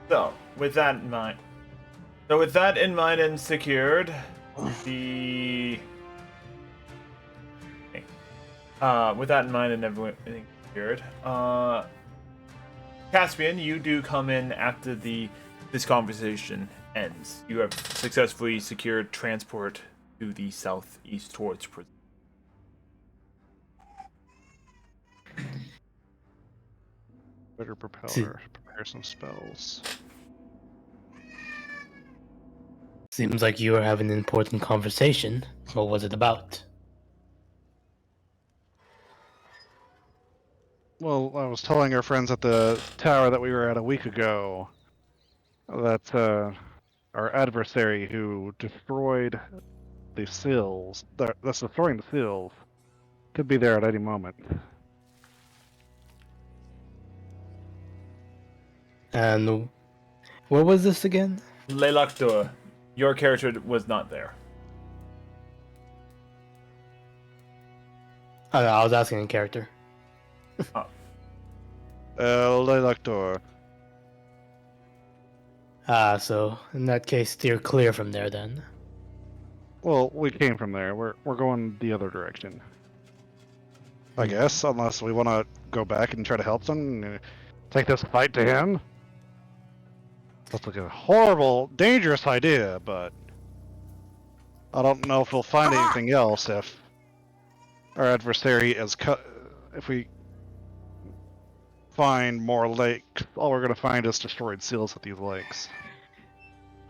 So, with that in mind and secured, the With that in mind and everything cleared, Caspian, you do come in after this conversation ends. You have successfully secured transport to the southeast towards prison. Better prepare some spells. Seems like you were having an important conversation. What was it about? Well, I was telling our friends at the tower that we were at a week ago that our adversary who destroyed the seals, that's destroying the seals, could be there at any moment. And where was this again? Leilaktor, your character was not there. Oh, no, I was asking in character. Leilaktor. So in that case, steer clear from there then. Well, we came from there. We're going the other direction. I guess, unless we want to go back and try to help them and take this fight to him. That's like a horrible, dangerous idea, but I don't know if we'll find anything else if our adversary is if we find more lakes, all we're going to find is destroyed seals at these lakes.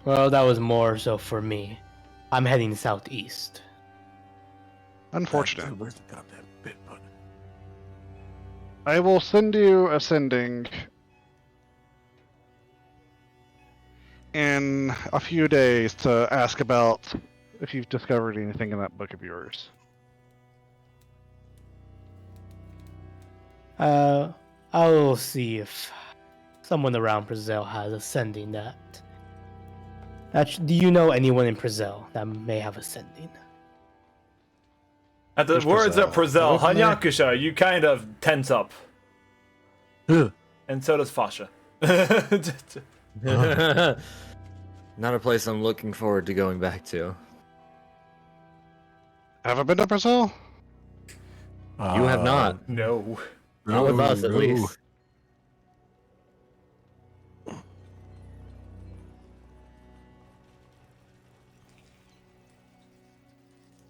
Well, that was more so for me. I'm heading southeast. Unfortunate. Where's the goddamn bit button? I will send you a sending in a few days to ask about if you've discovered anything in that book of yours. I'll see if someone around Brazil has a sending that. Do you know anyone in Brazil that may have a sending? At the words of Prazel, Hanyakusha, you kind of tense up. And so does Fasha. Not a place I'm looking forward to going back to. Haven't been to Brazil? You have not. No. Not with us, at least.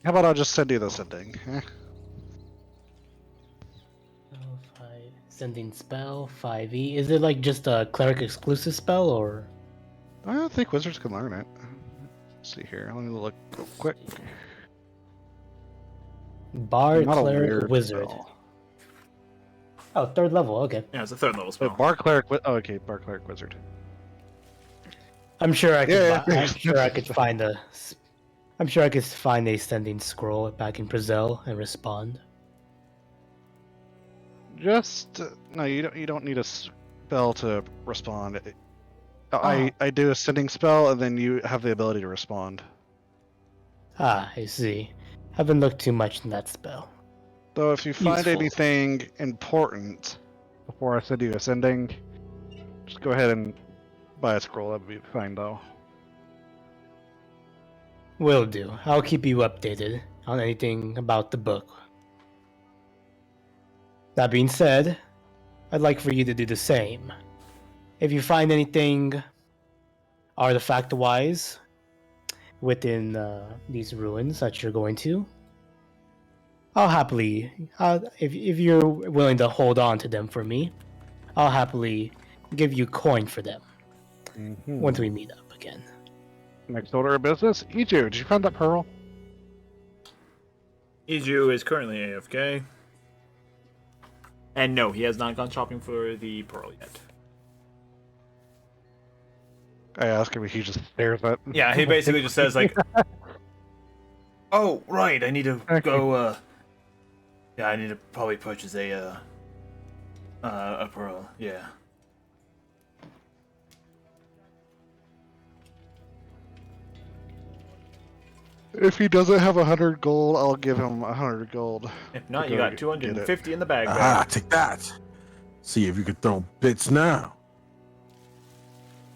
How about I just send you the sending? Sending spell 5e. Is it like just a cleric exclusive spell or? I don't think wizards can learn it. Let's see here. Let me look real quick. Bard, Not a cleric, weird wizard. spell. Oh, 3rd level. Okay. Yeah, it's a 3rd level spell. Bard cleric. Oh, okay. Bard cleric wizard. I'm sure I could. Yeah. I'm sure I could find a. I'm sure I could find a sending scroll back in Brazil and respond. Just no. You don't need a spell to respond. I do a sending spell, and then you have the ability to respond. Ah, I see. Haven't looked too much in that spell. So if you find Useful. anything important before I send you a sending, just go ahead and buy a scroll. That'd be fine, though. Will do. I'll keep you updated on anything about the book. That being said, I'd like for you to do the same. If you find anything artifact-wise within these ruins that you're going to, I'll happily, if you're willing to hold on to them for me, I'll happily give you coin for them once we meet up again. Next order of business. Iju, did you find that pearl? Iju is currently AFK. And no, he has not gone shopping for the pearl yet. I ask him, he just stares at. Yeah, he basically just says like, "Oh, right, I need to go. Yeah, I need to probably purchase a pearl. Yeah." If he doesn't have 100 gold, I'll give him 100 gold. If not, to you go got 250 get in the bag. Ah, take that. See if you can throw bits now.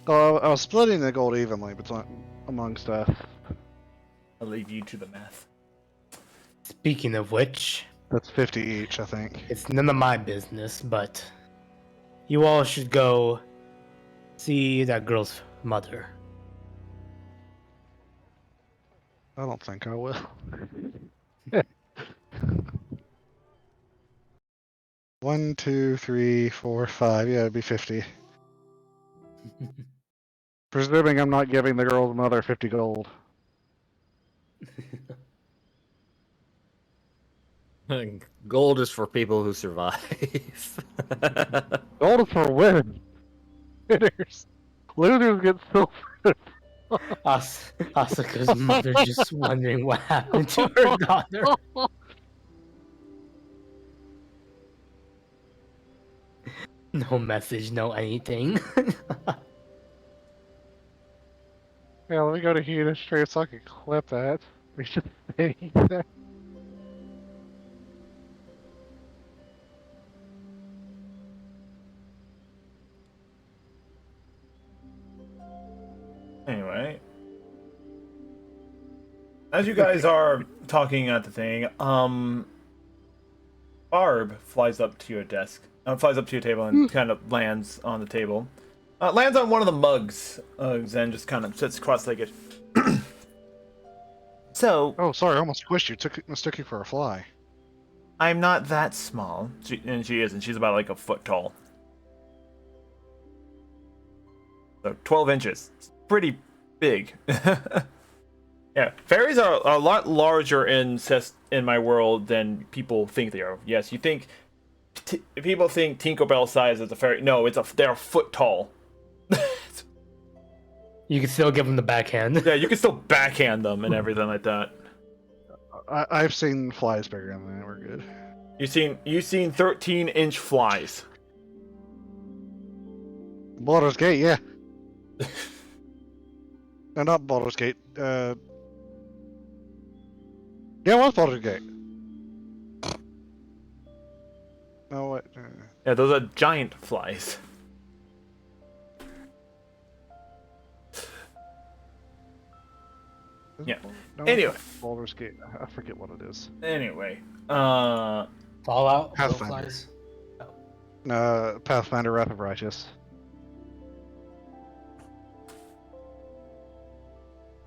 Oh, I was splitting the gold evenly amongst us. I'll leave you to the math. Speaking of which, That's 50 each, I think. It's none of my business, but you all should go see that girl's mother. I don't think I will. One, two, three, four, five. Yeah, it'd be 50. Presuming I'm not giving the girl's mother 50 gold. Gold is for people who survive. Gold is for women. Winners. Losers get silver. Asuka's mother just wondering what happened to her daughter. No message, no anything. Yeah, let me go to Hina straight so I can clip that. We should sitting there. Anyway, as you guys are talking at the thing, Barb flies up to your desk, flies up to your table and kind of lands on the table. Lands on one of the mugs, and just kind of sits cross-legged. So, Oh, sorry, I almost squished you. Mistook you for a fly. I'm not that small, and she isn't. She's about like a foot tall. So 12 inches. It's pretty big. Yeah, fairies are a lot larger in my world than people think they are. Yes, you think people think Tinkerbell size is a fairy. No, they're a foot tall. You can still give them the backhand. Yeah, you can still backhand them and everything like that. I've seen flies bigger than that. We're good. You've seen 13-inch flies. Baldur's Gate, yeah. No, not Baldur's Gate. Yeah, it was Baldur's Gate. No, what? Yeah, those are giant flies. Yeah. No, Anyway. Baldur's Gate. I forget what it is. Anyway, Fallout, Pathfinder. Bowflies. Pathfinder Wrath of Righteous.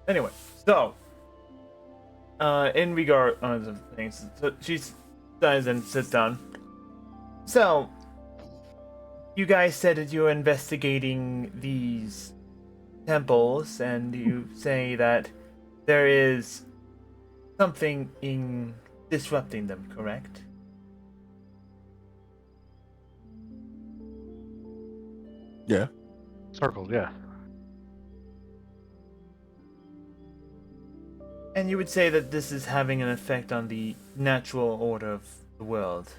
Anyway, so in regard to things, so she stands and sits down. So, you guys said that you're investigating these temples, and you say that there is something in disrupting them, correct? Yeah. Circles, yeah. And you would say that this is having an effect on the natural order of the world.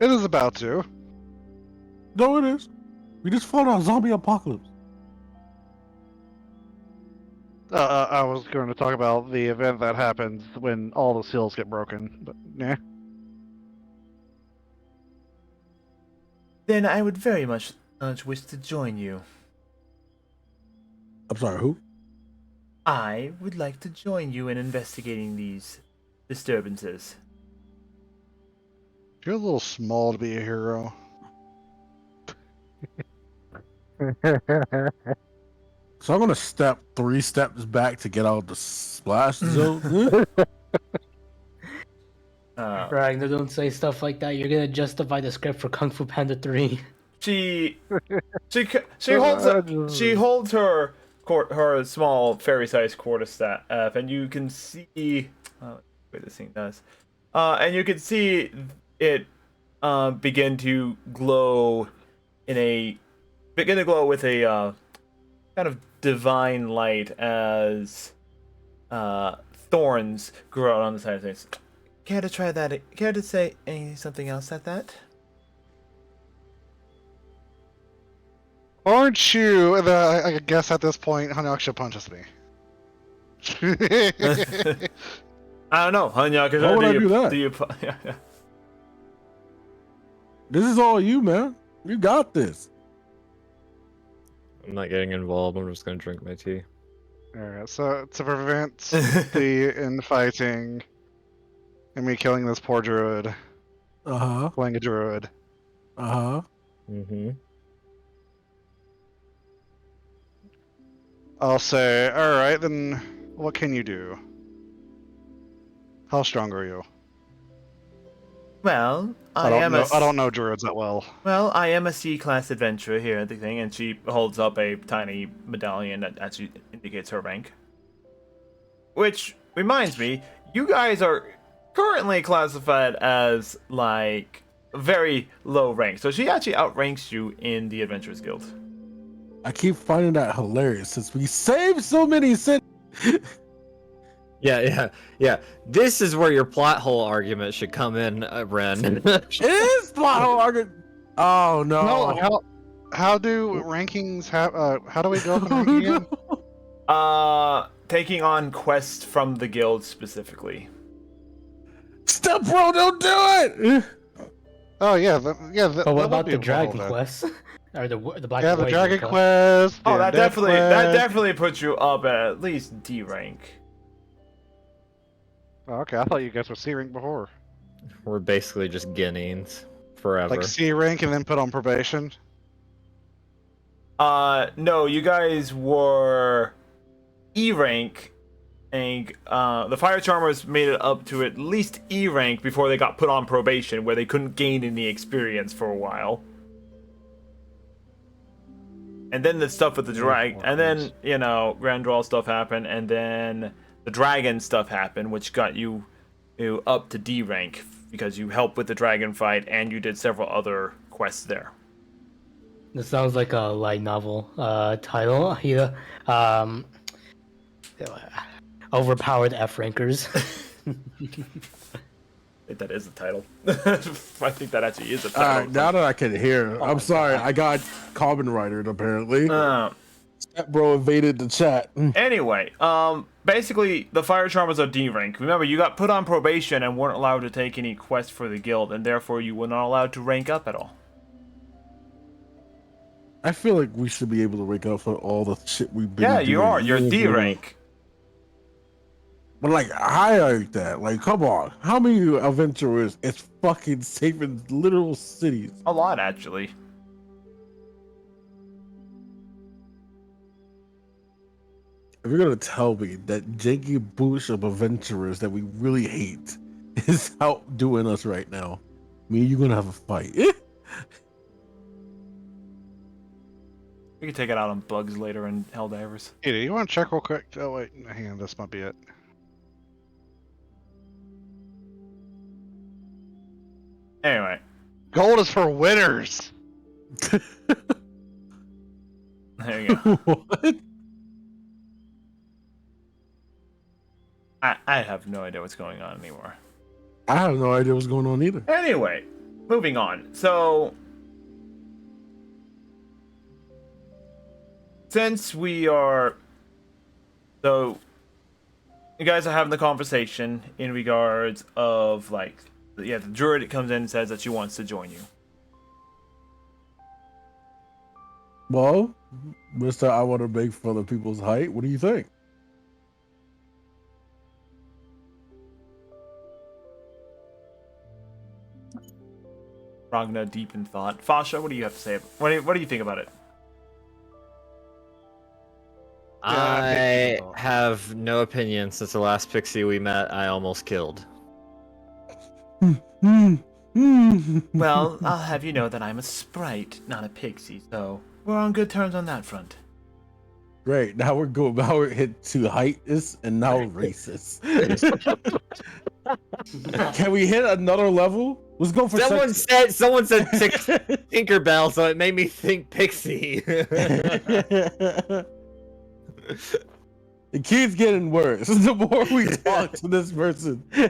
It is about to. No, it is. We just fought a zombie apocalypse. I was going to talk about the event that happens when all the seals get broken, but yeah. Then I would very much wish to join you. I'm sorry, who? I would like to join you in investigating these disturbances. You're a little small to be a hero. So I'm gonna step 3 steps back to get out of the splash zone. Ragnar, don't say stuff like that. You're gonna justify the script for Kung Fu Panda 3. She holds her small fairy-sized quarterstaff, and you can see wait, this thing does, and you can see it begin to glow with a kind of divine light as thorns grow out on the side of things. Care to try that? Care to say something else at that? Aren't you? I guess at this point, Hanyaksha punches me. I don't know, Hanyaksha. Why would I do that? Do you? Yeah. This is all you, man. You got this. I'm not getting involved. I'm just gonna drink my tea. Alright, so to prevent the infighting, And me killing this poor druid. Uh-huh. Playing a druid. Uh-huh. Mm-hmm. I'll say, alright, then what can you do? How strong are you? Well, I don't know druids that well. Well, I am a C-class adventurer here at the thing, and she holds up a tiny medallion that actually indicates her rank. Which reminds me, you guys are currently classified as, like, very low rank. So she actually outranks you in the Adventurers Guild. I keep finding that hilarious since we saved so many cities. Yeah. This is where your plot hole argument should come in, Ren. It is plot hole argument. Oh no. No, how do rankings have? How do we go up in ranking again? Taking on quests from the guild specifically. Step bro, don't do it. Oh yeah, But what about the dragon quest? Or the black? Yeah, the Void dragon quest? quest. Oh, the that death quest. definitely puts you up at least D rank. Oh, okay, I thought you guys were C rank before. We're basically just guineas forever. Like C rank and then put on probation. No, you guys were E rank, and the Fire Charmers made it up to at least E rank before they got put on probation, where they couldn't gain any experience for a while. And then the stuff with the dragon, and then, you know, Grandral stuff happened, and then the dragon stuff happened, which got you up to D rank, because you helped with the dragon fight, and you did several other quests there. This sounds like a light novel title. Yeah. Overpowered F rankers. I think that is the title. I think that actually is the title. Alright, now that I can hear, I'm sorry, I got Carbon Ridered apparently. Step bro invaded the chat. Anyway, basically, the Fire Charmers are D rank. Remember, you got put on probation and weren't allowed to take any quests for the guild, and therefore you were not allowed to rank up at all. I feel like we should be able to rank up for all the shit we've been doing. You are. You're D rank. But like, highlight that. Like, come on. How many adventurers is fucking saving literal cities? A lot, actually. If you're gonna tell me that janky bush of adventurers that we really hate is outdoing us right now, me and you're gonna have a fight. We can take it out on bugs later in Helldivers. Hey, do you want to check real quick? Oh wait, hang on, this might be it. Anyway. Gold is for winners. There you go. What? I have no idea what's going on anymore. I have no idea what's going on either. Anyway, moving on. So, since we are, so you guys are having the conversation in regards of like, yeah, the druid comes in and says that she wants to join you. Well, Mister, I want to make fun of people's height. What do you think? Ragna deep in thought. Fasha, what do you have to say? What do you think about it? I have no opinion. Since the last pixie we met, I almost killed. Well, I'll have you know that I'm a sprite, not a pixie, so we're on good terms on that front. Great. Now we're hit to heightists and now racist. Can we hit another level? Let's go for someone said Tinkerbell, so it made me think Pixie. It keeps getting worse the more we talk to this person. You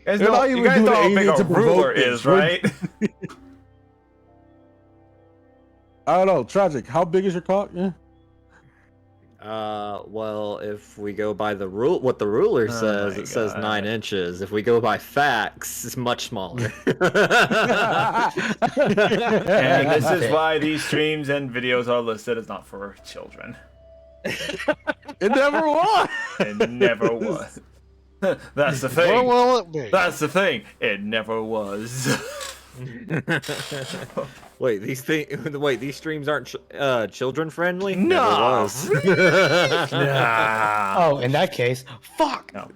guys know how big a ruler is, right? I don't know. Tragic. How big is your cock? Yeah. Well, if we go by what the ruler says, it says 9 inches. If we go by facts, it's much smaller. And this is why these streams and videos are listed as not for children. It never was. It never was. That's the Or thing. will it be? That's the thing. It never was. Wait, these streams aren't children friendly? No. Never was. Nah. Oh, in that case, fuck. No.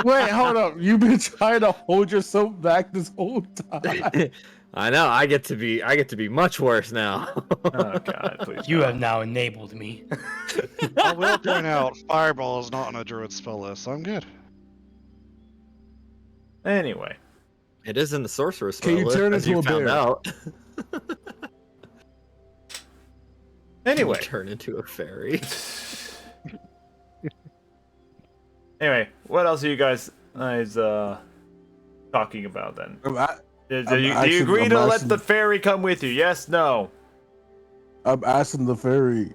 Wait, hold up. You've been trying to hold yourself back this whole time. I know. I get to be much worse now. Oh God, please. You no. have now enabled me. I will point out, Fireball is not on a druid spell list, so I'm good. Anyway. It is in the sorcerer's Can spell you list, turn as into you a found bear? out. Anyway. Turn into a fairy. Anyway, what else are you guys talking about then? Do you agree to let the fairy come with you? Yes, no. I'm asking the fairy,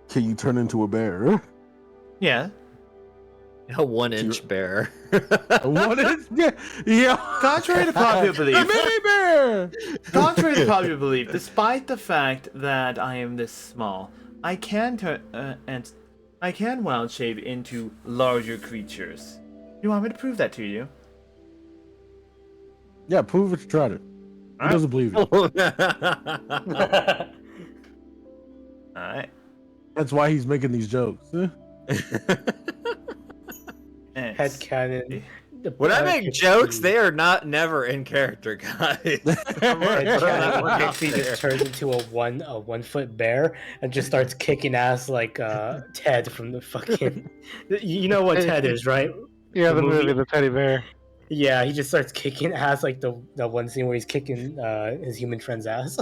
can you turn into a bear? Yeah. A 1-inch bear. What is? Yeah. Contrary to popular A belief, mini bear. contrary to popular belief, despite the fact that I am this small, I can turn and I can wild shape into larger creatures. You want me to prove that to you? Yeah, prove it. You tried it. He Alright. doesn't believe you. Alright. That's why he's making these jokes. Headcanon. When I make jokes, they are never in character, guys. Nixie just turns into a 1 foot bear and just starts kicking ass like Ted from the fucking. You know what Ted is, right? Yeah, The the movie? movie, the teddy bear. Yeah, he just starts kicking ass like the one scene where he's kicking his human friend's ass.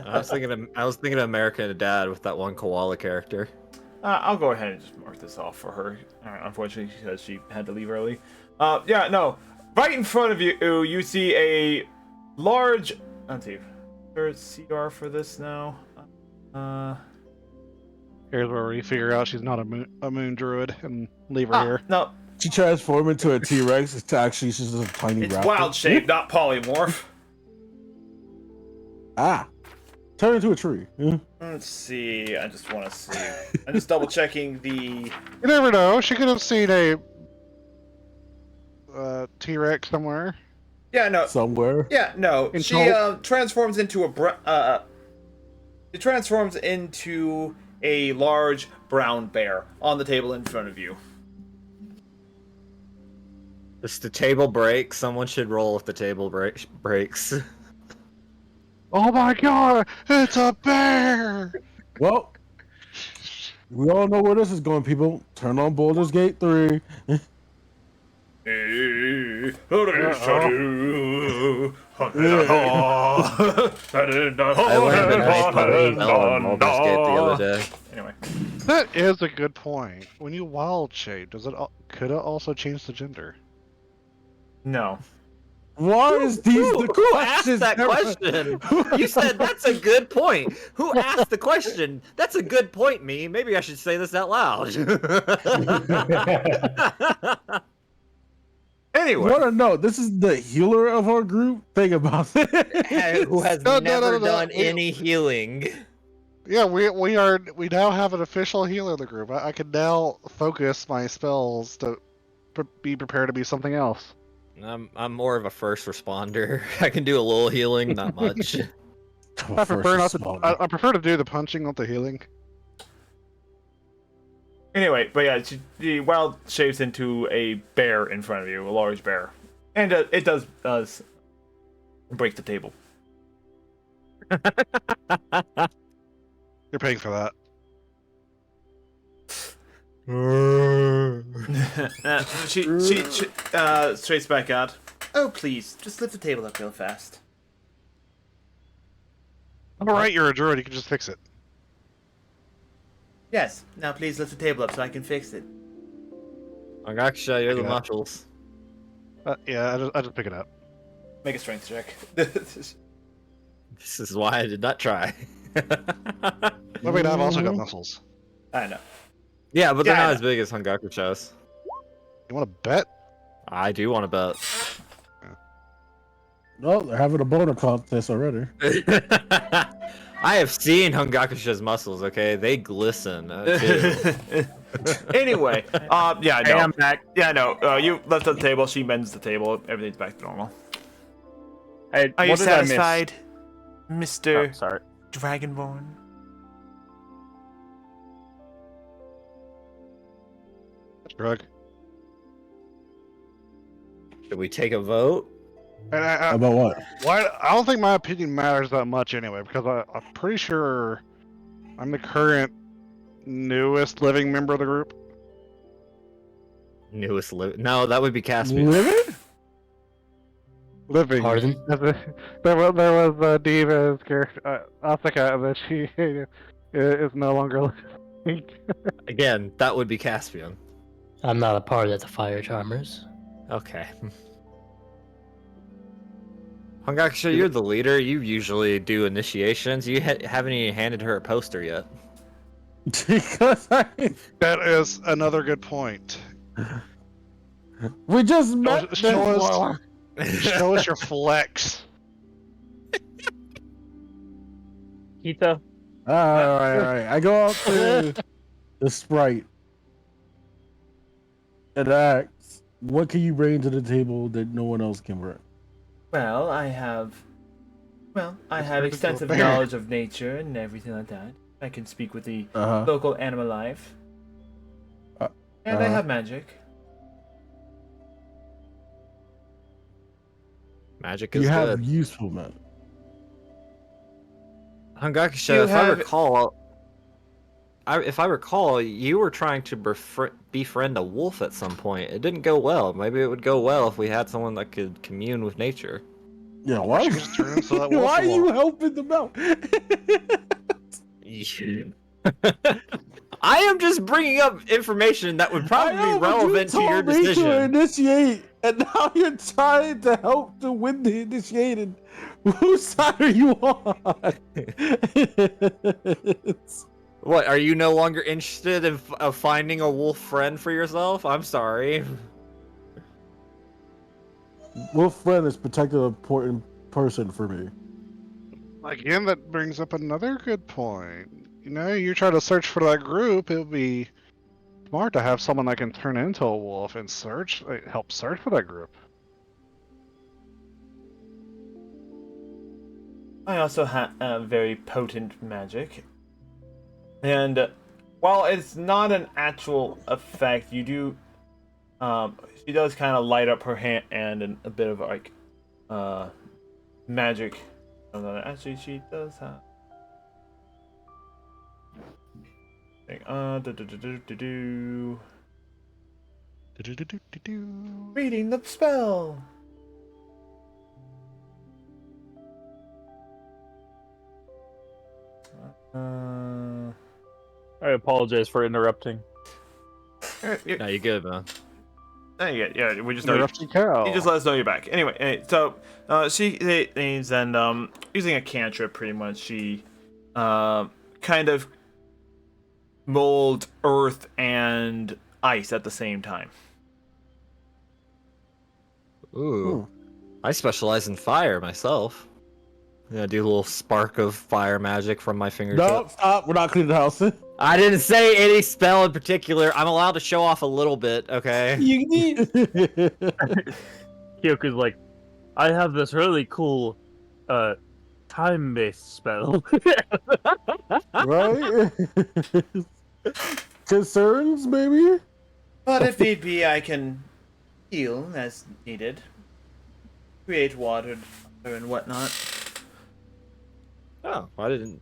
I was thinking of American Dad with that one koala character. I'll go ahead and just mark this off for her. Unfortunately, because she had to leave early. Yeah, no. Right in front of you, you see a large. Let's see. There's CR for this now. Here's where we figure out she's not a moon druid and leave her here. No, She transformed into a T-Rex. It's actually she's just a tiny it's raptor. wild shape, not polymorph. Ah, turn into a tree. Yeah. Let's see. I just want to see. I'm just double checking the. You never know. She could have seen a T-Rex somewhere. Yeah, no. Somewhere. Yeah, no. In She total- transforms into a It transforms into a large brown bear on the table in front of you. If the table breaks, someone should roll if the table breaks. Oh my god! It's a bear! Well, we all know where this is going, people. Turn on Baldur's Gate 3. I learned a nice puppy spell on Baldur's Gate the other day. Anyway, That is a good point. When you wild shape, could it also change the gender? no. Why is these Who the asked questions that question? You said that's a good point. Who asked the question? That's a good point, me. Maybe I should say this out loud. Anyway, Oh, Want to know? This is the healer of our group. Think about it. Who has No, never no. done any healing? Yeah, we now have an official healer in the group. I can now focus my spells to be prepared to be something else. I'm more of a first responder. I can do a little healing, not much. I prefer not to. I prefer to do the punching, not the healing. anyway, but yeah, the wild shapes into a bear in front of you, a large bear, and it does break the table. You're paying for that. she straights back out. Oh, please, just lift the table up real fast. All right, you're a druid. You can just fix it. Yes, now please lift the table up so I can fix it. Angaksha, you're the Yeah. muscles. Yeah, I just pick it up. Make a strength check. This is why I did not try. Wait, I've also got muscles. I know. Yeah, but they're Yeah, I not know. as big as Hungakushas. You want to bet? I do want to bet. Oh, they're having a boner contest already. I have seen Hungakusha's muscles, okay? They glisten. Too. Anyway, yeah, Hey, no. I'm back. Yeah, no. You left on the table. She mends the table. Everything's back to normal. Hey, Are you what did I miss? satisfied, Mr. Oh, sorry. Dragonborn? Drug. Should we take a vote? And About what? why? I don't think my opinion matters that much anyway, because I'm pretty sure I'm the current newest living member of the group. Newest No, that would be Caspian. Living? Living. Pardon? There was Diva's character, Asuka, that she is no longer living. Again, that would be Caspian. I'm not a part of the Fire Charmers. Okay. Hungakusha, you're the leader. You usually do initiations. You haven't even handed her a poster yet. Because That is another good point. we just met. Show us your flex. Hito? Alright. I go up to the sprite and ask, what can you bring to the table that no one else can bring? Well, I have extensive bear. knowledge of nature and everything like that. I can speak with the Uh-huh. local animal life. Uh, And I uh-huh. have magic. Magic is You have good. useful men. Hungakusha, You if I have- recall, you were trying to befriend a wolf at some point. It didn't go well. Maybe it would go well if we had someone that could commune with nature. Yeah, why? She just turned into that wolf Why are you wolf. helping them out? I am just bringing up information that would probably I know, be but you relevant to your told me to decision. initiate, and now you're trying to help to win the initiated. Whose side are you on? What, are you no longer interested in finding a wolf friend for yourself? I'm sorry. Wolf friend is particularly important person for me. Again, that brings up another good point. You know, you try to search for that group, it would be smart to have someone that can turn into a wolf and help search for that group. I also have very potent magic. And while it's not an actual effect, you do she does kind of light up her hand and a bit of like magic. Actually, she does have. Reading the spell. I apologize for interrupting. No, you're good, man. Yeah, we just Interrupting Carol. you just let us know you're back. Anyway, so she needs and using a cantrip, pretty much she kind of mold earth and ice at the same time. Ooh. I specialize in fire myself. Yeah, I do a little spark of fire magic from my fingertip. No, stop. We're not cleaning the house. I didn't say any spell in particular. I'm allowed to show off a little bit, okay? You need. Kyoku's like, I have this really cool time-based spell. Right? Concerns, maybe? But if need be, I can heal as needed. Create water and whatnot. Oh, I didn't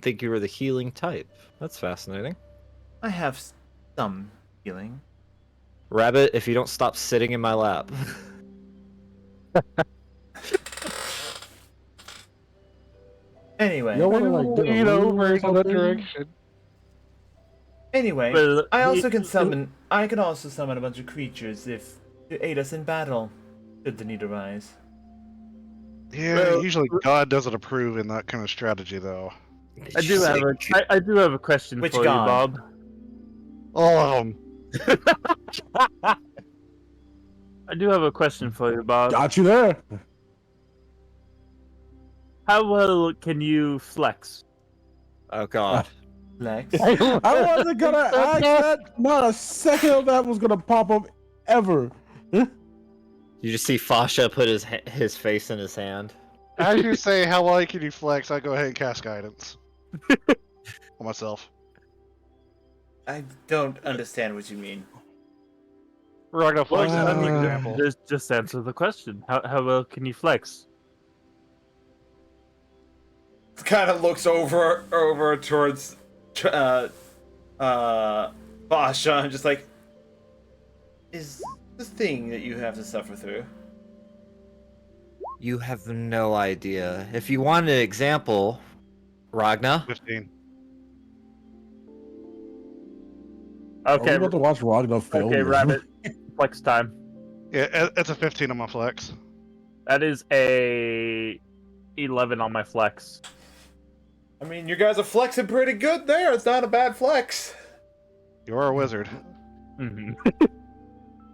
think you were the healing type. That's fascinating. I have some healing. Rabbit, if you don't stop sitting in my lap. Anyway, You wanna like get Lean a over or in that something? direction. Anyway, I also can summon. I can also summon a bunch of creatures if to aid us in battle, should the need arise. Yeah, Well, usually God doesn't approve in that kind of strategy, though. I do have a question Which for god? you, Bob. All of them. I do have a question for you, Bob. Got you there. How well can you flex? Oh god. Flex. I wasn't gonna ask that. Not a second of that was gonna pop up ever. You just see Fasha put his face in his hand. As you say, how well can you flex? I go ahead and cast guidance on myself. I don't understand what you mean. Ragnar flex is an Uh, example. Just answer the question. How well can you flex? Kind of looks over towards Basha and just like, is this thing that you have to suffer through? You have no idea. If you want an example, Ragna, 15. Are we Okay, about to watch Ragnar fail? okay, this? Rabbit. Flex time. Yeah, it's a 15 on my flex. That is a 11 on my flex. I mean, you guys are flexing pretty good there. It's not a bad flex. You're a wizard. Mm-hmm.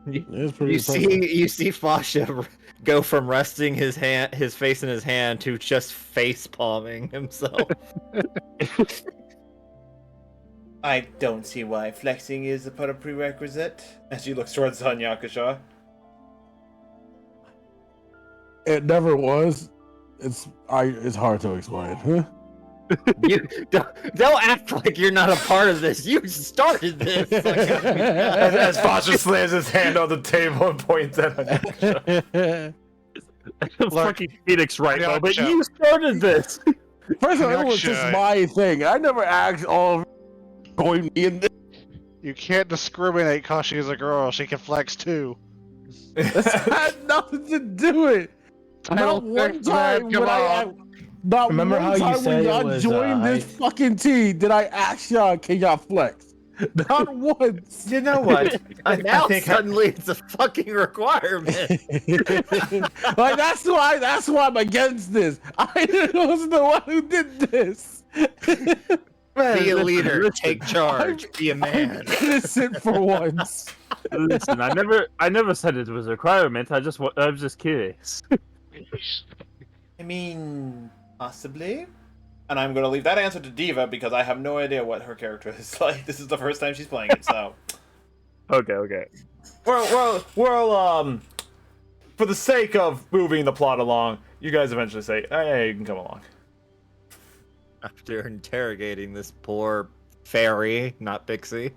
It's pretty you see Fasha go from resting his face in his hand to just face palming himself. I don't see why flexing is a prerequisite. As she looks towards Hanyakusha. It never was. It's hard to explain. Huh? You don't act like you're not a part of this. You started this. As Basha slams his hand on the table and points at Hanyakusha. Fucking Phoenix right Yeah, moment. show. You started this. First of all, it was Action. just my thing. I never asked all of join me in this. You can't discriminate because she's a girl. She can flex too. This had nothing to do with it. Not Title one six, time man, come when on. not Remember one how you time said when it y'all was, joined this fucking team did I ask y'all, can y'all flex? Not once. You know what? Now I think suddenly it's a fucking requirement. Like that's why I'm against this. I was the one who did this. Be a leader. Take charge. Be a man. I'm innocent for once. Listen, I never said it was a requirement. I was just curious. I mean, possibly. And I'm going to leave that answer to Diva because I have no idea what her character is like. This is the first time she's playing it, so. Okay. Well, for the sake of moving the plot along, you guys eventually say, hey, you can come along. After interrogating this poor fairy, not Pixie.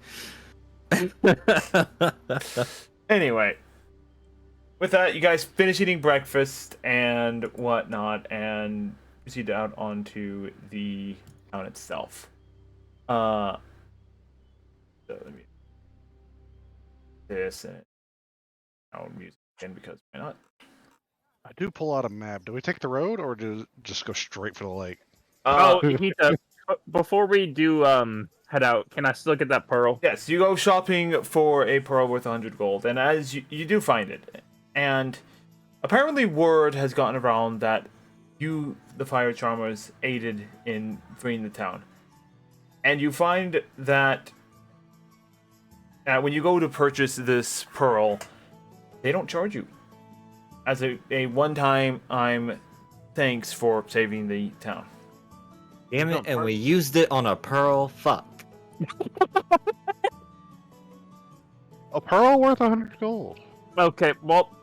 Anyway, with that, you guys finish eating breakfast and whatnot, and proceed out onto the town itself. So let me this and now music again because why not? I do pull out a map. Do we take the road or do we just go straight for the lake? Oh, Hita, before we do head out, can I still get that pearl? Yes, you go shopping for a pearl worth 100 gold, and as you do find it, and apparently word has gotten around that you, the fire charmers, aided in freeing the town. And you find that when you go to purchase this pearl, they don't charge you. As a one-time thanks for saving the town. Damn it, and we used it on a pearl. Fuck. A pearl worth 100 gold. Okay, well,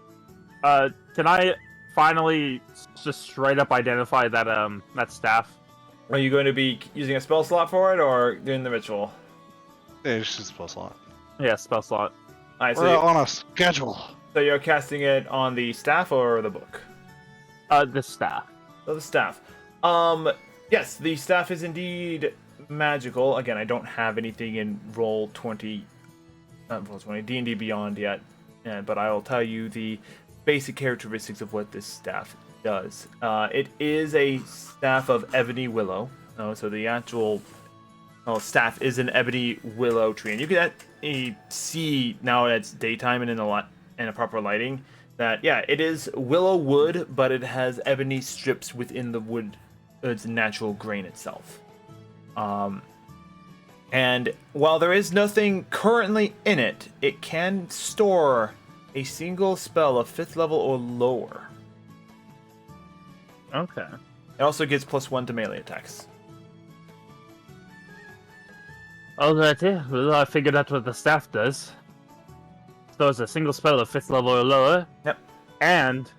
can I finally just straight up identify that staff? Are you going to be using a spell slot for it, or doing the ritual? Yeah, it's just a spell slot. Yeah, spell slot. Alright, We're on a schedule. so you're casting it on the staff or the book? The staff. So the staff. Yes, the staff is indeed magical. Again, I don't have anything in Roll20, not Roll20, D&D Beyond yet, but I will tell you the basic characteristics of what this staff does. It is a staff of ebony willow. So the actual staff is an ebony willow tree, and you can see now that it's daytime and in a proper lighting that it is willow wood, but it has ebony strips within the wood. Its natural grain itself. And while there is nothing currently in it, it can store a single spell of 5th level or lower. Okay. It also gives +1 to melee attacks. Alrighty, well, I figured out what the staff does. So it's a single spell of 5th level or lower. Yep. And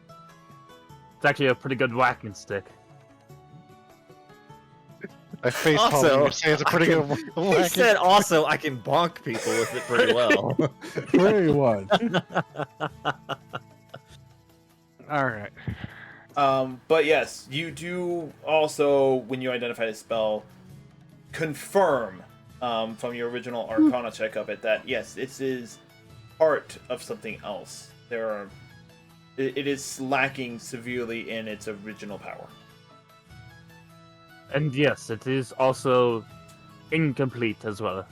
it's actually a pretty good whacking stick. I face Also, you say it's a pretty good He whacking. said also I can bonk people with it pretty well. Very much. All right. But yes, you do also, when you identify the spell, confirm from your original Arcana check of it that yes, this is part of something else. It is lacking severely in its original power. And yes, it is also incomplete as well.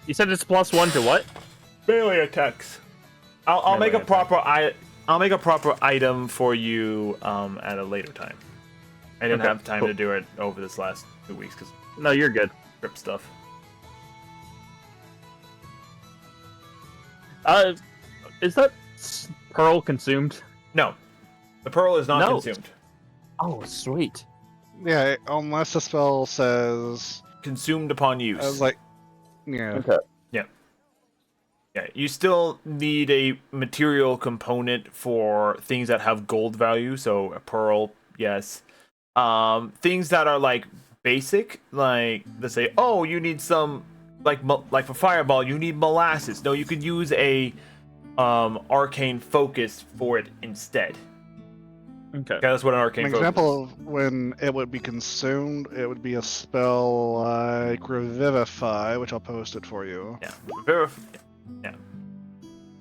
You said it's +1 to what? Melee attacks. I'll make a Melee proper I'll make a proper item for you at a later time. I didn't Okay, have time cool. to do it over this last 2 weeks because No, you're good. script stuff. Is that pearl consumed? No, the pearl is not No. consumed. Oh, sweet. Yeah, unless the spell says, Consumed upon use. I was like, yeah. Okay. Yeah, you still need a material component for things that have gold value. So a pearl, yes. Things that are like basic, like let's say, oh, you need some like for fireball, you need molasses. No, you could use a arcane focus for it instead. Okay. Okay, that's what an arcane An focus example of when it would be consumed, it would be a spell like Revivify, which I'll post it for you. is. Yeah, yeah.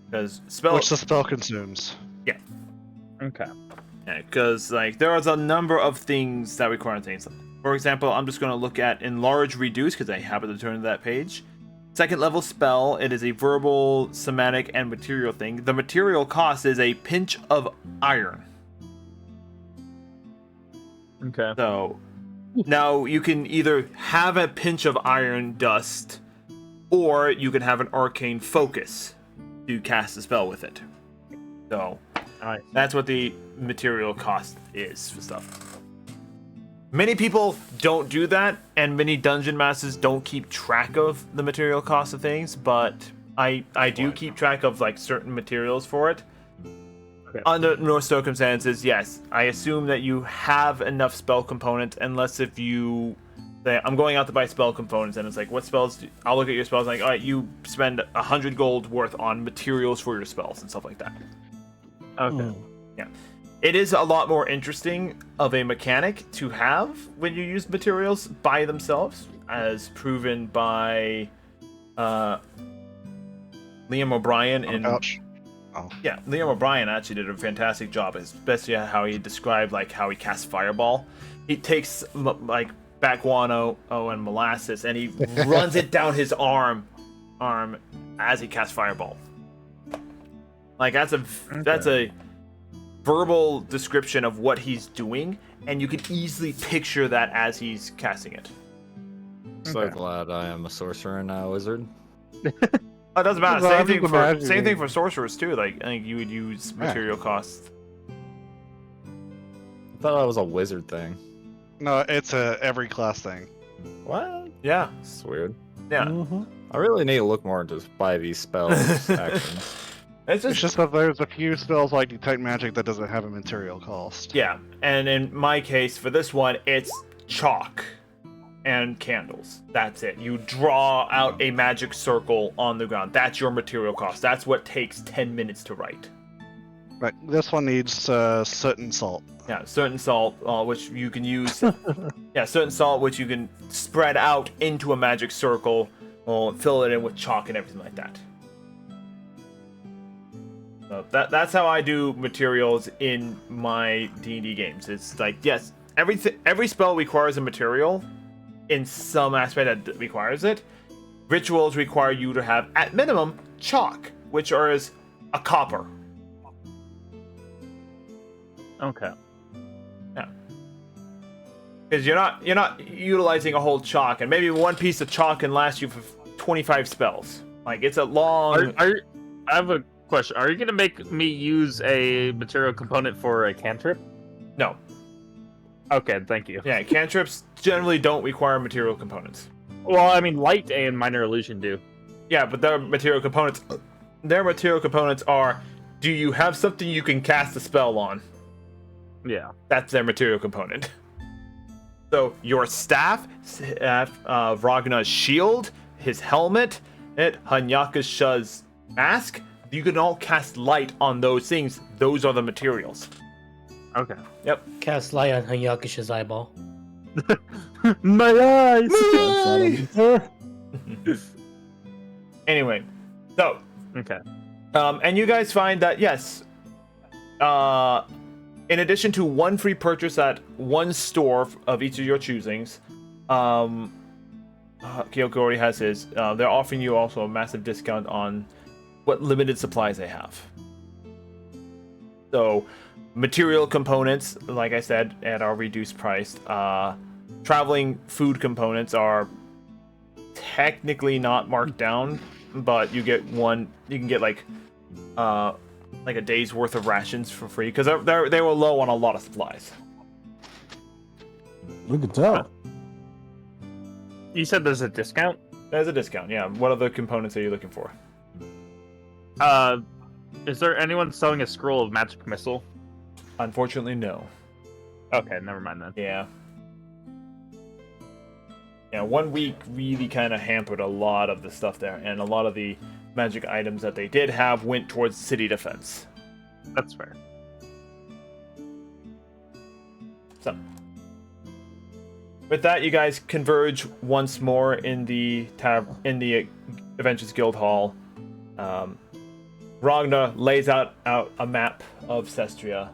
Because spell. Which the spell consumes. Okay. Yeah, because like there is a number of things that require things. For example, I'm just going to look at Enlarge Reduce because I happen to turn to that page. Second level spell. It is a verbal, somatic, and material thing. The material cost is a pinch of iron. Okay. So now you can either have a pinch of iron dust, or you can have an arcane focus to cast a spell with it. So Nice. that's what the material cost is for stuff. Many people don't do that, and many dungeon masters don't keep track of the material cost of things, but I do keep track of like certain materials for it. Okay. Under no circumstances, yes, I assume that you have enough spell components, unless if you say, I'm going out to buy spell components, and it's like, what spells? I'll look at your spells, like, all right, you spend 100 gold worth on materials for your spells and stuff like that. Okay. Yeah. It is a lot more interesting of a mechanic to have when you use materials by themselves, as proven by Liam O'Brien in Ouch. Yeah, Liam O'Brien actually did a fantastic job, especially how he described like how he casts Fireball. He takes like backguano and molasses, and he runs it down his arm as he casts Fireball. Like that's a verbal description of what he's doing, and you can easily picture that as he's casting it. So glad I am a sorcerer and not a wizard. Oh, it doesn't matter. Well, I'm Same just thing imagining- for sorcerers too. Like I think you would use material costs. I thought that was a wizard thing. No, it's a every class thing. What? Yeah, That's weird. yeah. Mm-hmm. I really need to look more into by these spells actions. It's It's just that there's a few spells like Detect Magic that doesn't have a material cost. yeah, and in my case, for this one, it's chalk and candles. That's it. You draw out a magic circle on the ground. That's your material cost. That's what takes 10 minutes to write. Right. This one needs soot and salt. Yeah, certain salt, which you can use. Yeah, certain salt, which you can spread out into a magic circle, or fill it in with chalk and everything like that. So that's how I do materials in my D&D games. It's like, yes, every spell requires a material in some aspect that requires it. Rituals require you to have, at minimum, chalk, which is a copper. Okay. Because you're not utilizing a whole chalk, and maybe one piece of chalk can last you for 25 spells. Like it's a long. I have a question. Are you gonna make me use a material component for a cantrip? No. Okay, thank you. Yeah, cantrips generally don't require material components. Well, I mean, light and minor illusion do. Yeah, but their material components are, do you have something you can cast a spell on? Yeah. That's their material component. So your staff, Ragna's shield, his helmet, Hanyakasha's mask, you can all cast light on those things. Those are the materials. Okay. Yep. Cast light on Hanyakisha's eyeball. My eyes! Anyway, so Okay. and you guys find that yes, in addition to one free purchase at one store of each of your choosings, Kyoko already has his. They're offering you also a massive discount on what limited supplies they have. So, material components, like I said, at our reduced price. Traveling food components are technically not marked down, but you get one. You can get like a day's worth of rations for free because they were low on a lot of supplies. We can tell. You said there's a discount? There's a discount, yeah. What other components are you looking for? Is there anyone selling a scroll of magic missile? Unfortunately, no. Okay, never mind then. Yeah. Yeah, 1 week really kind of hampered a lot of the stuff there, and a lot of the magic items that they did have went towards city defense. That's fair. So, with that, you guys converge once more in the Adventures Guild Hall. Ragna lays out a map of Cestria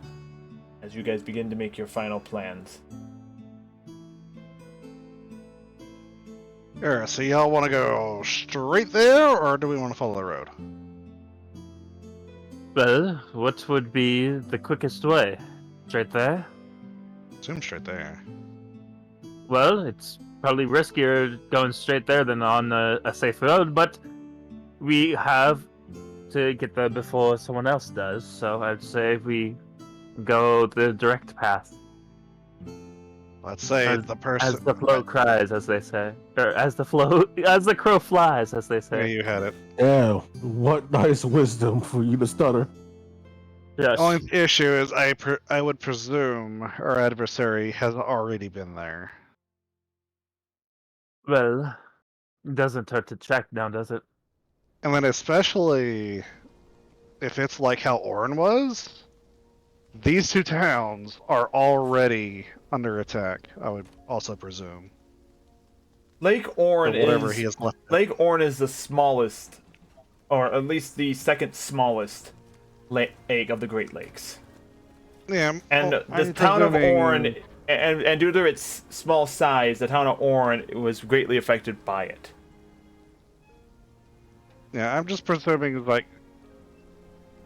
as you guys begin to make your final plans. Alright, so y'all want to go straight there, or do we want to follow the road? Well, what would be the quickest way? Straight there? Zoom straight there. Well, it's probably riskier going straight there than on a safe road, but we have to get there before someone else does, so I'd say we go the direct path. Let's say As- the person. As the flow cries, as they say. Or as the crow flies, as they Yeah, say. you had it. Yeah, what nice wisdom for you to stutter. Yes. Only issue is I would presume our adversary has already been there. Well, it doesn't hurt to check now, does it? And then especially if it's like how Orin was, these two towns are already under attack, I would also presume. Lake Orn Or whatever he has left. Lake Orn is the smallest, or at least the second smallest lake of the Great Lakes. Yeah, And well, the I'm town of presuming- Orn, and due to its small size, the town of Orn was greatly affected by it. Yeah, I'm just presuming, like,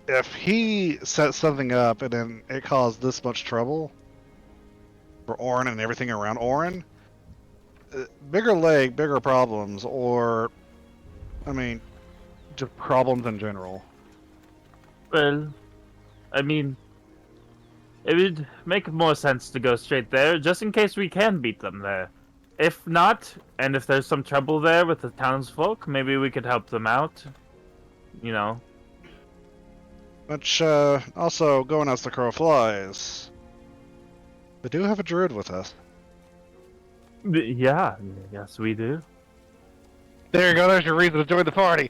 if he set something up and then it caused this much trouble for Orin and everything around Orin, bigger leg, bigger problems, or, I mean, just problems in general. Well, I mean, it would make more sense to go straight there, just in case we can beat them there. If not, and if there's some trouble there with the townsfolk, maybe we could help them out. You know. Which, also, going as the crow flies, we do have a druid with us. Yeah, yes we do. There you go, there's your reason to join the party!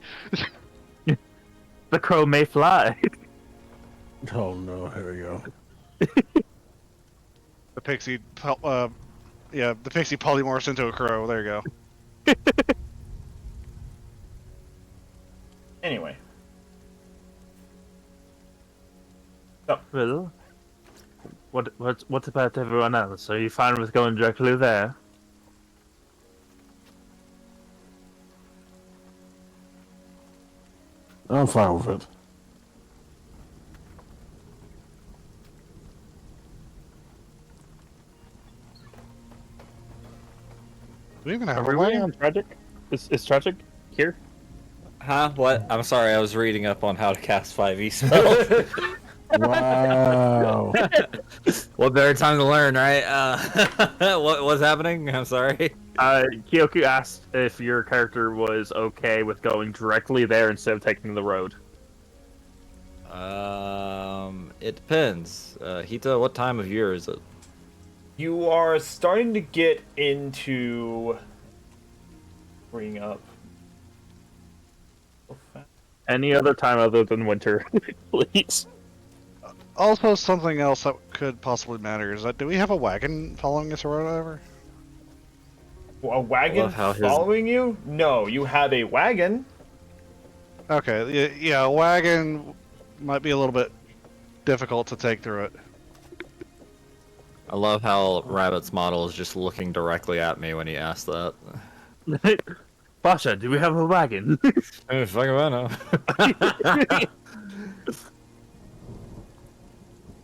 The crow may fly. Oh no, here we go. The pixie, the pixie polymorphs into a crow, there you go. Anyway. Well, what about everyone else? Are you fine with going directly there? I'm fine with it. Do we even have Are a we way? on Tragic? Is Tragic here? Huh? What? I'm sorry, I was reading up on how to cast 5e spells. Wow. What better time to learn, right? What's happening? I'm sorry. Kyoku asked if your character was okay with going directly there instead of taking the road. It depends. Hita, what time of year is it? You are starting to get into bring up. Any other time other than winter, please. Also, something else that could possibly matter is that do we have a wagon following us or whatever? A wagon love how his- following you? No, you have a wagon. Okay, yeah, a wagon might be a little bit difficult to take through it. I love how Rabbit's model is just looking directly at me when he asked that. Basha, do we have a wagon? Hey, fuck if I know.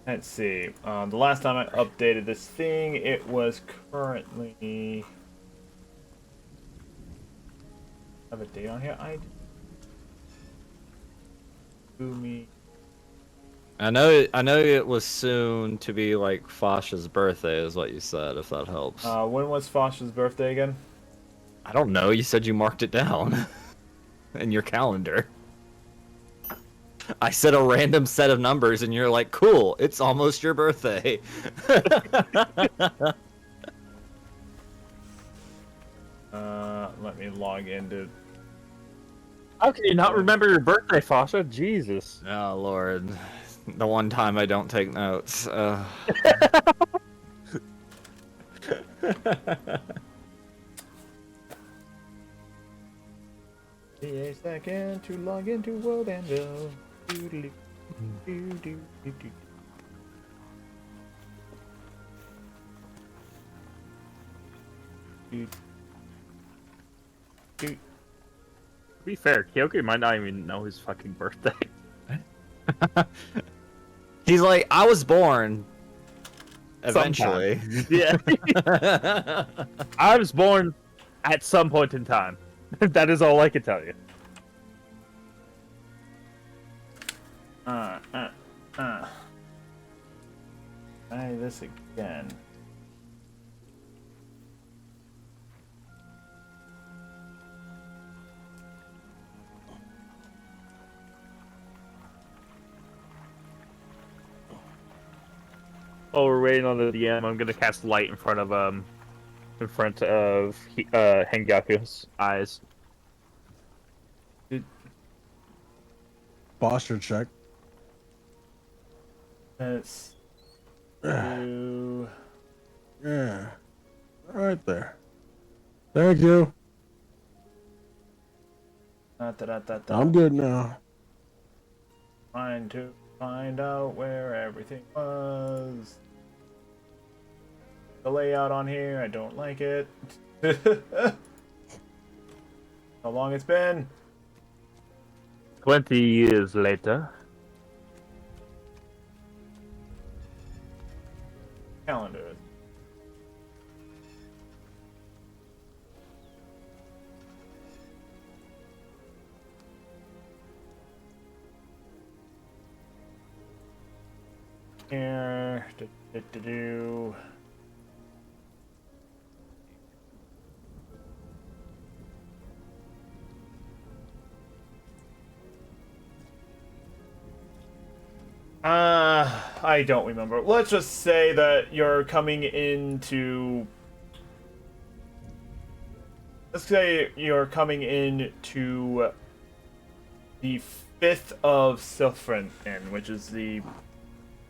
Let's see. The last time I updated this thing, it was currently. Have a date on here? Me. I know it was soon to be like Fasha's birthday is what you said, if that helps. When was Fosh's birthday again? I don't know, you said you marked it down in your calendar. I said a random set of numbers and you're like, cool, it's almost your birthday. Let me log into. How can you not remember your birthday, Fasha? Jesus. Oh lord. The one time I don't take notes. Be a second to log into World Anvil. Doodly, doo, doo, doo, doo. Doo. Doo. To be fair, Kyoku might not even know his fucking birthday. He's like, I was born. Eventually. Yeah. I was born at some point in time. That is all I can tell you. Try this again. While we're waiting on the DM, I'm gonna cast light in front of Hengaku's eyes. Posture check. Let's do. Yeah. Right there. Thank you. I'm good now. Trying to find out where everything was. The layout on here, I don't like it. How long it's been? 20 years later. Calendar. Here. Do. I don't remember. Let's just say that you're coming into. Let's say you're coming into the 5th of Silfrin, which is the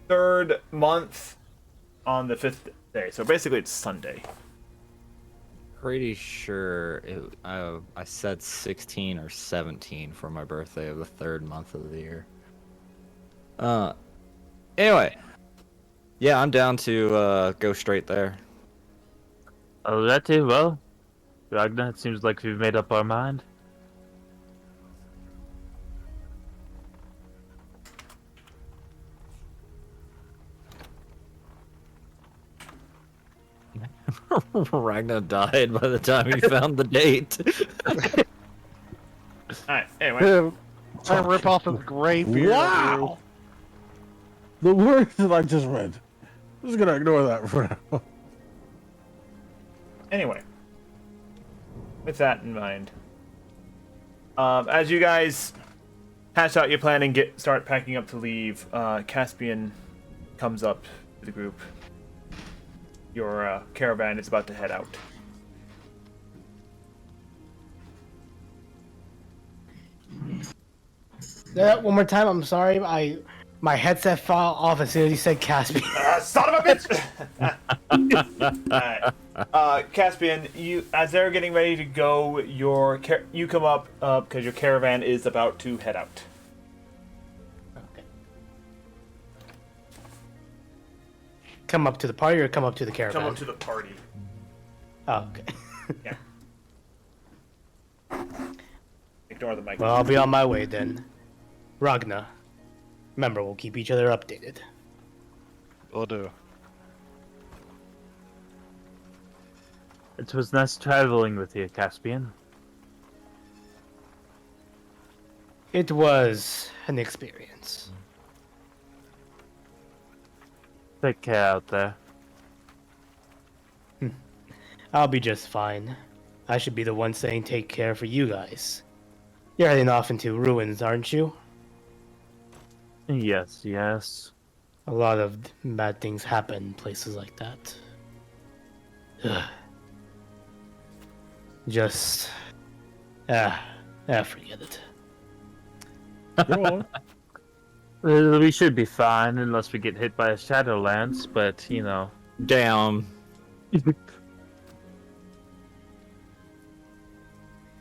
3rd month on the 5th day. So basically, it's Sunday. Pretty sure I said 16 or 17 for my birthday of the 3rd month of the year. Anyway. Yeah, I'm down to go straight there. Alrighty, well, Ragnar, it seems like we've made up our mind. Ragnar died by the time he found the date. Alright, anyway. I rip off his gray beard. Wow. the words that I just read. I'm just gonna ignore that for now. Anyway, with that in mind, as you guys hash out your plan and start packing up to leave, Caspian comes up to the group. Your caravan is about to head out. One more time. I'm sorry. My headset fell off as soon as you said Caspian. Son of a bitch! Alright. Caspian, as they're getting ready to go, you come up because your caravan is about to head out. Okay. Come up to the party or come up to the caravan? Come up to the party. Oh, okay. Yeah. Ignore the mic. Well, I'll be on my way then. Ragna. Remember, we'll keep each other updated. Will do. It was nice traveling with you, Caspian. It was an experience. Take care out there. I'll be just fine. I should be the one saying take care for you guys. You're heading off into ruins, aren't you? Yes, yes. A lot of bad things happen in places like that. Ugh. Just... forget it. Go on. We should be fine unless we get hit by a Shadowlance, but, you know. Damn.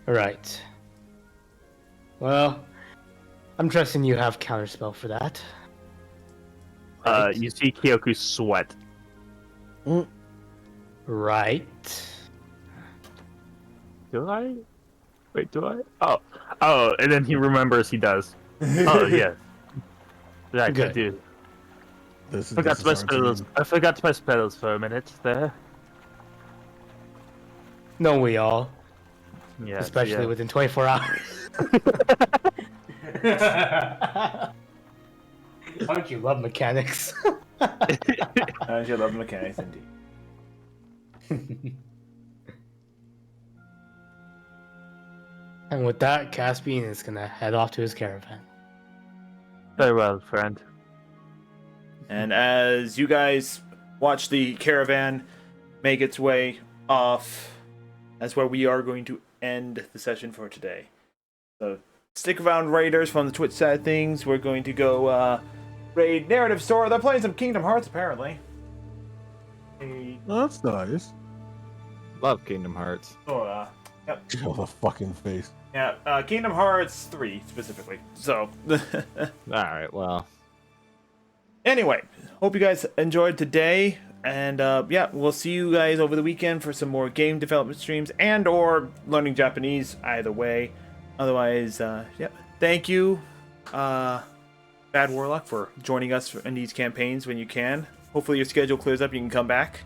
Right. Well, I'm trusting you have counterspell for that. Right? You see Kyoku sweat. Right. Do I? Wait, do I? Oh, and then he remembers he does. Oh, yeah. Right, I Good. do. This is Forgot my our spells. team. I forgot my spells for a minute there. No, we all. Yes, Especially yeah. within 24 hours. Don't you love mechanics? I should love mechanics indeed. And with that, Caspian is gonna head off to his caravan. Farewell, friend. And as you guys watch the caravan make its way off, that's where we are going to end the session for today. So stick around, Raiders, from the Twitch side of things. We're going to go raid Narrative Store. They're playing some Kingdom Hearts, apparently. That's nice. Love Kingdom Hearts. Yep. Oh, the fucking face. Yeah, Kingdom Hearts 3, specifically. So, Alright, well. anyway, hope you guys enjoyed today. And, yeah, we'll see you guys over the weekend for some more game development streams and or learning Japanese, either way. Otherwise, yeah, thank you, Bad Warlock, for joining us in these campaigns when you can. Hopefully your schedule clears up, you can come back.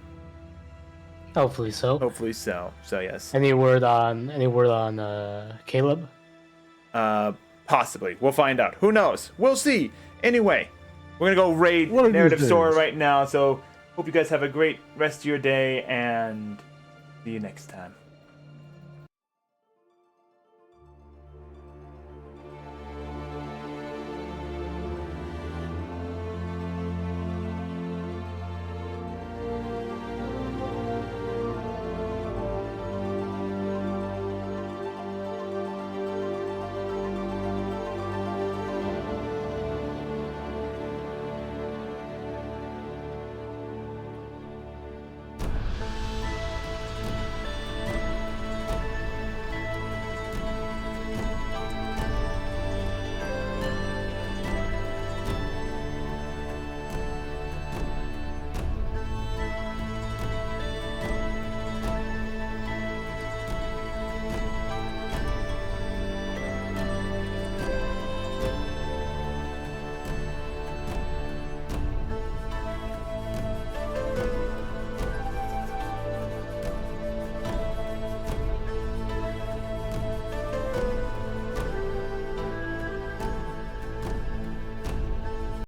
Hopefully so. Hopefully so. So, yes. Any word on Caleb? Possibly. We'll find out. Who knows? We'll see. Anyway, we're going to go raid One of these Narrative Store days. right now. So, hope you guys have a great rest of your day and see you next time.